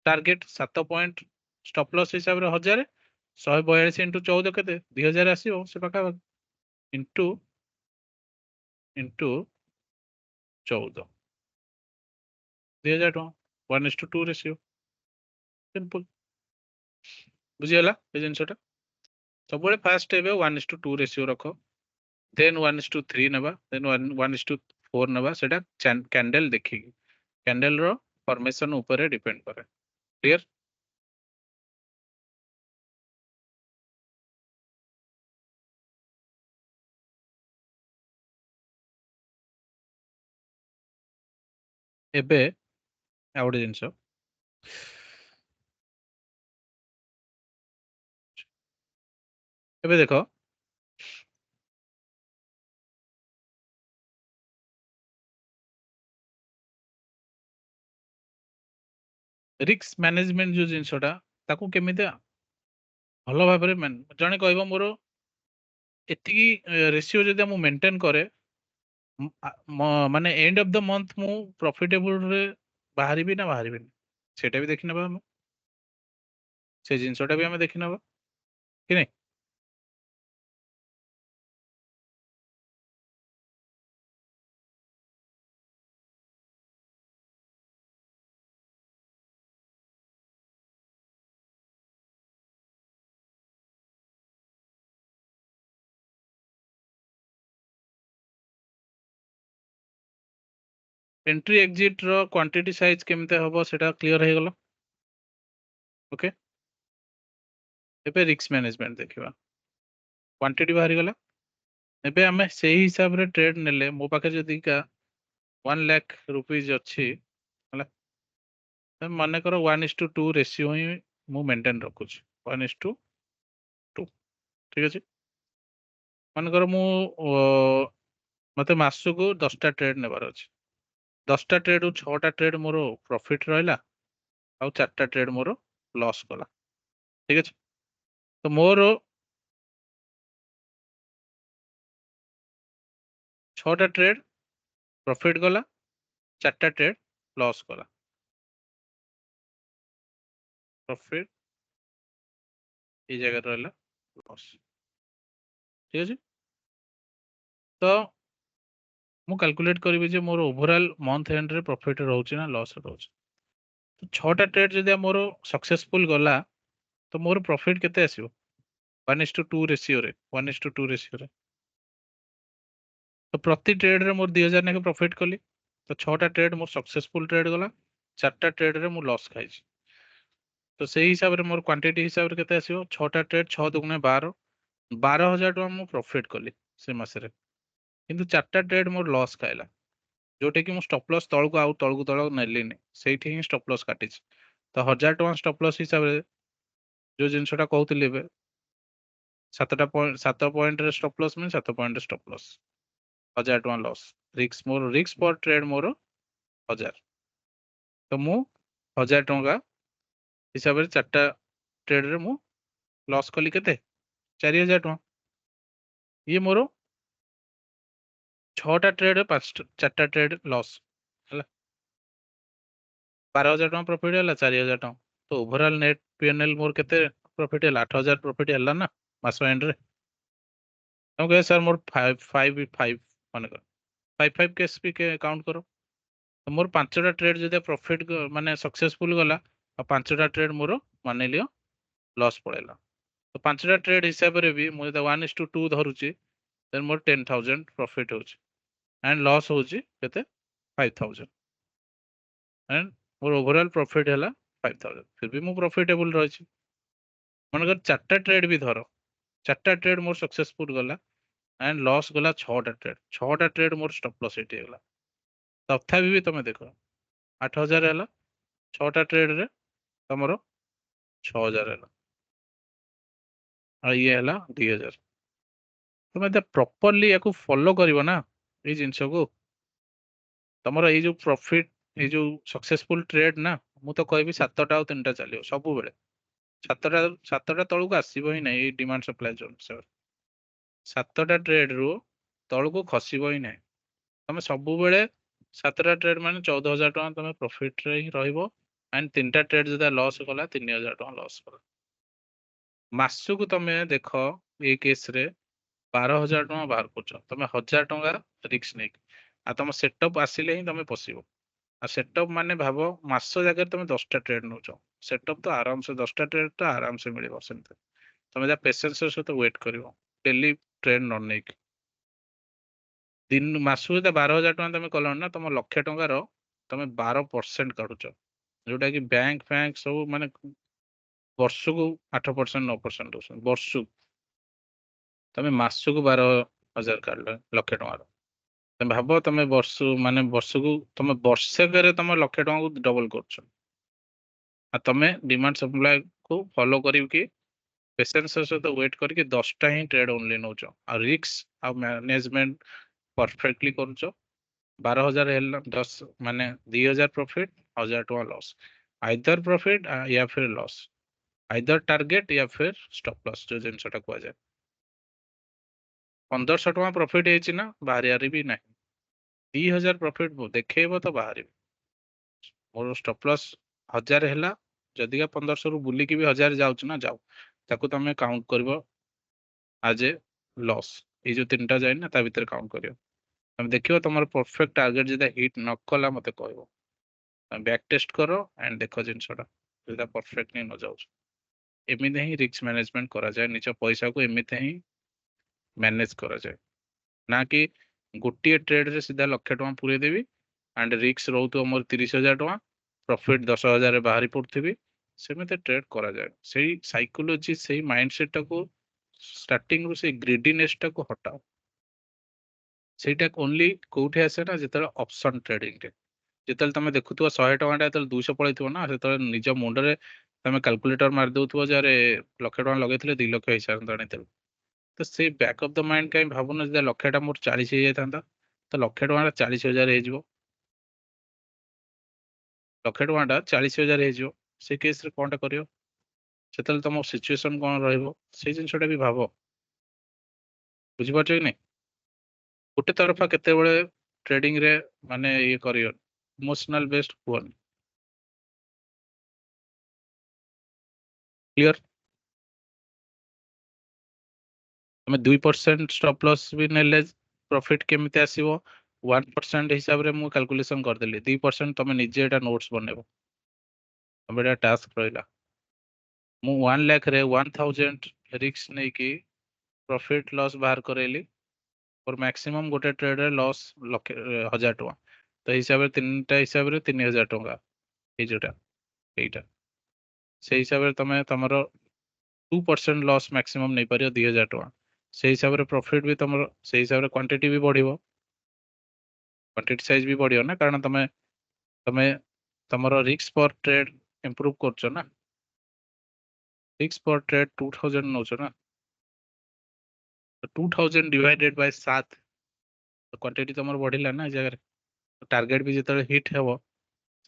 S1: ଟାର୍ଗେଟ, 7 ପଏଣ୍ଟ ଷ୍ଟପ୍ ଲସ୍ ହିସାବରେ 1000, 142 ଇଣ୍ଟୁ 14 କେତେ? 2000 ଆସିବ ସେ ପାଖାପାଖି, ଇଣ୍ଟୁ 14 2000 ଟଙ୍କା, 1:2 ରେସିଓ। ସିମ୍ପଲ। ବୁଝିଗଲା ଏ ଜିନିଷଟା? ସବୁବେଳେ ଫାଷ୍ଟ ଏବେ 1:2 ରେସିଓ ରଖ, ଦେନ୍ 1:3 ନେବା, ଦେନ୍ 1:4 ନେବା। ସେଟା କ୍ୟାଣ୍ଡେଲ ଦେଖିକି, କ୍ୟାଣ୍ଡେଲ ର ଫର୍ମେସନ ଉପରେ ଡିପେଣ୍ଡ କରେ। କ୍ଲିୟର? ଏବେ ଆଉ ଗୋଟେ ଜିନିଷ, ଏବେ ଦେଖ ରିସ୍କ ମ୍ୟାନେଜମେଣ୍ଟ ଯୋଉ ଜିନିଷଟା, ତାକୁ କେମିତି ଭଲ ଭାବରେ ଜଣେ କହିବ ମୋର ଏତିକି ରେସିଓ ଯଦି ମୁଁ ମେଣ୍ଟେନ କରେ, ମାନେ ଏଣ୍ଡ ଅଫ ଦ ମନ୍ଥ ମୁଁ ପ୍ରଫିଟେବୁଲ ରେ ବାହାରିବି ନା ବାହାରିବିନି, ସେଇଟା ବି ଦେଖିନେବା ଆମେ। ସେ ଜିନିଷଟା ବି ଆମେ ଦେଖିନେବା କି ନାଇଁ? ଏଣ୍ଟ୍ରି ଏକ୍ଜିଟ୍ ର କ୍ୱାଣ୍ଟିଟି ସାଇଜ କେମିତି ହବ ସେଟା କ୍ଲିୟର ହେଇଗଲା। ଓକେ, ଏବେ ରିସ୍କ ମ୍ୟାନେଜମେଣ୍ଟ ଦେଖିବା। କ୍ୱାଣ୍ଟିଟି ବାହାରିଗଲା। ଏବେ ଆମେ ସେଇ ହିସାବରେ ଟ୍ରେଡ ନେଲେ, ମୋ ପାଖରେ ଯଦି 1 ଲାख ରୁପିଜ ଅଛି ହେଲା, ମନେକର 1:2 ରେସିଓ ହିଁ ମୁଁ ମେଣ୍ଟେନ ରଖୁଛି, 1:2। ଠିକ ଅଛି, ମନେକର ମୁଁ ମତେ ମାସକୁ 10ଟା ଟ୍ରେଡ ନେବାର ଅଛି। 10ଟା ଟ୍ରେଡ ରୁ 6ଟା ଟ୍ରେଡ ମୋର ପ୍ରଫିଟ ରହିଲା, ଆଉ 4ଟା ଟ୍ରେଡ ମୋର ଲସ୍ ଗଲା। ଠିକ ଅଛି, ତ ମୋର 6ଟା ଟ୍ରେଡ ପ୍ରଫିଟ ଗଲା, 4ଟା ଟ୍ରେଡ ଲସ୍ ଗଲା। ପ୍ରଫିଟ ଏଇ ଜାଗାରେ ରହିଲା, ଲସ୍। ଠିକ ଅଛି, ତ ମୁଁ କାଲକୁଲେଟ କରିବି ଯେ ମୋର ଓଭରଅଲ୍ ମନ୍ଥ ଏଣ୍ଡରେ ପ୍ରଫିଟ ରହୁଛି ନା ଲସ୍ ରହୁଛି। ତ 6ଟା ଟ୍ରେଡ ଯଦି ମୋର ସକ୍ସେସଫୁଲ ଗଲା, ତ ମୋର ପ୍ରଫିଟ କେତେ ଆସିବ? 1:2 ରେସିଓରେ, 1:2 ରେସିଓରେ तो प्रति ट्रेड रे मोर 2000 नेके प्रॉफिट कली। तो 6टा ट्रेड मोर सक्सेसफुल ट्रेड गला, 4टा ट्रेड रे मु लॉस खाइछि। तो सेही हिसाब रे मोर क्वांटिटी हिसाब रे केते आसीबो, 6टा ट्रेड 6 दुगुणे 12, 12000 टका मु प्रॉफिट कली से मासरे। किंतु 4टा ट्रेड मोर लॉस खाइला, जोटे कि मु स्टॉप लॉस तळको आउ तळको तळ नेलिनी, ସେଇଠି ହିଁ स्टॉप लॉस काटिछि। तो 1000 टका स्टॉप लॉस हिसाब रे जो जिनसटा कहउतली एबे 7 पॉइंट रे स्टॉप लॉस में 7 पॉइंट रे स्टॉप लॉस, 1000 टका लॉस। रिक्स पर ट्रेड मोर 1000। तो मु 1000 टका हिसाब रे 4टा ट्रेड रे मु लॉस कली केते 4000 टका। ये मोर 6टा ट्रेड रे 4टा ट्रेड लॉस ହେଲା, 12000 टका प्रॉफिट ହେଲା, 4000 टका। तो ओवरऑल नेट पीएनएल मोर केते प्रॉफिट ହେଲା, 8000 प्रॉफिट ହେଲା ना मास एंड रे। हम कहे सर मोर 5 माने 5 केस भी के काउंट करो। तो मोर 5टा ट्रेड जदि प्रॉफिट माने सक्सेसफुल गला, और 5टा ट्रेड मोर माने लियो लॉस पड़ेला। तो 5टा ट्रेड हिसाब रे भी मु जदि 1:2 धरुची, देन मोर 10000 प्रॉफिट होची एंड लॉस होची केते 5000। एंड मोर ओवरऑल प्रॉफिट हैला 5000, फिर भी मु प्रॉफिटेबल रही। मनकर 4टा ट्रेड भी धर, 4टा ट्रेड मोर सक्सेसफुल गला एंड लॉस गला 6टा ट्रेड, 6टा ट्रेड मोर स्टॉप लॉस एटी गला। तथापि भी तमे देखो 8000 हैला, 6टा ट्रेड रे तमरो 6000 हैला, और ये हैला 2000। तमे त प्रॉपर्ली याकू फॉलो करिवो ना ए जिंस को। तमरो ए जो प्रॉफिट, ए जो सक्सेसफुल ट्रेड ना, मु तो कहबी 7टा और 3टा चलियो सब बेले। 7टा तळକୁ आसीबो ही नाही, डिमांड सप्लाई जोन से 7टा ट्रेड रू तळକୁ खसिबो ही नाही। तमे सब बेले 7टा ट्रेड माने 14000 टका तमे प्रॉफिट रे ही रहइबो, एंड 3टा ट्रेड जदा लॉस गला 3000 टका लॉस गला। मासକୁ तमे देखो ए केस रे 12000 टका बाहर करछ, तमे 1000 टका रिस्क नै आ तम सेटअप आसिले ही तमे पसिबो। आ सेटअप माने भाबो मास जगह तमे 10टा ट्रेड नउछ, सेटअप तो आराम से 10टा ट्रेड तो आराम से मिलिबो सेमते। तमे जा पेशेंस सहित वेट करिवो डेली ट्रेड न नै। दिन मासु जदा 12000 टका तमे कलो ना, तम लक्ष टकार तमे 12% काढुछ, जोटा कि बैंक फैंक सब माने वर्षको 8% 9% दउछन वर्षको। तमे मासको 12000 काढलो लक्ष टकार, तमे भाबो तमे वर्ष माने वर्षको तमे वर्षकरे तमे लक्ष टका को डबल करछ। आ तमे डिमांड सप्लाई को फॉलो करिव कि पेशेंस सहित वेट करके 10टा ही ट्रेड ओनली नउछ, आ रिस्क आ मैनेजमेंट परफेक्टली करूछ। 12000 हेला 10 माने 2000 प्रॉफिट, 1000 टका लॉस, आइदर प्रॉफिट या फिर लॉस, आइदर टारगेट या फिर स्टॉप लॉस जो जिनसटा को जाय। 1500 टका प्रॉफिट हेछि ना, बाहरियारी भी नाही। 2000 प्रॉफिट देखेबो तो बाहरी मोर स्टॉप लॉस 1000 हेला, जदि का 1500 रु बुली की भी 1000 जाउछ ना जाऊ, ताको तमे काउंट करबो आज ए लॉस। ए जो 3टा जाय ना ता भीतर काउंट करियो, तमे देखियो तमर परफेक्ट टारगेट जदा हिट न कला मते कहबो। तमे बैक टेस्ट करो एंड देखो जिनसटा जदा परफेक्टली न जाउछ। एमिते ही रिस्क मैनेजमेंट करा जाय, निज पैसा को एमिते ही मैनेज करा जाय, ना कि गोटे ट्रेड रे सीधा लक्ष टका पूरे देवी एंड रिस्क रहउतो मोर 30000 टका, प्रॉफिट 10000 रे बाहरी पड़थिबी। सेमिते ट्रेड करा जाय, सेही साइकोलॉजी सेही माइंडसेट को स्टार्टिंग रू से ग्रीडीनेस टा को हटाओ। ସେଇଟା ଓनली କୋଉଠି ଆସେ ନା ଯେତେବେଳେ ଅପସନ ଟ୍ରେଡିଂ ରେ, ଯେତେବେଳେ ତମେ ଦେଖୁଥିବ 100 ଟଙ୍କା ଟା ଯେତେବେଳେ 200 ପଳେଇଥିବ ନା, ସେତେବେଳେ ନିଜ ମୁଣ୍ଡରେ ତମେ କାଲକୁଲେଟର ମାରି ଦଉଥିବ ଯେ ଆରେ ଲକ୍ଷ ଟଙ୍କା ଲଗେଇଥିଲେ 2 ଲକ୍ଷ ହେଇସାରନ୍ତା ଆଣିଥିଲି। ତ ସେଇ ବ୍ୟାକ୍ ଅଫ୍ ଦ ମାଇଣ୍ଡ କାହିଁ ଭାବୁନ ଯେ ଲକ୍ଷ ଟା ମୋର 40 ହେଇଯାଇଥାନ୍ତା, ତ ଲକ୍ଷ ଟଙ୍କା ଟା 40,000 ହେଇଯିବ, ଲକ୍ଷ ଟଙ୍କା ଟା 40,000 ହେଇଯିବ। ସେଇ କେସ ରେ କଣଟା କରିବ, ସେତେବେଳେ ତମ ସିଚୁଏସନ କଣ ରହିବ ସେଇ ଜିନିଷଟା ବି ଭାବ। ବୁଝିପାରୁଛ କି ନାଇଁ? ଗୋଟେ ତରଫା କେତେବେଳେ ଟ୍ରେଡିଂ ରେ ମାନେ ଇଏ କରିବ, ଇମୋସନାଲ ବେସ୍ଡ ହୁଅନି। କ୍ଲିୟର? ତମେ 2% ଷ୍ଟପ ଲସ୍ ବି ନେଲେ ପ୍ରଫିଟ କେମିତି ଆସିବ, 1% ହିସାବରେ ମୁଁ କାଲକୁଲେସନ କରିଦେଲି। 2% ତମେ ନିଜେ ଏଟା ନୋଟ୍ସ ବନେଇବ, ତମେ ଏଟା ଟାସ୍କ ରହିଲା। ମୁଁ 1 ଲାଖ ରେ 1000 ରିସ୍କ ନେଇକି ପ୍ରଫିଟ ଲସ୍ ବାହାର କରେଇଲି, ମୋର ମ୍ୟାକ୍ସିମମ୍ ଗୋଟେ ଟ୍ରେଡରେ ଲସ୍ 1000 ଟଙ୍କା। ତ ଏଇ ହିସାବରେ ତିନିଟା ହିସାବରେ 3000 ଟଙ୍କା ଏଇ ଯୋଉଟା ଏଇଟା। ସେଇ ହିସାବରେ ତମେ ତମର 2% ଲସ୍ ମ୍ୟାକ୍ସିମମ୍ ନେଇପାରିବ 2000 ଟଙ୍କା। ସେଇ ହିସାବରେ ପ୍ରଫିଟ୍ ବି ତମର ସେଇ ହିସାବରେ କ୍ୱାଣ୍ଟିଟି ବି ବଢିବ, କ୍ୱାଣ୍ଟିଟି ସାଇଜ ବି ବଢିବ ନା, କାରଣ ତମେ ତମେ ତମର ରିସ୍କ ପର ଟ୍ରେଡ ଇମ୍ପ୍ରୁଭ କରୁଛ ନା। ରିସ୍କ ପର ଟ୍ରେଡ 2000 ନଉଛ ନା, 2000 ଡିଭାଇଡେଡ ବାଇ 7, କ୍ୱାଣ୍ଟିଟି ତମର ବଢିଲା ନା ଏ ଜାଗାରେ। ଟାର୍ଗେଟ ବି ଯେତେବେଳେ ହିଟ୍ ହେବ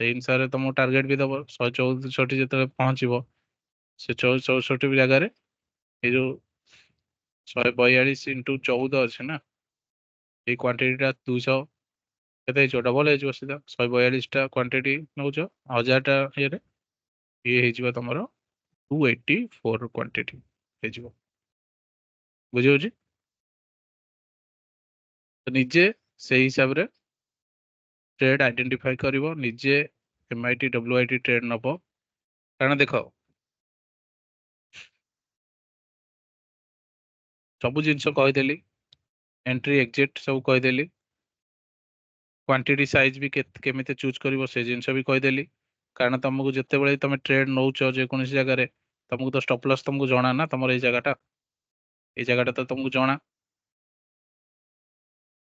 S1: ସେଇ ଅନୁସାରେ ତମକୁ ଟାର୍ଗେଟ ବି ଦବ। 164 ଯେତେବେଳେ ପହଞ୍ଚିବ ସେ 164 ଜାଗାରେ ଏଇ ଯୋଉ 142 ଇଣ୍ଟୁ 14 ଅଛି ନା, ଏଇ କ୍ୱାଣ୍ଟିଟିଟା 200 କେତେ ହେଇଯିବ, ଡବଲ ହେଇଯିବ ସିଧା। 142ଟା କ୍ୱାଣ୍ଟିଟି ନଉଛ 1000ଟା ଇଏରେ, ଇଏ ହେଇଯିବ ତମର 284 କ୍ୱାଣ୍ଟିଟି ହେଇଯିବ। ବୁଝିହଉଛି? ତ ନିଜେ ସେଇ ହିସାବରେ ଟ୍ରେଡ ଆଇଡେଣ୍ଟିଫାଇ କରିବ, ନିଜେ MIT WIT ଟ୍ରେଡ ନବ। କାରଣ ଦେଖ ସବୁ ଜିନିଷ କହିଦେଲି, ଏଣ୍ଟ୍ରି ଏକ୍ଜିଟ୍ ସବୁ କହିଦେଲି, କ୍ୱାଣ୍ଟିଟି ସାଇଜ ବି କେମିତି ଚୁଜ୍ କରିବ ସେ ଜିନିଷ ବି କହିଦେଲି। କାରଣ ତମକୁ ଯେତେବେଳେ ତମେ ଟ୍ରେଡ ନଉଛ ଯେକୌଣସି ଜାଗାରେ, ତମକୁ ତ ଷ୍ଟପ ଲସ୍ ତମକୁ ଜଣା ନା, ତମର ଏଇ ଜାଗାଟା ତ ତମକୁ ଜଣା।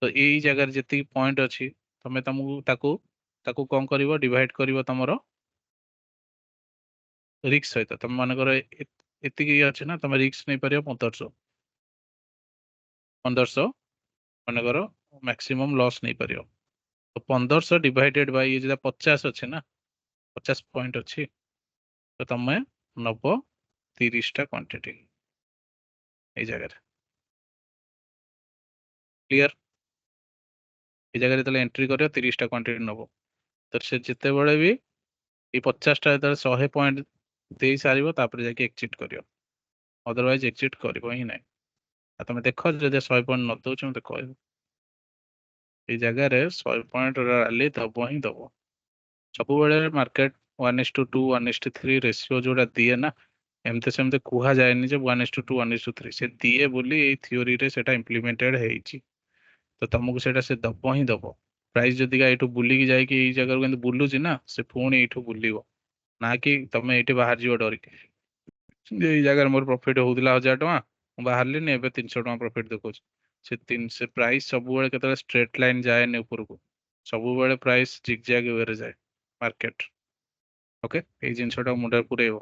S1: ତ ଏଇ ଜାଗାରେ ଯେତିକି ପଏଣ୍ଟ ଅଛି ତମେ ତମକୁ ତାକୁ ତାକୁ କଣ କରିବ, ଡିଭାଇଡ କରିବ ତମର ରିକ୍ସ ସହିତ। ତମ ମାନଙ୍କର ଏତିକି ଅଛି ନା, ତମେ ରିକ୍ସ ନେଇପାରିବ 1500 ମନେକର ମ୍ୟାକ୍ସିମମ୍ ଲସ୍ ନେଇପାରିବ। ତ 1500 ଡିଭାଇଡେଡ ବାଇ ଇଏ ଯେଟା 50 ଅଛି ନା, 50 ପଏଣ୍ଟ ଅଛି, ତ ତମେ ନବ 30ଟା କ୍ୱାଣ୍ଟିଟି ଏଇ ଜାଗାରେ। କ୍ଲିୟର? ଏଇ ଜାଗାରେ ଯେତେବେଳେ ଏଣ୍ଟ୍ରି କରିବ 30ଟା କ୍ୱାଣ୍ଟିଟି ନବ। ତ ସେ ଯେତେବେଳେ ବି ଏଇ 50ଟା ଯେତେବେଳେ 100 ପଏଣ୍ଟ ଦେଇ ସାରିବ ତାପରେ ଯାଇକି ଏକ୍ଜିଟ୍ କରିବ, ଅଦରୱାଇଜ ଏକ୍ଜିଟ୍ କରିବ ହିଁ ନାହିଁ। ଆଉ ତମେ ଦେଖ ଯଦି 100 ପଏଣ୍ଟ ନ ଦଉଛି ମତେ କହିବ। ଏଇ ଜାଗାରେ 100 ପଏଣ୍ଟ ରାଲି ଦବ ହିଁ ଦବ। ସବୁବେଳେ ମାର୍କେଟ 1:2 1:3 ରେସିଓ ଯୋଉଟା ଦିଏ ନା, ଏମିତି ସେମିତି କୁହାଯାଏନି ଯେ 1:2 1:3, ସେ ଦିଏ ବୋଲି ଏଇ ଥିଓରିରେ ସେଟା ଇମ୍ପ୍ଲିମେଣ୍ଟେଡ ହେଇଛି। ତ ତମକୁ ସେଇଟା ସେ ଦବ ହିଁ ଦବ। ପ୍ରାଇସ୍ ଯଦି ଏଇଠୁ ବୁଲିକି ଯାଇକି ଏଇ ଜାଗାରୁ କିନ୍ତୁ ବୁଲୁଛି ନା, ସେ ପୁଣି ଏଇଠୁ ବୁଲିବ, ନା କି ତମେ ଏଇଠି ବାହାରି ଯିବ ଡରିକି। ଏଇ ଜାଗାରେ ମୋର ପ୍ରଫିଟ ହଉଥିଲା 1000 ଟଙ୍କା, ମୁଁ ବାହାରିଲିନି, ଏବେ 300 ଟଙ୍କା ପ୍ରଫିଟ ଦେଖଉଛି। ସେ ପ୍ରାଇସ୍ ସବୁବେଳେ କେତେବେଳେ ଷ୍ଟ୍ରେଟ ଲାଇନ ଯାଏନି ଉପରକୁ, ସବୁବେଳେ ପ୍ରାଇସ୍ ଜିଗ୍ ଜାଗ୍ ୱେରେ ଯାଏ ମାର୍କେଟ। ଓକେ, ଏଇ ଜିନିଷଟା ମୁଣ୍ଡରେ ପୁରେଇବ।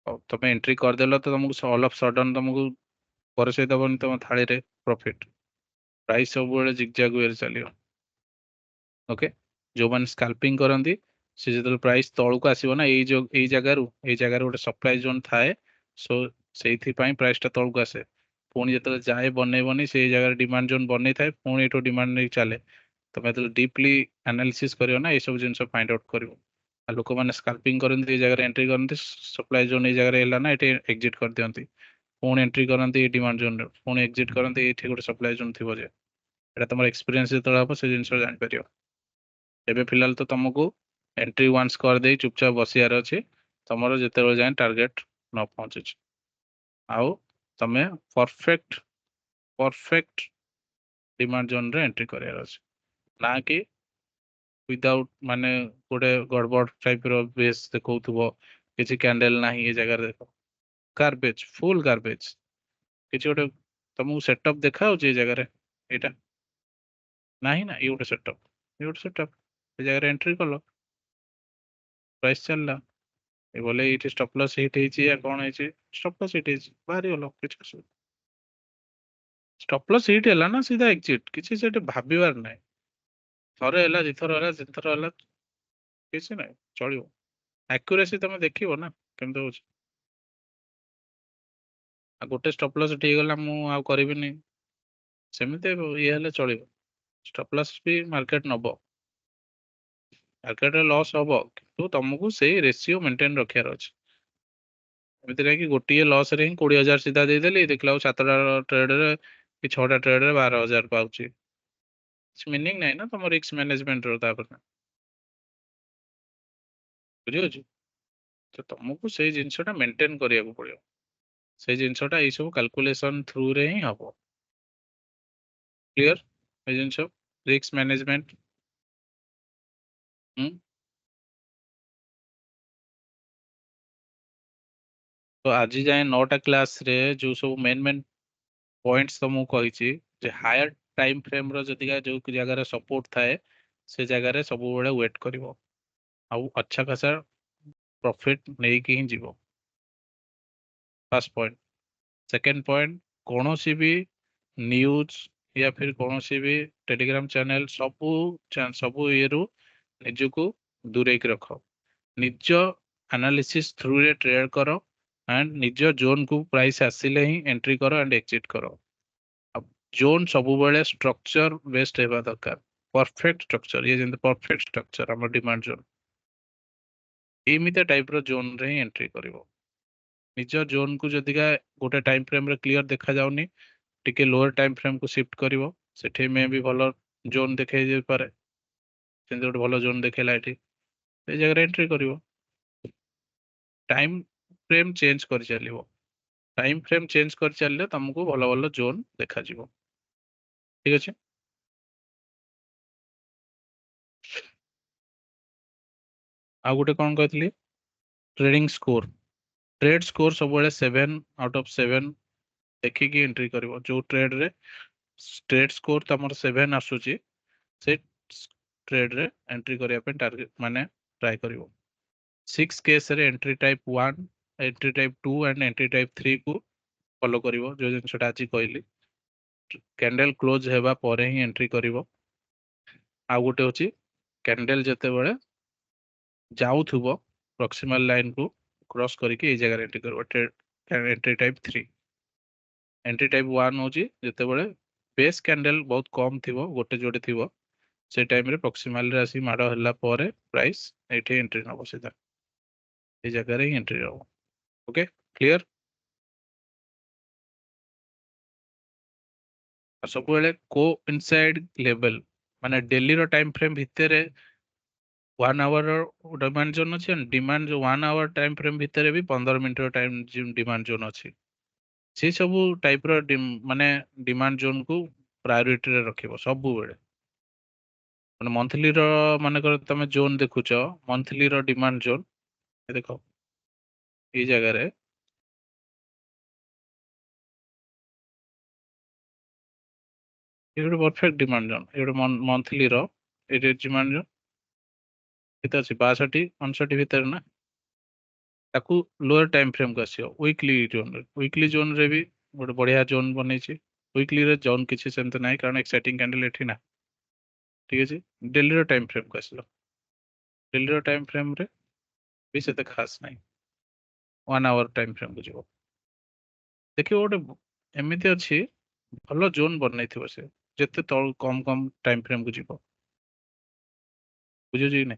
S1: ଆଉ ତମେ ଏଣ୍ଟ୍ରି କରିଦେଲ ତ ତମକୁ ଅଲ୍ ଅଫ୍ ସଡନ୍ ତମକୁ ପରସେଇ ଦବନି ତମ ଥାଳିରେ ପ୍ରଫିଟ। ପ୍ରାଇସ୍ ସବୁବେଳେ ଜିଗ୍ ଜାଗ୍ ୱେରେ ଚାଲିବ। ଓକେ, ଯୋଉମାନେ ସ୍କାଲ୍ପିଂ କରନ୍ତି ସେ ଯେତେବେଳେ ପ୍ରାଇସ୍ ତଳକୁ ଆସିବ ନା, ଏଇ ଜାଗାରୁ ଗୋଟେ ସପ୍ଲାଇ ଜୋନ୍ ଥାଏ, ସୋ ସେଇଥିପାଇଁ ପ୍ରାଇସ୍ ଟା ତଳକୁ ଆସେ। ପୁଣି ଯେତେବେଳେ ଯାଏ ବନେଇ ସେଇ ଜାଗାରେ ଡିମାଣ୍ଡ ଜୋନ୍ ବନେଇଥାଏ, ପୁଣି ଏଠୁ ଡିମାଣ୍ଡ ନେଇ ଚାଲେ। ତମେ ଯେତେବେଳେ ଡିପଲି ଆନାଲିସିସ୍ କରିବ ନା, ଏଇସବୁ ଜିନିଷ ଫାଇଣ୍ଡ ଆଉଟ୍ କରିବ। ଆଉ ଲୋକମାନେ ସ୍କାଲ୍ପିଂ କରନ୍ତି, ଏଇ ଜାଗାରେ ଏଣ୍ଟ୍ରି କରନ୍ତି, ସପ୍ଲାଇ ଜୋନ୍ ଏଇ ଜାଗାରେ ହେଲା ନା, ଏଠି ଏକ୍ଜିଟ୍ କରିଦିଅନ୍ତି। ପୁଣି ଏଣ୍ଟ୍ରି କରନ୍ତି ଡିମାଣ୍ଡ ଜୋନରେ, ପୁଣି ଏକ୍ଜିଟ୍ କରନ୍ତି, ଏଇଠି ଗୋଟେ ସପ୍ଲାଇ ଜୋନ୍ ଥିବ ଯେ। ଏଇଟା ତମର ଏକ୍ସପିରିଏନ୍ସ ଯେତେବେଳେ ହବ ସେ ଜିନିଷ ଜାଣିପାରିବ। ଏବେ ଫିଲହାଲ ତ ତମକୁ ଏଣ୍ଟ୍ରି ୱାନ୍ସ କରିଦେଇ ଚୁପଚାପ ବସିବାର ଅଛି, ତମର ଯେତେବେଳେ ଯାଏଁ ଟାର୍ଗେଟ ନ ପହଞ୍ଚୁଛି। ଆଉ ତମେ ପରଫେକ୍ଟ ପରଫେକ୍ଟ ଡିମାଣ୍ଡ ଜୋନରେ ଏଣ୍ଟ୍ରି କରିବାର ଅଛି, ନା କି ୱିଦାଉଟ୍ ମାନେ ଗୋଟେ ଗଡବଡ ଟାଇପ ର ବେସ୍ ଦେଖଉଥିବ, କିଛି କ୍ୟାଣ୍ଡେଲ ନାହିଁ ଏ ଜାଗାରେ, ଦେଖ ଗାର୍ବେଜ, ଫୁଲ ଗାର୍ବେଜ। କିଛି ଗୋଟେ ତମକୁ ସେଟଅପ୍ ଦେଖାଯାଉଛି ଏ ଜାଗାରେ, ଏଇଟା ନାହିଁ ନା, ଇଏ ଗୋଟେ ସେଟଅପ୍, ଇଏ ଗୋଟେ ସେଟଅପ୍। ଏ ଜାଗାରେ ଏଣ୍ଟ୍ରି କଲ, ପ୍ରାଇସ୍ ଚାଲିଲା, ଏ ବୋଲେ ଏଇଠି ଷ୍ଟପ୍ ଲସ୍ ହିଟ୍ ହେଇଛି, ୟା କଣ ହେଇଛି, ଷ୍ଟପ୍ ଲସ୍ ହିଟ୍ ହେଇଛି, ବାହାରିଗଲ, କିଛି ଅସୁବିଧା। ଷ୍ଟପ୍ ଲସ୍ ହିଟ୍ ହେଲା ନା, ସିଧା ଏକ୍ଜିଟ୍, କିଛି ସେଠି ଭାବିବାର ନାହିଁ। ଥରେ ହେଲା, ଦିଥର ହେଲା, ତିନିଥର ହେଲା, କିଛି ନାହିଁ, ଚଳିବ। ଆକ୍ୟୁରେସି ତମେ ଦେଖିବ ନା କେମିତି ହଉଛି। ଆଉ ଗୋଟେ ଷ୍ଟପ୍ ଲସ୍ ଏଠି ହେଇଗଲା, ମୁଁ ଆଉ କରିବିନି, ସେମିତି ଇଏ ହେଲେ ଚଳିବ। ଷ୍ଟପ୍ ଲସ୍ ବି ମାର୍କେଟ ନବ, ମାର୍କେଟରେ ଲସ୍ ହବ, କିନ୍ତୁ ତମକୁ ସେଇ ରେସିଓ ମେଣ୍ଟେନ ରଖିବାର ଅଛି। ଏମିତି ନାହିଁ କି ଗୋଟିଏ ଲସ୍ ରେ ହିଁ 20,000 ସିଧା ଦେଇଦେଲି, ଦେଖିଲା ବେଳକୁ 7ଟା ଟ୍ରେଡରେ କି 6ଟା ଟ୍ରେଡରେ 12,000 ପାଉଛି। କିଛି ମିନିଂ ନାହିଁ ନା ତମ ରିସ୍କ ମ୍ୟାନେଜମେଣ୍ଟ ର ତାପରେ। ବୁଝିପାରୁଛୁ? ତ ତମକୁ ସେଇ ଜିନିଷଟା ମେଣ୍ଟେନ କରିବାକୁ ପଡିବ। ସେଇ ଜିନିଷଟା ଏଇ ସବୁ କାଲକୁଲେସନ ଥ୍ରୁରେ ହିଁ ହବ। Clear A genus risk management तो आज जाए 9टा क्लास रे जो सब मेन पॉइंट्स तो मु कहिची जे हायर टाइम फ्रेम रो जदिका जो जगह रे सपोर्ट थाए से जगह रे सब बेले वेट करिवो आउ अच्छा खासा प्रॉफिट नहीं कि ही जीवो फर्स्ट पॉइंट सेकंड पॉइंट कौन सी भी न्यूज या फिर कौन सी भी टेलीग्राम चैनल सबू ये रु निजको दूरे की रख निज एनालिसिस थ्रू रे ट्रेड करो एंड निज जोन को प्राइस आसिले ही एंट्री करो एंड एग्जिट करो अब जोन सबुबले स्ट्रक्चर बेस्ड हेबा दरकार परफेक्ट स्ट्रक्चर ये जेंते परफेक्ट स्ट्रक्चर हमर डिमांड जोन एमिते टाइप रो जोन रे एंट्री करिवो निज जोन को जदिका गोटे टाइम फ्रेम रे क्लियर देखा जाउनी टिके लोअर टाइम फ्रेम को शिफ्ट करिवो सेठी में भी भलो जोन देखे जे पारे सेंते गोटे भलो जोन देखेला एठी ए जगह रे एंट्री करिवो टाइम फ्रेम चेंज कर चलिवो टाइम फ्रेम चेंज कर चलले तुमको भलो भलो जोन देखा जिवो ठीक अछि आ गोटे कोन कहतली ट्रेडिंग स्कोर ट्रेड स्कोर सब 7/7 देखी की एंट्री करिवो जो ट्रेड रे ट्रेड स्कोर तमर 7 आसुची से ट्रेड रे एंट्री करिया पे टारगेट माने ट्राई करिवो 6 केस रे entry type 1 entry type 2 and entry type 3 को फॉलो करिवो जो जिनसटा आज कहली कैंडल क्लोज हेबा परे ही एंट्री करिवो आ गोटे होची कैंडल जते बेले जाउथुबो प्रॉक्सिमल लाइन को क्रॉस करके ए जगह एंट्री करिवो trade entry type 3 entry type 1 होची जते बेले बेस कैंडल बहुत कम थिबो गोटे जोड़े थिबो से टाइम रे प्रॉक्सिमल रे आसी माडो हल्ला परे प्राइस एठी एंट्री नबो सीधा ए जगह रे एंट्री नबो ओके क्लियर सब बेले को इनसाइड लेवल माने डेली रो टाइम फ्रेम भितरे 1 आवर डिमांड जोन अच्छे डिमांड जो 1 आवर टाइम फ्रेम भितर भी 15 मिनट टाइम डिमांड जोन अच्छी से सब टाइप रो माने डिमांड जोन को प्रायोरिटी रे रखिबो सब बेले माने मंथली रो माने कर तमे जोन देखुचो मंथली रो डिमांड जोन देखो ए जगह रे ये परफेक्ट डिमांड जोन ये मंथली रो ये डिमांड जोन केते अछि 62 59 भितर ना ताकू लोअर टाइम फ्रेम को आसियो वीकली जोन रे भी गोटे बढ़िया जोन बनेछि वीकली रे जोन किछि सेमते नाही कारण एक्साइटिंग कैंडल एठी ना ठीक अछि डेली रो टाइम फ्रेम को आसिलो डेली रो टाइम फ्रेम रे भी सेते खास नाही 1 आवर टाइम फ्रेम को जिवो देखियो गोटे एमिति अछि भलो जोन बनैथिबो से जेते तळ कम कम टाइम फ्रेम को जिवो बुझियो जी नै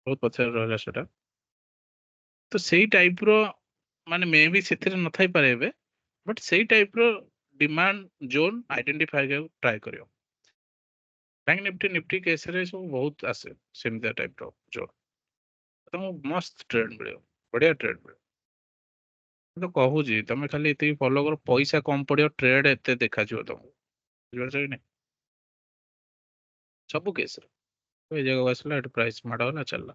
S1: बहुत पछर रहला सेटा तो सेही टाइप रो माने मे भी सेथिरे न थाई पारे एबे बट सेही टाइप रो डिमांड जोन आइडेंटिफाई के ट्राई करियो बैंक निफ्टी केस रे सब बहुत आसे सेमितिया टाइप रो जोन तुम मस्त ट्रेड मिलियो बढ़िया ट्रेड मिलियो तो कहूजी तमे खाली एते फॉलो करो पैसा कम पड़ियो ट्रेड एते देखा जिवो तुमको बुझिपारछ कि नहीं सब केस रे तो ए जगह आसला एट प्राइस माडा होला चलला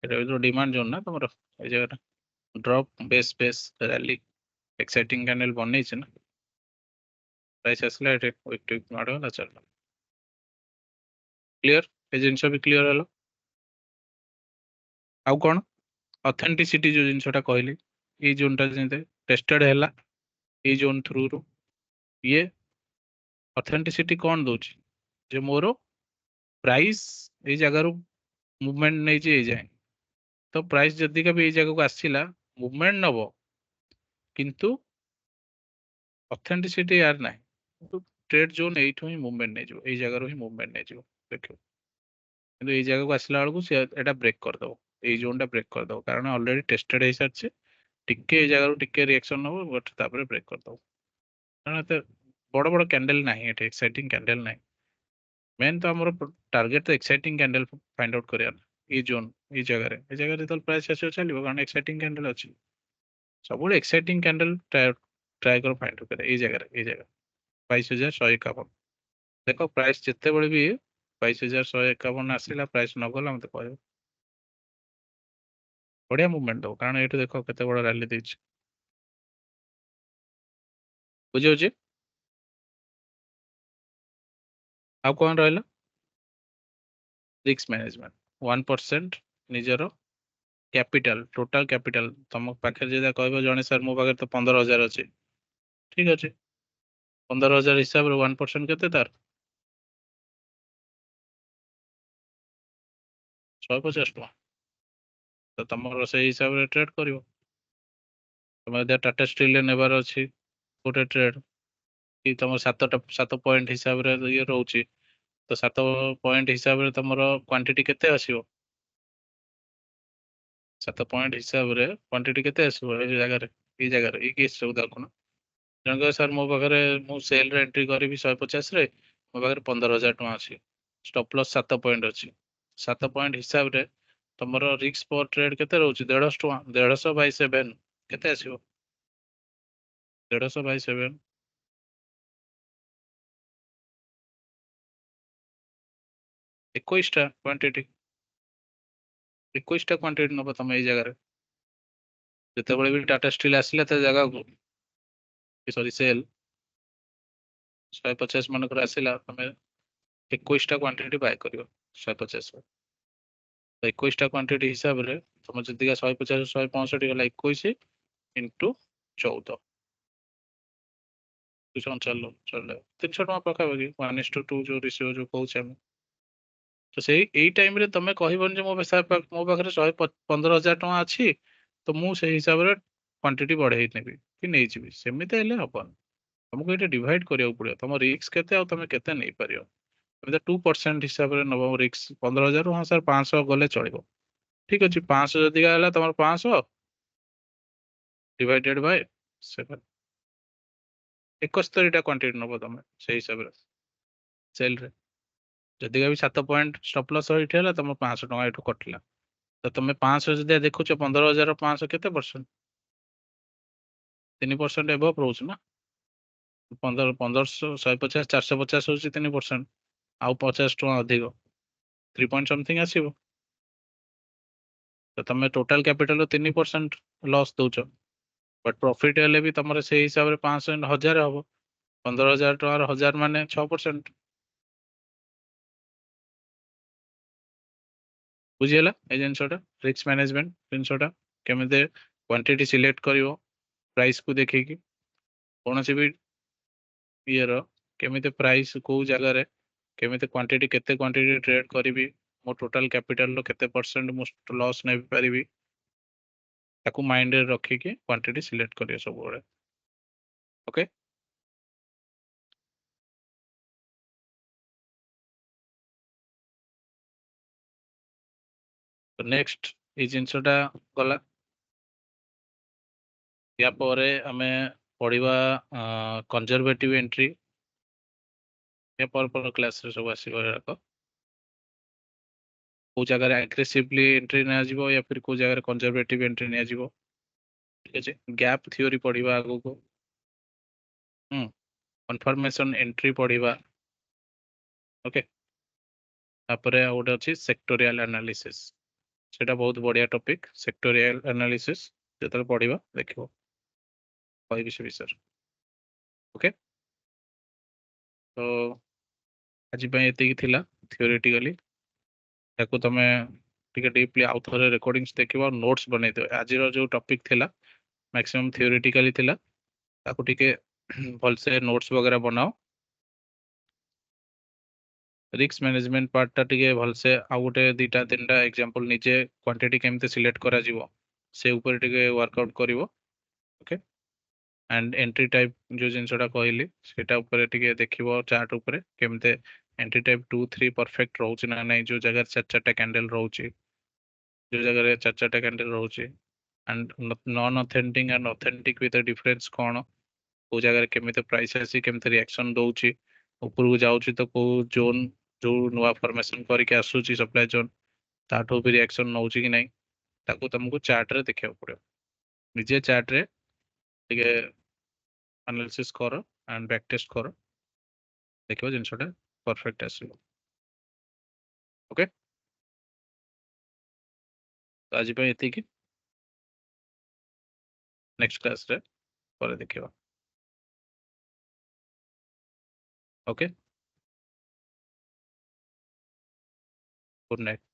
S1: एटा जो डिमांड जोन ना तुमरो ए जगह drop base base rally exciting candle बनै छै ना प्राइस आसला एट वीक टू वीक माडा होला चलला क्लियर ए जिंस भी क्लियर होला आउ कोन ऑथेंटिसिटी जो जिनसटा कहली ये जोनटा जेते टेस्टेड हैला ये जोन थ्रू रो ये ऑथेंटिसिटी कौन दोची जे मोरो प्राइस ए जगह रो मूवमेंट नहीं जे जाए तो प्राइस जदी का भी ए जगह को आसीला मूवमेंट नबो किंतु ऑथेंटिसिटी यार नाही तो ट्रेड जोन एठो ही मूवमेंट नहीं जो ए जगह रो ही मूवमेंट नहीं जो देखो किंतु ए जगह को आसीला बेलको से एटा ब्रेक कर दो ए जोन टा ब्रेक कर दो कारण ऑलरेडी टेस्टेड है सारछे टिके ए जगह रो टिके रिएक्शन नबो बट तापर ब्रेक कर दो कारण एते बड़ बड़ कैंडल नाही एटे एक्साइटिंग कैंडल नाही मेन तो हमर टारगेट तो एक्साइटिंग कैंडल फाइंड आउट करिया ए जोन ए जगह रे तो प्राइस आसे चलिबो कारण एक्साइटिंग कैंडल अछि सबुले एक्साइटिंग कैंडल ट्राई कर फाइंड करे ये जगह 22,151 देखो प्राइस जितेबले भी 22,151 आसला प्राइस न गला मत कह बढ़िया मुवमेंट दो कारण ये देख केते बड़ रैली देछि बुझी होछि आ कौन रहा रिस्क मैनेजमेंट 1% निजर कैपिटल टोटल कैपिटल तुम पाखे जब कह जड़े सर मो पाखे तो 15,000 अच्छे ठीक अच्छे 15,000 हिसाब से 1% केते तार 150 टका तो तुम से हिसाब से ट्रेड कर तुम टाटा स्टील नेबार अच्छी गोटे ट्रेड कि तुम 7 पॉइंट हिसाब से ये रोचे तो 7 पॉइंट हिसाब से तुम क्वांटिटी केते आसीबो 7 पॉइंट हिसाब से क्वांटिटी केते आसीबो जगह ये केस सब देखुन जन सर मो पाखे मु सेल रे एंट्री करी 150 रे मो पाखे 15,000 टका अच्छी स्टॉप लॉस 7 पॉइंट अच्छी 7 पॉइंट हिसाब से तुम रिस्क पर ट्रेड केते रोचे 150 टका 150 बाय 7 केते आसीबो 150 बाय 7 21टा क्वांटिटी 21टा क्वांटिटी नब तुम ये जगह जितेबाला भी टाटा स्टील आसला तो जगह सॉरी सेल 150 मनकर आसला तुम 21टा क्वांटिटी बाय कर 150 तो 21टा क्वांटिटी हिसाब से तुम जी 150 165 गला 21 इंटू 14 चलो चलो 300 टका पाखापाखि 1:2 जो रिसीव जो कौचे तो से यही टाइम रे तुम कहबन जे मो पाखे 115,000 टका अच्छी तो मु से हिसाब से क्वांटिटी बढ़ाई नेबी कि नहीं जी सेमती हेले हबन तुमको ये डिवाइड करिया पड़ो तुम रिस्क केते आ तुम केते नहीं पारियो तुम 2% हिसाब से नब रिस्क 15,000 हाँ सर 500 गले चलो ठीक अच्छे 500 जदि गला तुम 500 डिवाइडेड बाय 7 71टा क्वांटिटी नब तुम से हिसाब से सेल रे जदि भी 7 पॉइंट स्टॉप लॉस ये तुम 500 टका ये कटला तो तुम 500 जदि देखुच 15,500 केते परसेंट 3% एबव रोच ना 1500 150 450 हूँ 3% आउ 50 टका अधिक 3 पॉइंट समथिंग आसीबो तो तुम टोटल कैपिटल 3% लॉस दौच बट प्रॉफिट हेले भी तुम से हिसाब से 500 1000 हम 15,000 टकर 1000 मान 6% बुझीगला ये जिनसटा रिस्क मैनेजमेंट जिनसटा केमी क्वांटिटी सिलेक्ट कर प्राइस को देखिकी कौन सी भी ये केमी प्राइस को जगार केमी क्वांटिटी केते क्वांटिटी ट्रेड करी मो टोटल कैपिटल रो केते परसेंट मु लॉस नहीं पारिबी ताकू माइंड रे रखिकी क्वांटिटी सिलेक्ट करियो सब बड़े ओके तो नेक्स्ट ये जिनसटा गला या परे आमे पढ़िबा कंजर्वेटिव एंट्री या पर क्लास रे सब आसीबो को जगह एग्रेसिवली एंट्री निया जिवो या फिर को जगह कंजर्वेटिव एंट्री निया जिवो ठीक है गैप थ्योरी पढ़िबा आगो को कंफर्मेशन एंट्री पढ़िबा ओके तापरे गोटे अच्छी सेक्टोरियल एनालिसिस सेटा बहुत बढ़िया टॉपिक सेक्टोरियल एनालिसिस जेतले पढ़िबा देखिबो कहबी से विषय ओके तो आज ये थिला थियोरेटिकली ताको तमे टिके डीपली आउ थरे रिकॉर्डिंग्स देखिबो नोट्स बनै दियो आज जो टॉपिक थिला मैक्सिमम थियोरेटिकली थिला ताको टिके भल से नोट्स वगैरह बनाओ रिस्क मैनेजमेंट पार्ट टा टिके भल से आ गोटे 2-3टा एग्जांपल निजे क्वांटिटी केमते सिलेक्ट करा जीवो से ऊपर टिके वर्कआउट करिवो ओके एंड एंट्री टाइप जो जिनसटा कहली सेटा ऊपर टिके देखिबो चार्ट ऊपर केमते एंट्री टाइप 2-3 परफेक्ट रहउची ना नहीं जो जगह 4-4टा कैंडल रहउची जो जगह 4-4टा कैंडल रहउची and non authentic and authentic with difference कौन को जगह केमिते प्राइस आसी केमिते रिएक्शन दउची ऊपर को जाउची तो को जोन जो नुआ फॉर्मेशन करके आसुची सप्लाई जोन ताठो भी रिएक्शन नउची कि नहीं ताको तुमको चार्ट रे देखियो पड़ो निजे चार्ट रे ठीक है ଆନାଲିସିସ୍ କର ଆଣ୍ଡ ବ୍ୟାକ୍ ଟେଷ୍ଟ କର, ଦେଖିବ ଜିନିଷଟା ପରଫେକ୍ଟ ଆସିବ। ଓକେ, ତ ଆଜି ପାଇଁ ଏତିକି, ନେକ୍ସଟ କ୍ଲାସରେ ପରେ ଦେଖିବା। Okay, good night.